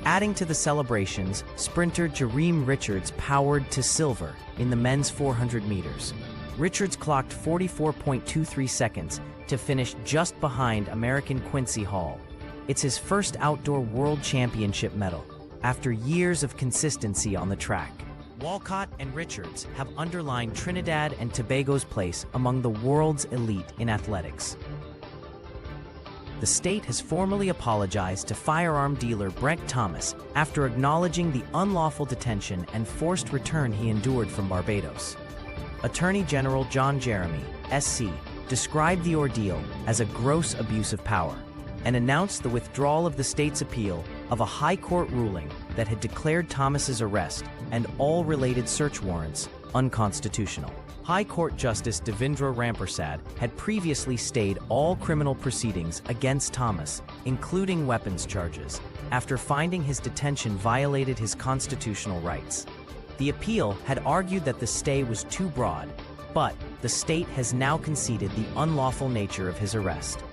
Adding to the celebrations, sprinter Jareem Richards powered to silver in the men's 400 meters. Richards clocked 44.23 seconds to finish just behind American Quincy Hall. It's his first outdoor world championship medal after years of consistency on the track. Walcott and Richards have underlined Trinidad and Tobago's place among the world's elite in athletics. The state has formally apologized to firearm dealer Brent Thomas after acknowledging the unlawful detention and forced return he endured from Barbados. Attorney General John Jeremy, SC, described the ordeal as a gross abuse of power and announced the withdrawal of the state's appeal of a high court ruling that had declared Thomas's arrest and all related search warrants unconstitutional. High Court Justice Devendra Rampersad had previously stayed all criminal proceedings against Thomas, including weapons charges, after finding his detention violated his constitutional rights. The appeal had argued that the stay was too broad, but the state has now conceded the unlawful nature of his arrest.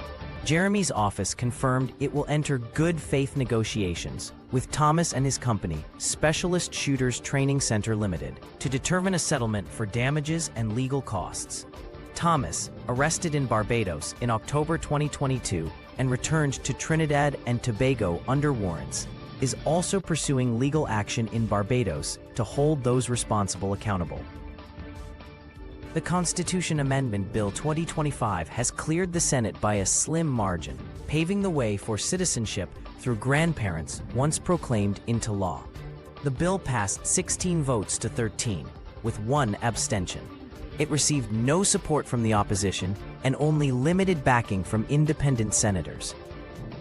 Jeremy's office confirmed it will enter good faith negotiations with Thomas and his company, Specialist Shooters Training Center Limited, to determine a settlement for damages and legal costs. Thomas, arrested in Barbados in October 2022 and returned to Trinidad and Tobago under warrants, is also pursuing legal action in Barbados to hold those responsible accountable. The Constitution Amendment Bill 2025 has cleared the Senate by a slim margin, paving the way for citizenship through grandparents once proclaimed into law. The bill passed 16 votes to 13, with 1 abstention. It received no support from the opposition and only limited backing from independent senators.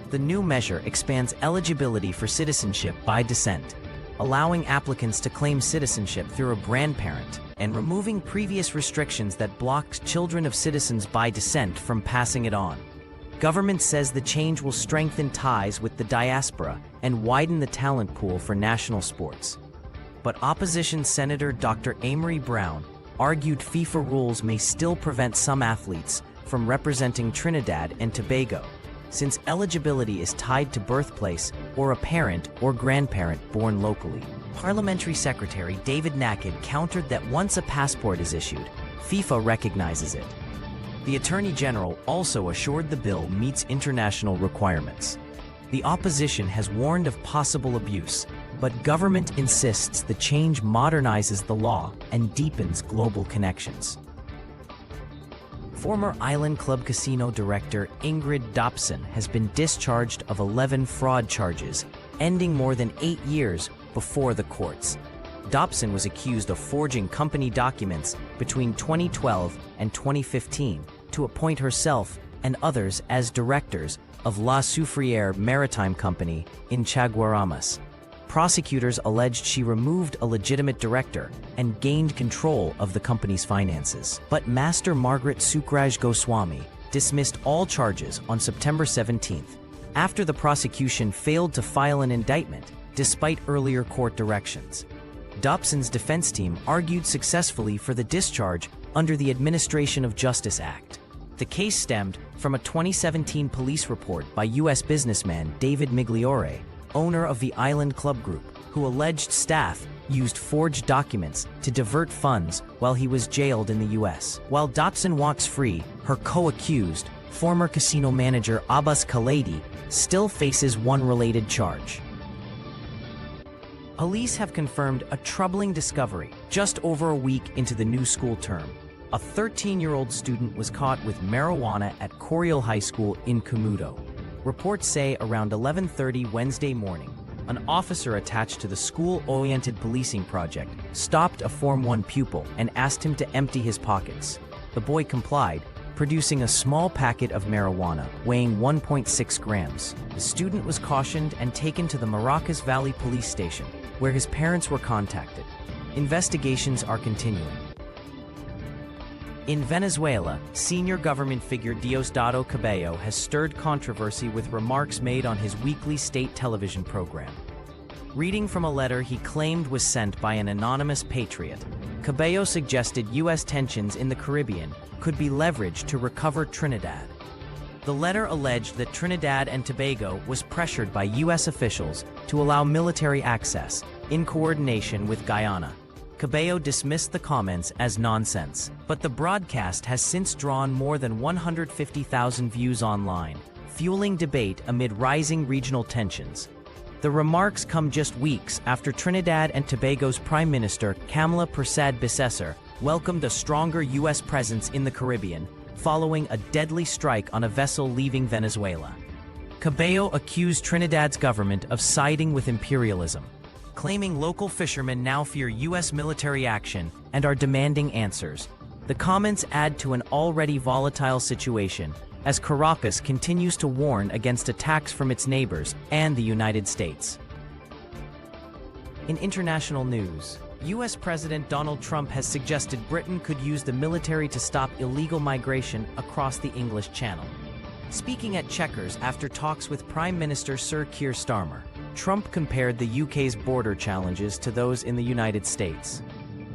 The new measure expands eligibility for citizenship by descent, allowing applicants to claim citizenship through a grandparent and removing previous restrictions that blocked children of citizens by descent from passing it on. Government says the change will strengthen ties with the diaspora and widen the talent pool for national sports. But opposition Senator Dr. Amory Brown argued FIFA rules may still prevent some athletes from representing Trinidad and Tobago, since eligibility is tied to birthplace or a parent or grandparent born locally. Parliamentary Secretary David Naked countered that once a passport is issued, FIFA recognizes it. The Attorney General also assured the bill meets international requirements. The opposition has warned of possible abuse, but government insists the change modernizes the law and deepens global connections. Former Island Club Casino director Ingrid Dobson has been discharged of 11 fraud charges, ending more than 8 years before the courts. Dobson was accused of forging company documents between 2012 and 2015 to appoint herself and others as directors of La Soufriere Maritime Company in Chaguaramas. Prosecutors alleged she removed a legitimate director and gained control of the company's finances. But Master Margaret Sukraj Goswami dismissed all charges on September 17th, after the prosecution failed to file an indictment despite earlier court directions. Dobson's defense team argued successfully for the discharge under the Administration of Justice Act. The case stemmed from a 2017 police report by U.S. businessman David Migliore, owner of the Island Club Group, who alleged staff used forged documents to divert funds while he was jailed in the U.S. While Dobson walks free, her co-accused, former casino manager Abbas Khaledi, still faces one related charge. Police have confirmed a troubling discovery just over a week into the new school term. A 13-year-old student was caught with marijuana at Coriel High School in Komodo. Reports say around 11:30 Wednesday morning, an officer attached to the school-oriented policing project stopped a Form 1 pupil and asked him to empty his pockets. The boy complied, producing a small packet of marijuana weighing 1.6 grams. The student was cautioned and taken to the Maracas Valley Police Station, where his parents were contacted. Investigations are continuing. In Venezuela, senior government figure Diosdado Cabello has stirred controversy with remarks made on his weekly state television program. Reading from a letter he claimed was sent by an anonymous patriot, Cabello suggested U.S. tensions in the Caribbean could be leveraged to recover Trinidad. The letter alleged that Trinidad and Tobago was pressured by U.S. officials to allow military access in coordination with Guyana. Cabello dismissed the comments as nonsense, but the broadcast has since drawn more than 150,000 views online, fueling debate amid rising regional tensions. The remarks come just weeks after Trinidad and Tobago's Prime Minister Kamala Persad-Bissessar welcomed a stronger U.S. presence in the Caribbean, following a deadly strike on a vessel leaving Venezuela. Cabello accused Trinidad's government of siding with imperialism, claiming local fishermen now fear U.S. military action and are demanding answers. The comments add to an already volatile situation as Caracas continues to warn against attacks from its neighbors and the United States. In international news, U.S. President Donald Trump has suggested Britain could use the military to stop illegal migration across the English Channel. Speaking at Chequers after talks with Prime Minister Sir Keir Starmer, Trump compared the UK's border challenges to those in the United States,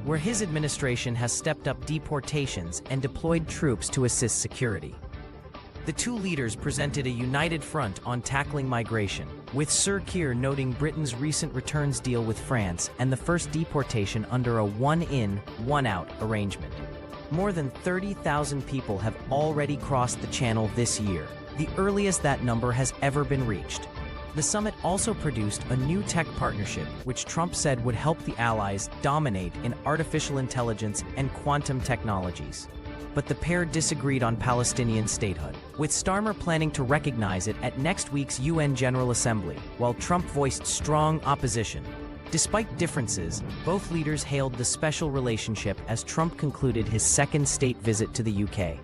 where his administration has stepped up deportations and deployed troops to assist security. The two leaders presented a united front on tackling migration, with Sir Keir noting Britain's recent returns deal with France and the first deportation under a one-in, one-out arrangement. More than 30,000 people have already crossed the channel this year, the earliest that number has ever been reached. The summit also produced a new tech partnership, which Trump said would help the allies dominate in artificial intelligence and quantum technologies. But the pair disagreed on Palestinian statehood, with Starmer planning to recognize it at next week's UN General Assembly, while Trump voiced strong opposition. Despite differences, both leaders hailed the special relationship as Trump concluded his second state visit to the UK.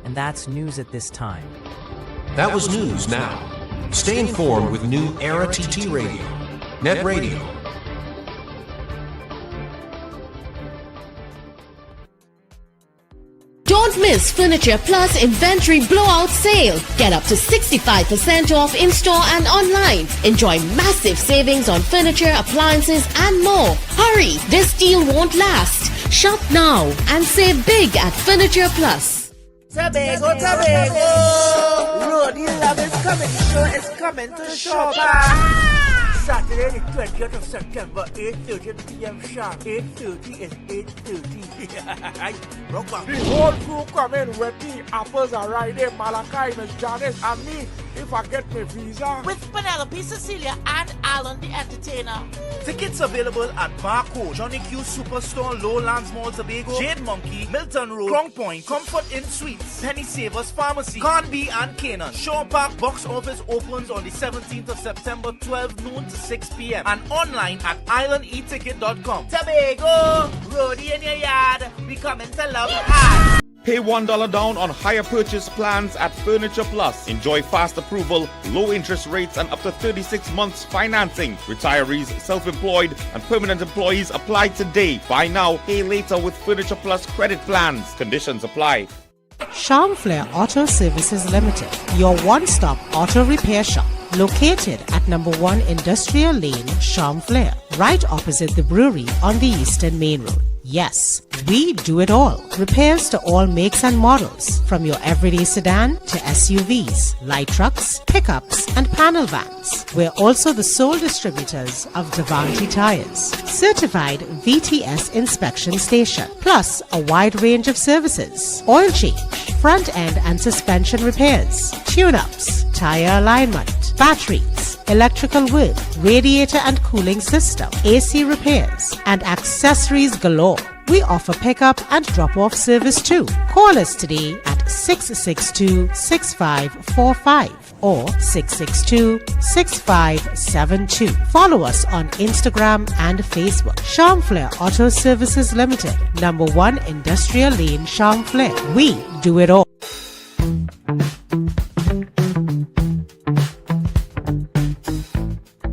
And that's news at this time. That was news now. Stay informed with New Era TT Radio, Net Radio. Don't miss Furniture Plus Inventory Blowout Sale. Get up to 65% off in-store and online. Enjoy massive savings on furniture, appliances, and more. Hurry, this deal won't last. Shop now and save big at Furniture Plus. Tobago. Roadie Love is coming. Show is coming to shop. Saturday the 20th of September, 8:30 p.m. sharp. 8:30 is 8:30. Rock back. The whole crew coming with me. Apples are right there. Malachi, Miss Janice, and me. If I get my visa. With Penelope, Cecilia, and Alan the Entertainer. Tickets available at Barco, Johnny Q Superstore, Lowlands Mall, Tobago, Jade Monkey, Milton Road, Crown Point, Comfort Inn Suites, Penny Savers Pharmacy, Conby, and Canaan. Shaw Park box office opens on the 17th of September, 12 noon to 6 p.m. and online at islandeticket.com. Tobago, roadie in your yard, we coming to love hard. Pay $1 down on hire purchase plans at Furniture Plus. Enjoy fast approval, low interest rates, and up to 36 months financing. Retirees, self-employed, and permanent employees apply today. Buy now, pay later with Furniture Plus credit plans. Conditions apply. Charmflair Auto Services Limited, your one-stop auto repair shop, located at number 1 Industrial Lane, Charmflair, right opposite the brewery on the Eastern Main Road. Yes, we do it all. Repairs to all makes and models, from your everyday sedan to SUVs, light trucks, pickups, and panel vans. We're also the sole distributors of Davanti tires, certified VTS inspection station, plus a wide range of services: oil change, front end and suspension repairs, tune-ups, tire alignment, batteries, electrical work, radiator and cooling system, AC repairs, and accessories galore. We offer pickup and drop-off service too. Call us today at 662-6545 or 662-6572. Follow us on Instagram and Facebook. Charmflair Auto Services Limited, number 1 Industrial Lane, Charmflair. We do it all.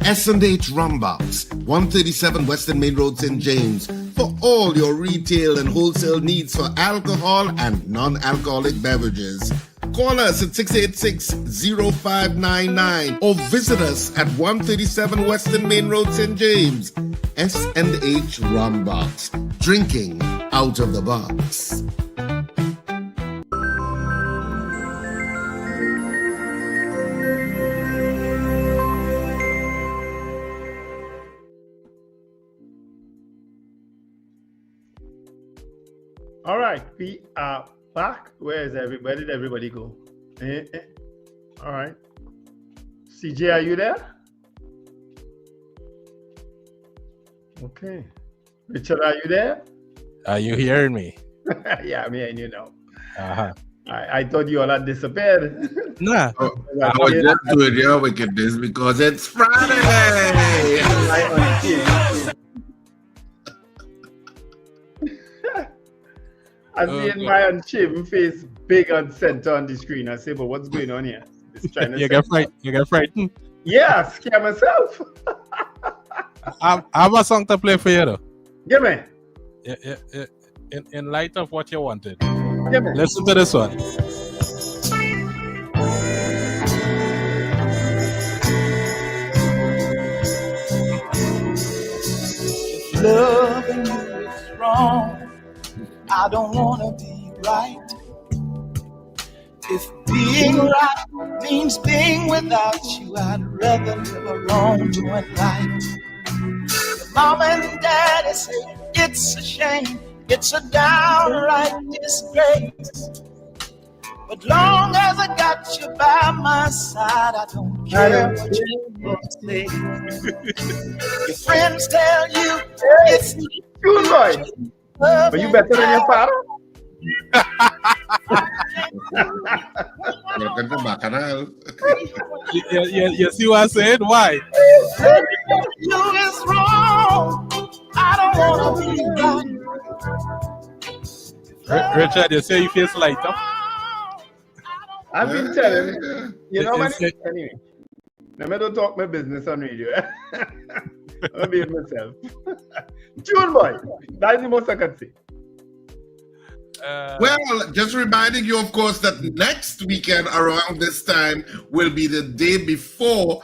S&H Rumbox, 137 Western Main Road, St. James, for all your retail and wholesale needs for alcohol and non-alcoholic beverages. Call us at 686-0599 or visit us at 137 Western Main Road, St. James. S&H Rumbox, drinking out of the box. right, we are back. Where is everybody? Where did everybody go? All right. CJ, are you there? Okay. Richard, are you there? Are you hearing me? Yeah, I'm hearing you now. Uh-huh. I thought you all had disappeared. Nah. I was just doing your wickedness because it's Friday. I see my unshaven face big on center on the screen. I say, but what's going on here? It's trying to You get frightened? Yeah, scare myself. I have a song to play for you though. Give me. In light of what you wanted. Give me. Listen to this one. Loving you is wrong. I don't wanna be right. If being right means being without you, I'd rather live a wrong-doing life. Your mom and daddy say it's a shame, it's a downright disgrace. But long as I got you by my side, I don't care what you say. Your friends tell you it's good boy. Are you better than your father? You see what I said? Why? You is wrong. I don't want to be right. Richard, you say you feel lighter? I've been telling you. You know what? Anyway, let me don't talk my business on radio. I'll be it myself. June boy, that is the most I can say. Well, just reminding you, of course, that next weekend around this time will be the day before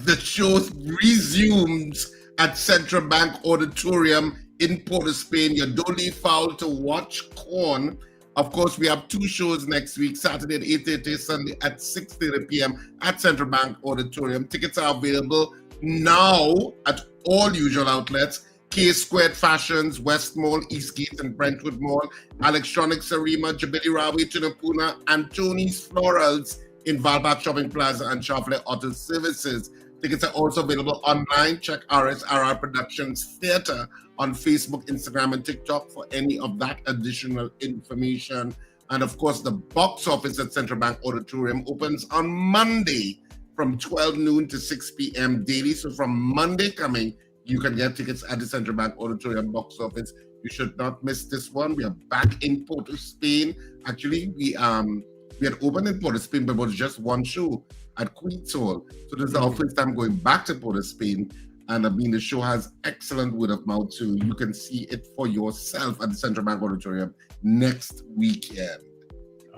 the show resumes at Central Bank Auditorium in Port of Spain. You don't leave foul to watch Corn. Of course, we have two shows next week, Saturday at 8:30, Sunday at 6:30 p.m. at Central Bank Auditorium. Tickets are available now at all usual outlets. K Squared Fashions, West Mall, Eastgate and Brentwood Mall, Electronics Arima, Jubilee Rawi, Tunapuna, and Tony's Florals in Valbach Shopping Plaza and Shoffley Auto Services. Tickets are also available online. Check RSRR Productions Theatre on Facebook, Instagram, and TikTok for any of that additional information. And of course, the box office at Central Bank Auditorium opens on Monday from 12 noon to 6 p.m. daily. So from Monday coming, you can get tickets at the Central Bank Auditorium box office. You should not miss this one. We are back in Port of Spain. Actually, we had opened in Port of Spain, but it was just one show at Queen's Hall. So this is our first time going back to Port of Spain. And I mean, the show has excellent word of mouth too. You can see it for yourself at the Central Bank Auditorium next weekend.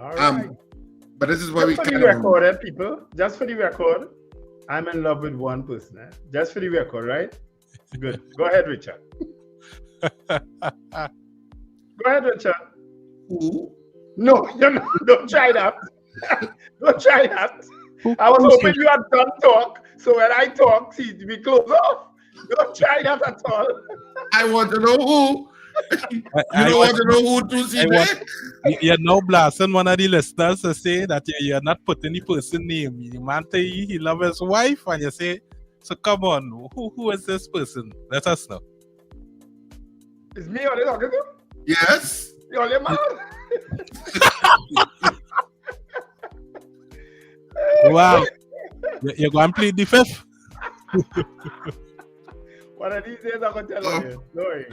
All right. But this is where just we for the record, people. Just for the record, I'm in love with one person. Just for the record, right? Good. Go ahead, Richard. Go ahead, Richard. Who? No, you're not. Don't try that. Don't try that. I was hoping you had done talk, so when I talk, see, we close off. Don't try that at all. I want to know who. You don't want to know who to see that? You're now blasting one of the listeners to say that you're not putting the person name. The man tell you he loves his wife, and you say, so come on, who is this person? Let us know. It's me only talking to? Yes. You only man? Wow. You're going to plead the fifth? One of these days I'm going to tell you. Sorry.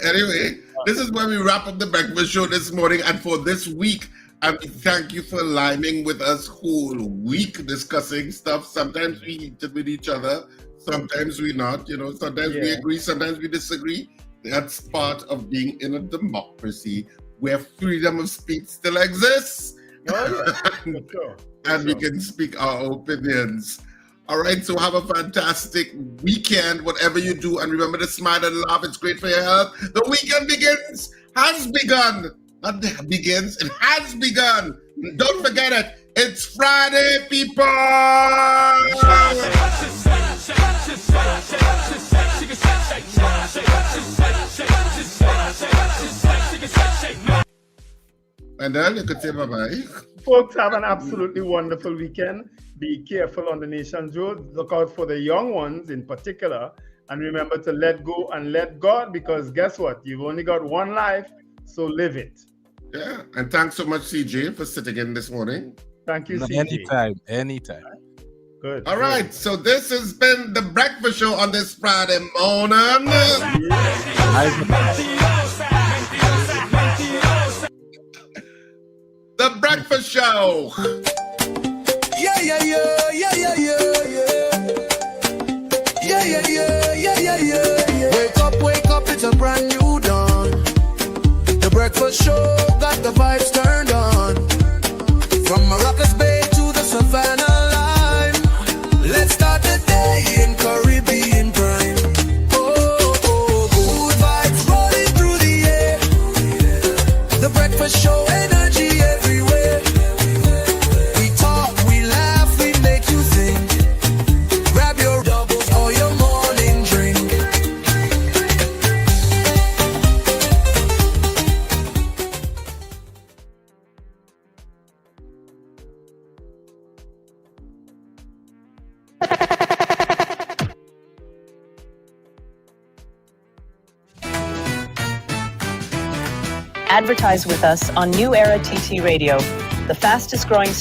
Anyway, this is where we wrap up the breakfast show this morning. And for this week, thank you for liming with us whole week discussing stuff. Sometimes we eat it with each other. Sometimes we not. Sometimes we agree. Sometimes we disagree. That's part of being in a democracy where freedom of speech still exists. And we can speak our opinions. All right, so have a fantastic weekend, whatever you do. And remember to smile and laugh. It's great for your health. The weekend has begun. Not begins, it has begun. Don't forget it. It's Friday, people. Shake Wendell, you could say bye-bye. Folks, have an absolutely wonderful weekend. Be careful on the nation's roads. Look out for the young ones in particular. And remember to let go and let God, because guess what? You've only got one life, so live it. Yeah, and thanks so much, CJ, for sitting in this morning. Thank you, CJ. Anytime. Good. All right, so this has been the Breakfast Show on this Friday morning. The Breakfast Show. Yeah. Wake up, it's a brand new dawn. The Breakfast Show got the vibes turned on. From Maracas Bay to the Savannah line. Let's start the day in Caribbean prime. Oh, good vibes rolling through the air. The Breakfast Show energy everywhere. We talk, we laugh, we make you think. Grab your doubles or your morning drink. Advertise with us on New Era TT Radio, the fastest growing stream